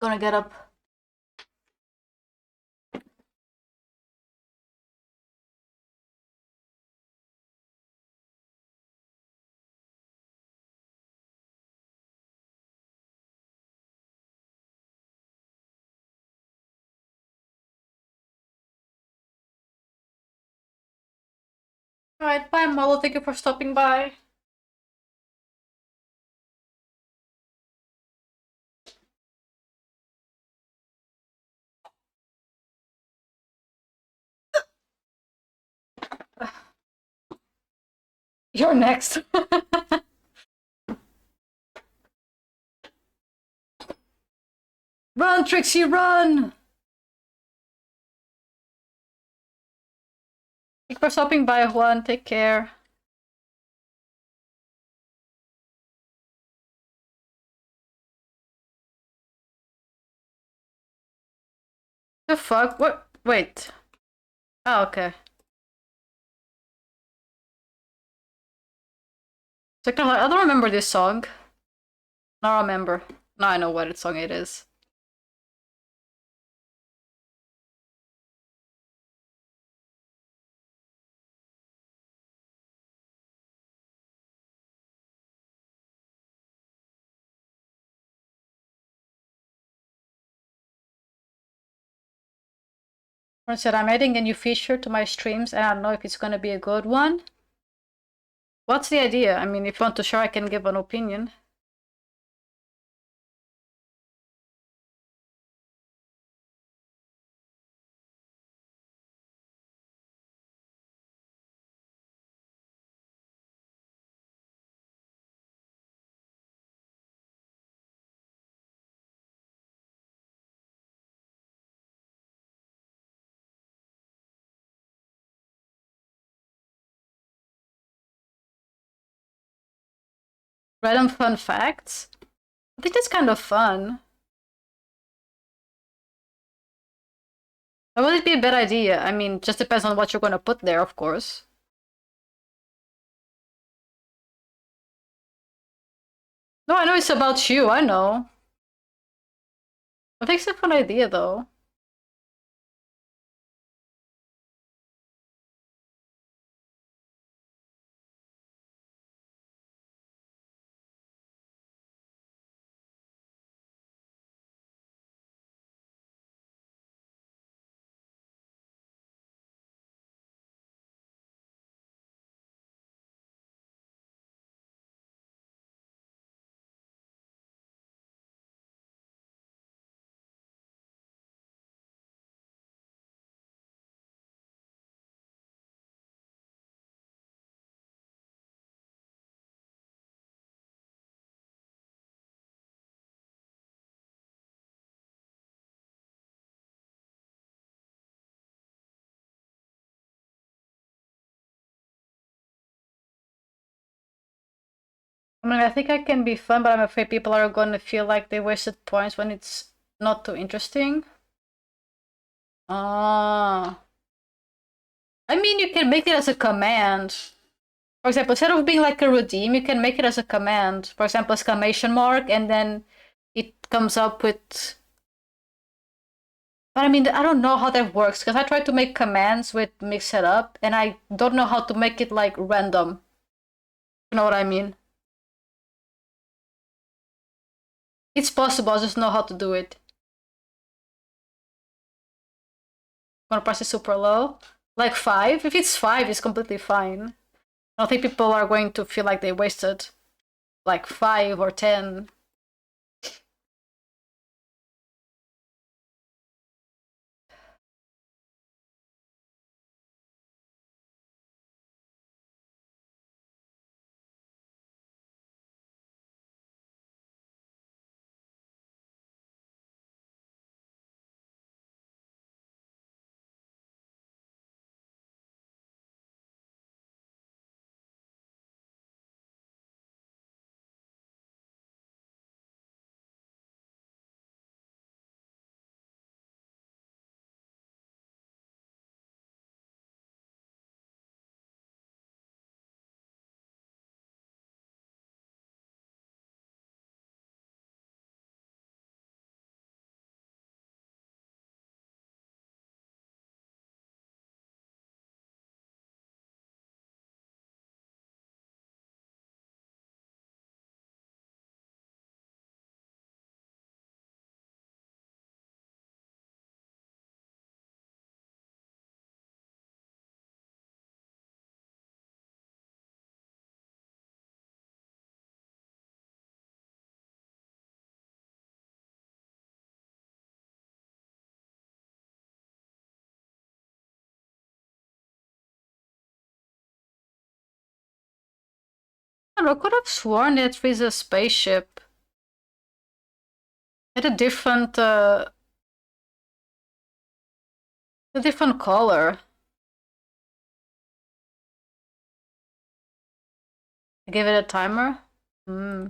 Gonna get up. Alright, bye Molo, thank you for stopping by. You're next. Run, Trixie, run! Thank you for stopping by, Juan. Take care. The fuck? What? Wait. Oh, okay. So, I don't remember this song. Now I remember. Now I know what song it is. Someone said, I'm adding a new feature to my streams and I don't know if it's gonna be a good one. What's the idea? I mean, if you want to share, I can give an opinion. Random fun facts? I think that's kind of fun. But would it be a bad idea? I mean, just depends on what you're gonna put there, of course. No, I know it's about you, I know. I think it's a fun idea, though. I mean, I think I can be fun, but I'm afraid people are gonna feel like they wasted points when it's not too interesting. Ah. I mean, you can make it as a command. For example, instead of being like a redeem, you can make it as a command. For example, exclamation mark, and then it comes up with... But I mean, I don't know how that works, because I tried to make commands with mix it up, and I don't know how to make it like random. You know what I mean? It's possible, I just know how to do it. Wanna press it super low? Like 5? If it's 5, it's completely fine. I don't think people are going to feel like they wasted like 5 or 10. I don't know, could have sworn that Frieza's spaceship had a different color. I gave it a timer. Hmm.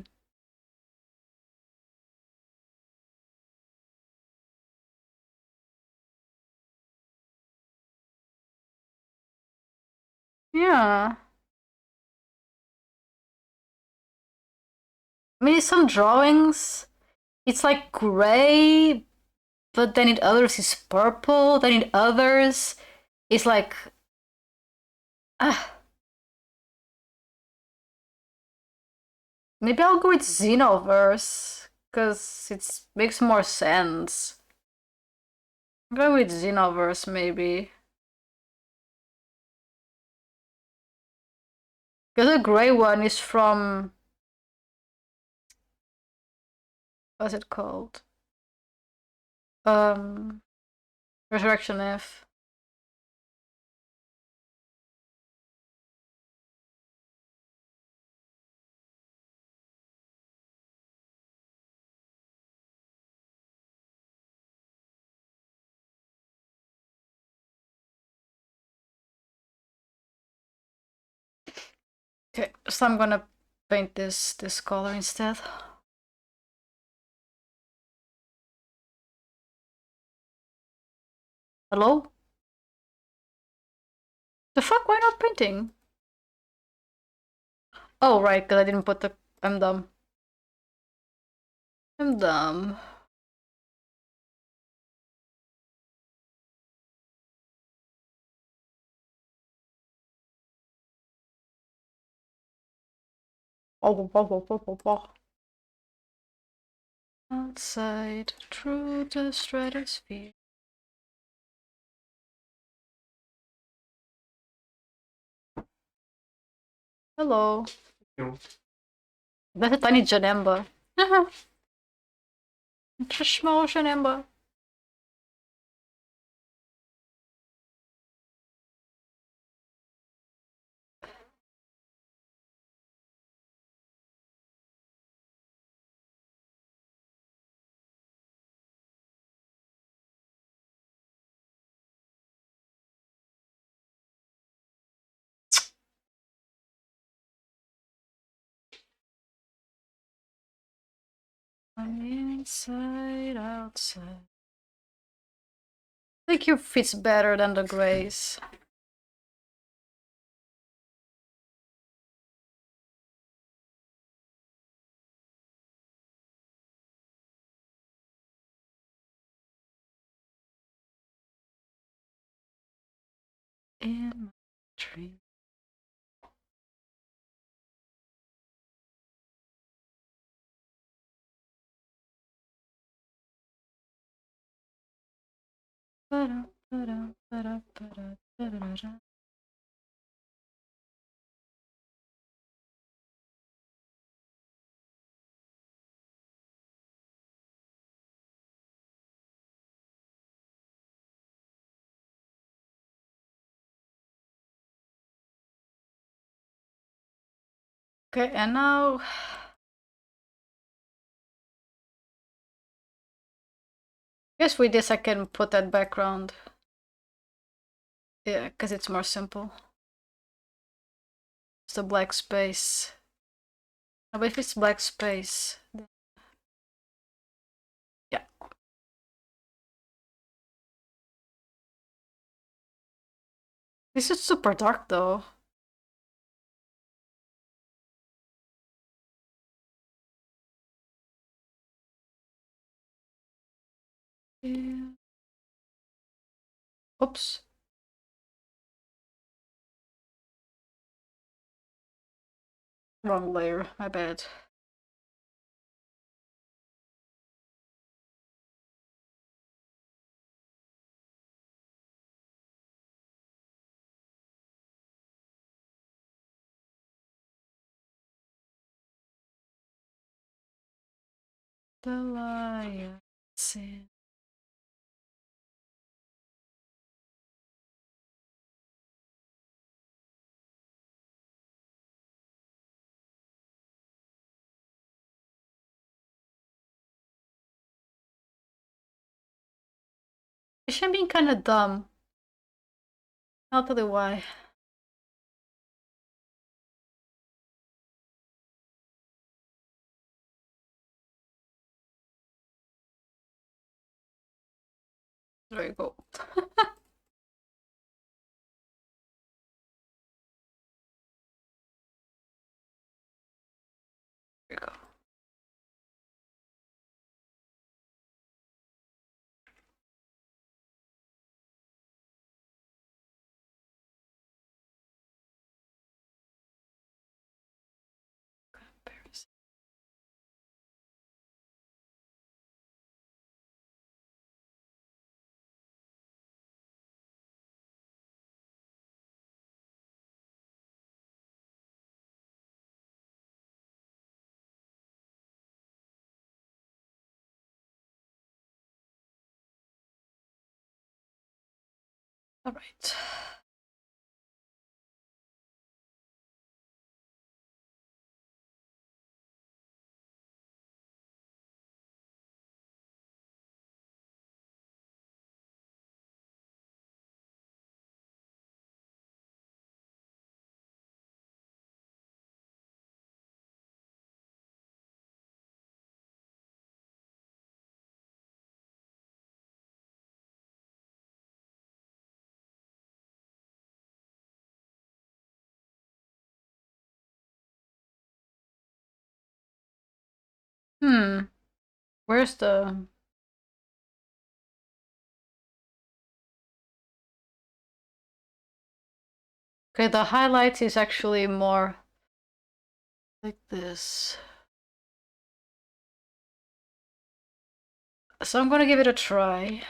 Yeah. I mean, some drawings, it's like gray, but then in others it's purple, then in others it's like ah, maybe I'll go with Xenoverse because it makes more sense. I'm going with Xenoverse maybe. Because the gray one is from what's it called? Um Resurrection F. Okay, so I'm gonna paint this color instead. Hello? The fuck, why not painting? Oh right, because I didn't put the I'm dumb. I'm dumb. Outside through the stratosphere. Hello. That's a tiny Janemba. It's a small Janemba. I'm inside, outside. I think you fits better than the grays. In my dream. Okay, and now guess with this I can put that background. Yeah, because it's more simple. It's the black space. Oh, but if it's black space, then yeah. This is super dark though. Yeah. Oops. Wrong layer, my bad. The lion sin. I'm being kind of dumb. I'll tell you why. There you go. There you go. Comparison. All right. Where's the... Okay, the highlights is actually more like this. So I'm gonna give it a try.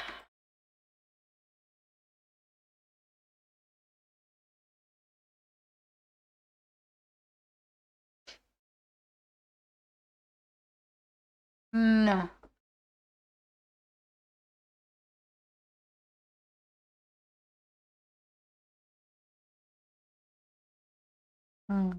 No. Hmm.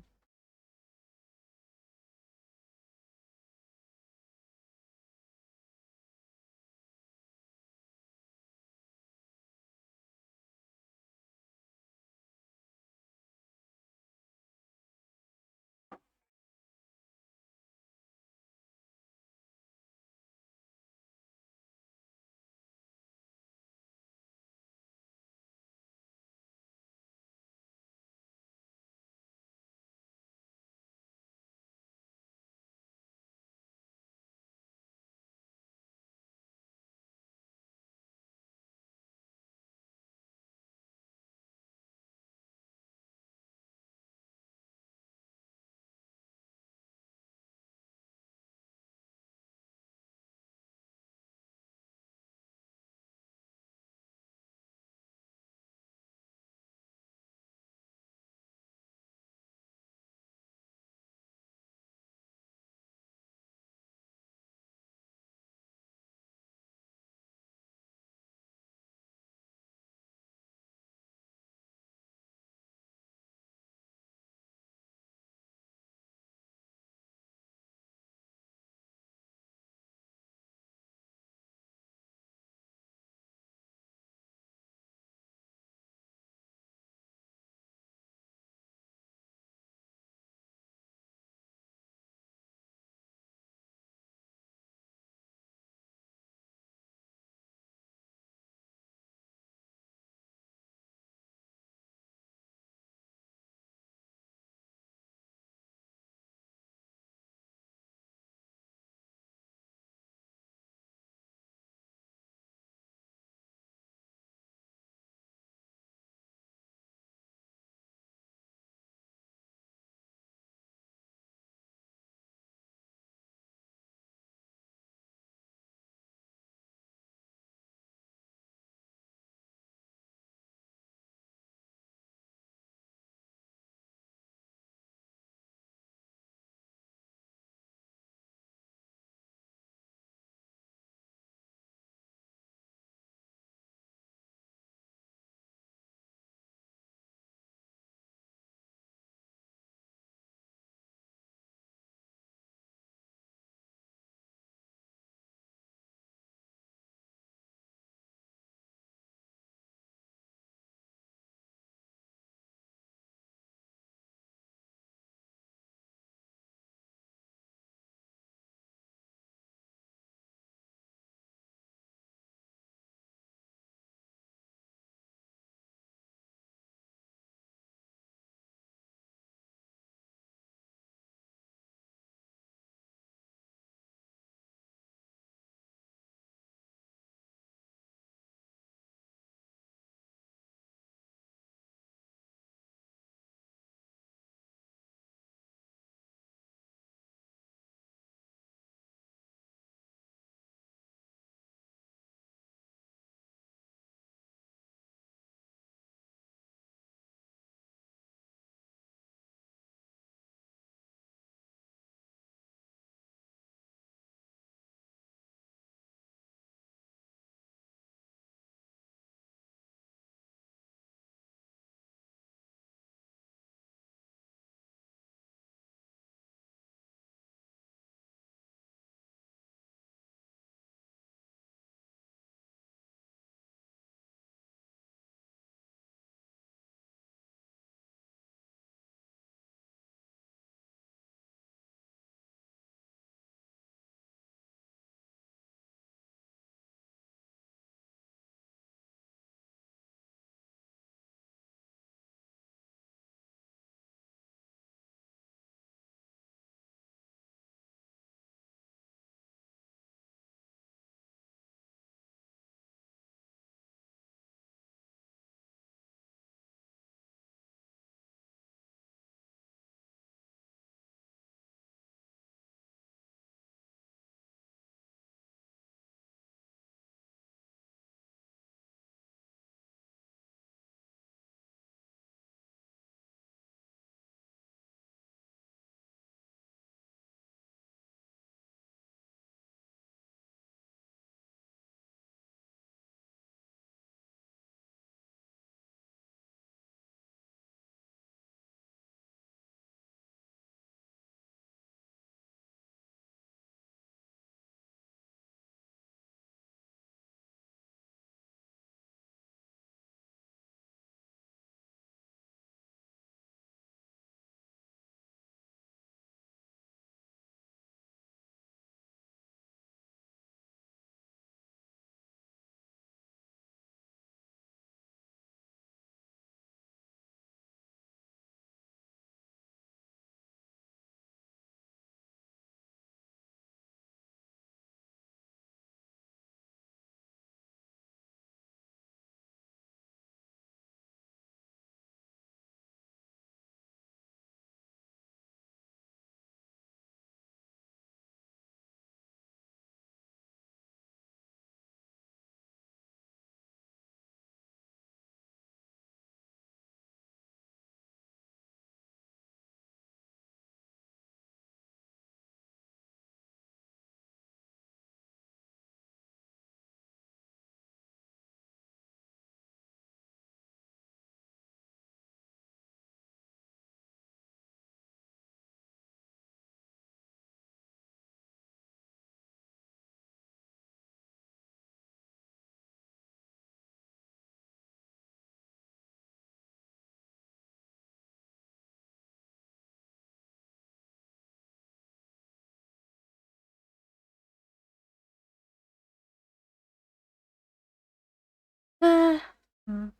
Mm.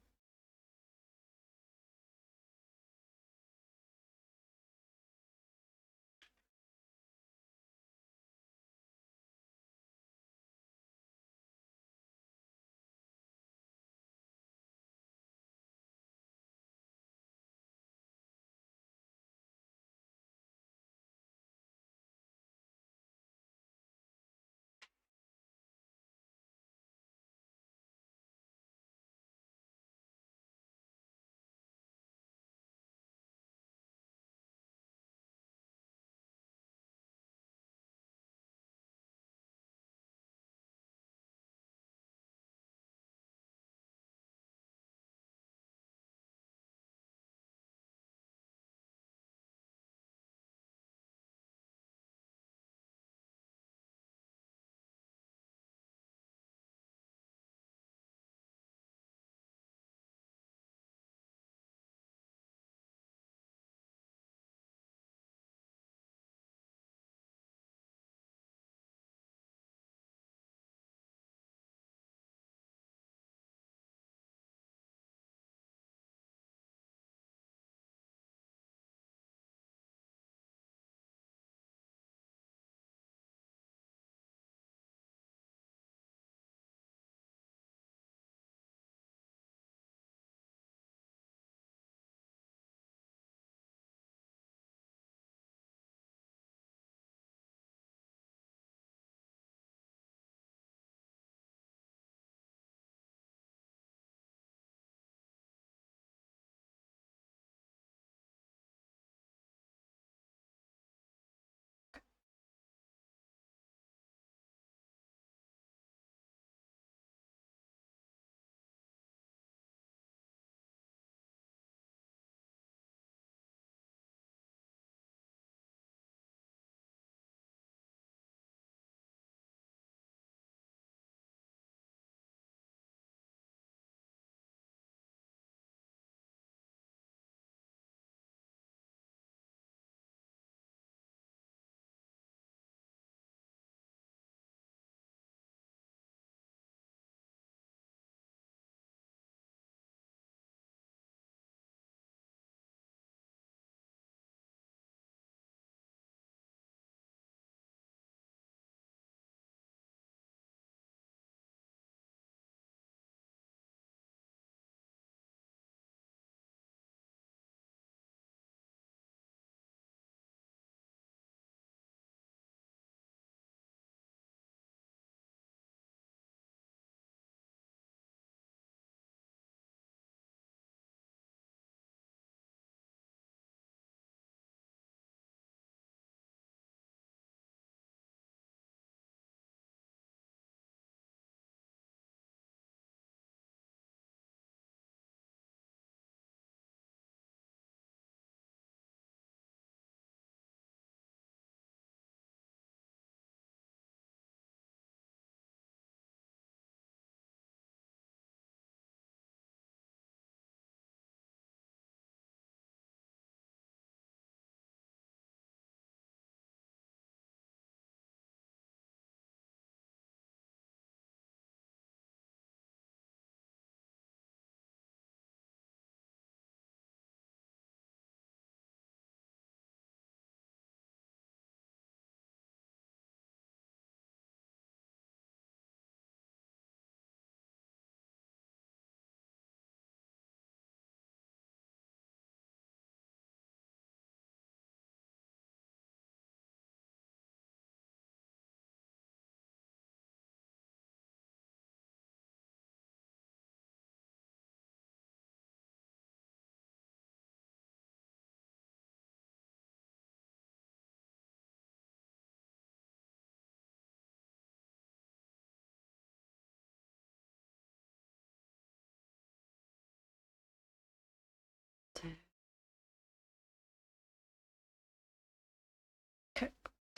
Okay.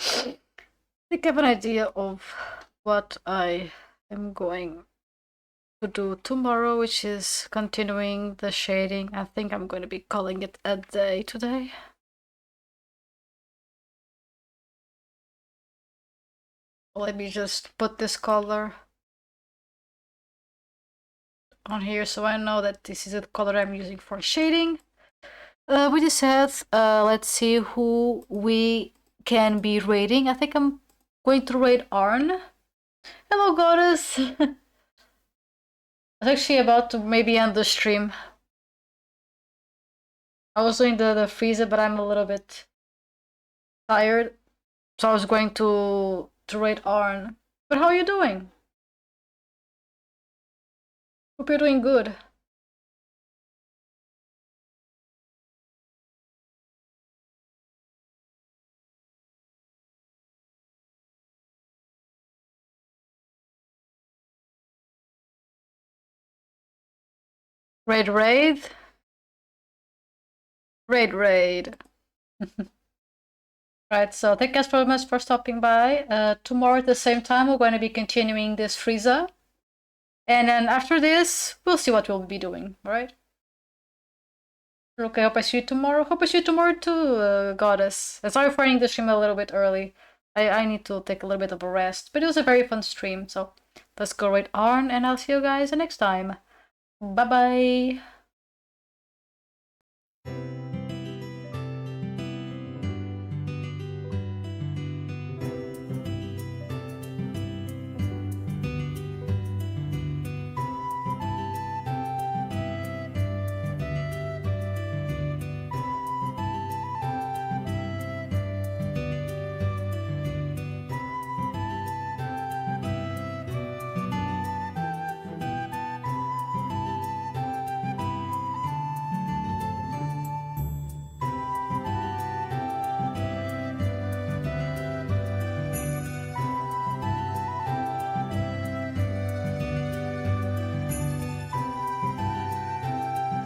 I think I have an idea of what I am going to do tomorrow, which is continuing the shading. I think I'm going to be calling it a day today. Let me just put this color on here so I know that this is the color I'm using for shading. With this said, let's see who we can be raiding. I think I'm going to raid Arn. Hello, goddess! I was actually about to maybe end the stream. I was doing the Frieza, but I'm a little bit tired. So I was going to raid Arn. But how are you doing? Hope you're doing good. Raid. Right, so thank you guys very much for stopping by. Tomorrow at the same time, we're going to be continuing this Frieza. And then after this, we'll see what we'll be doing, alright? Okay, hope I see you tomorrow. Hope I see you tomorrow too, Goddess. Sorry for ending the stream a little bit early. I need to take a little bit of a rest. But it was a very fun stream, so let's go raid Arn, and I'll see you guys next time. Bye-bye!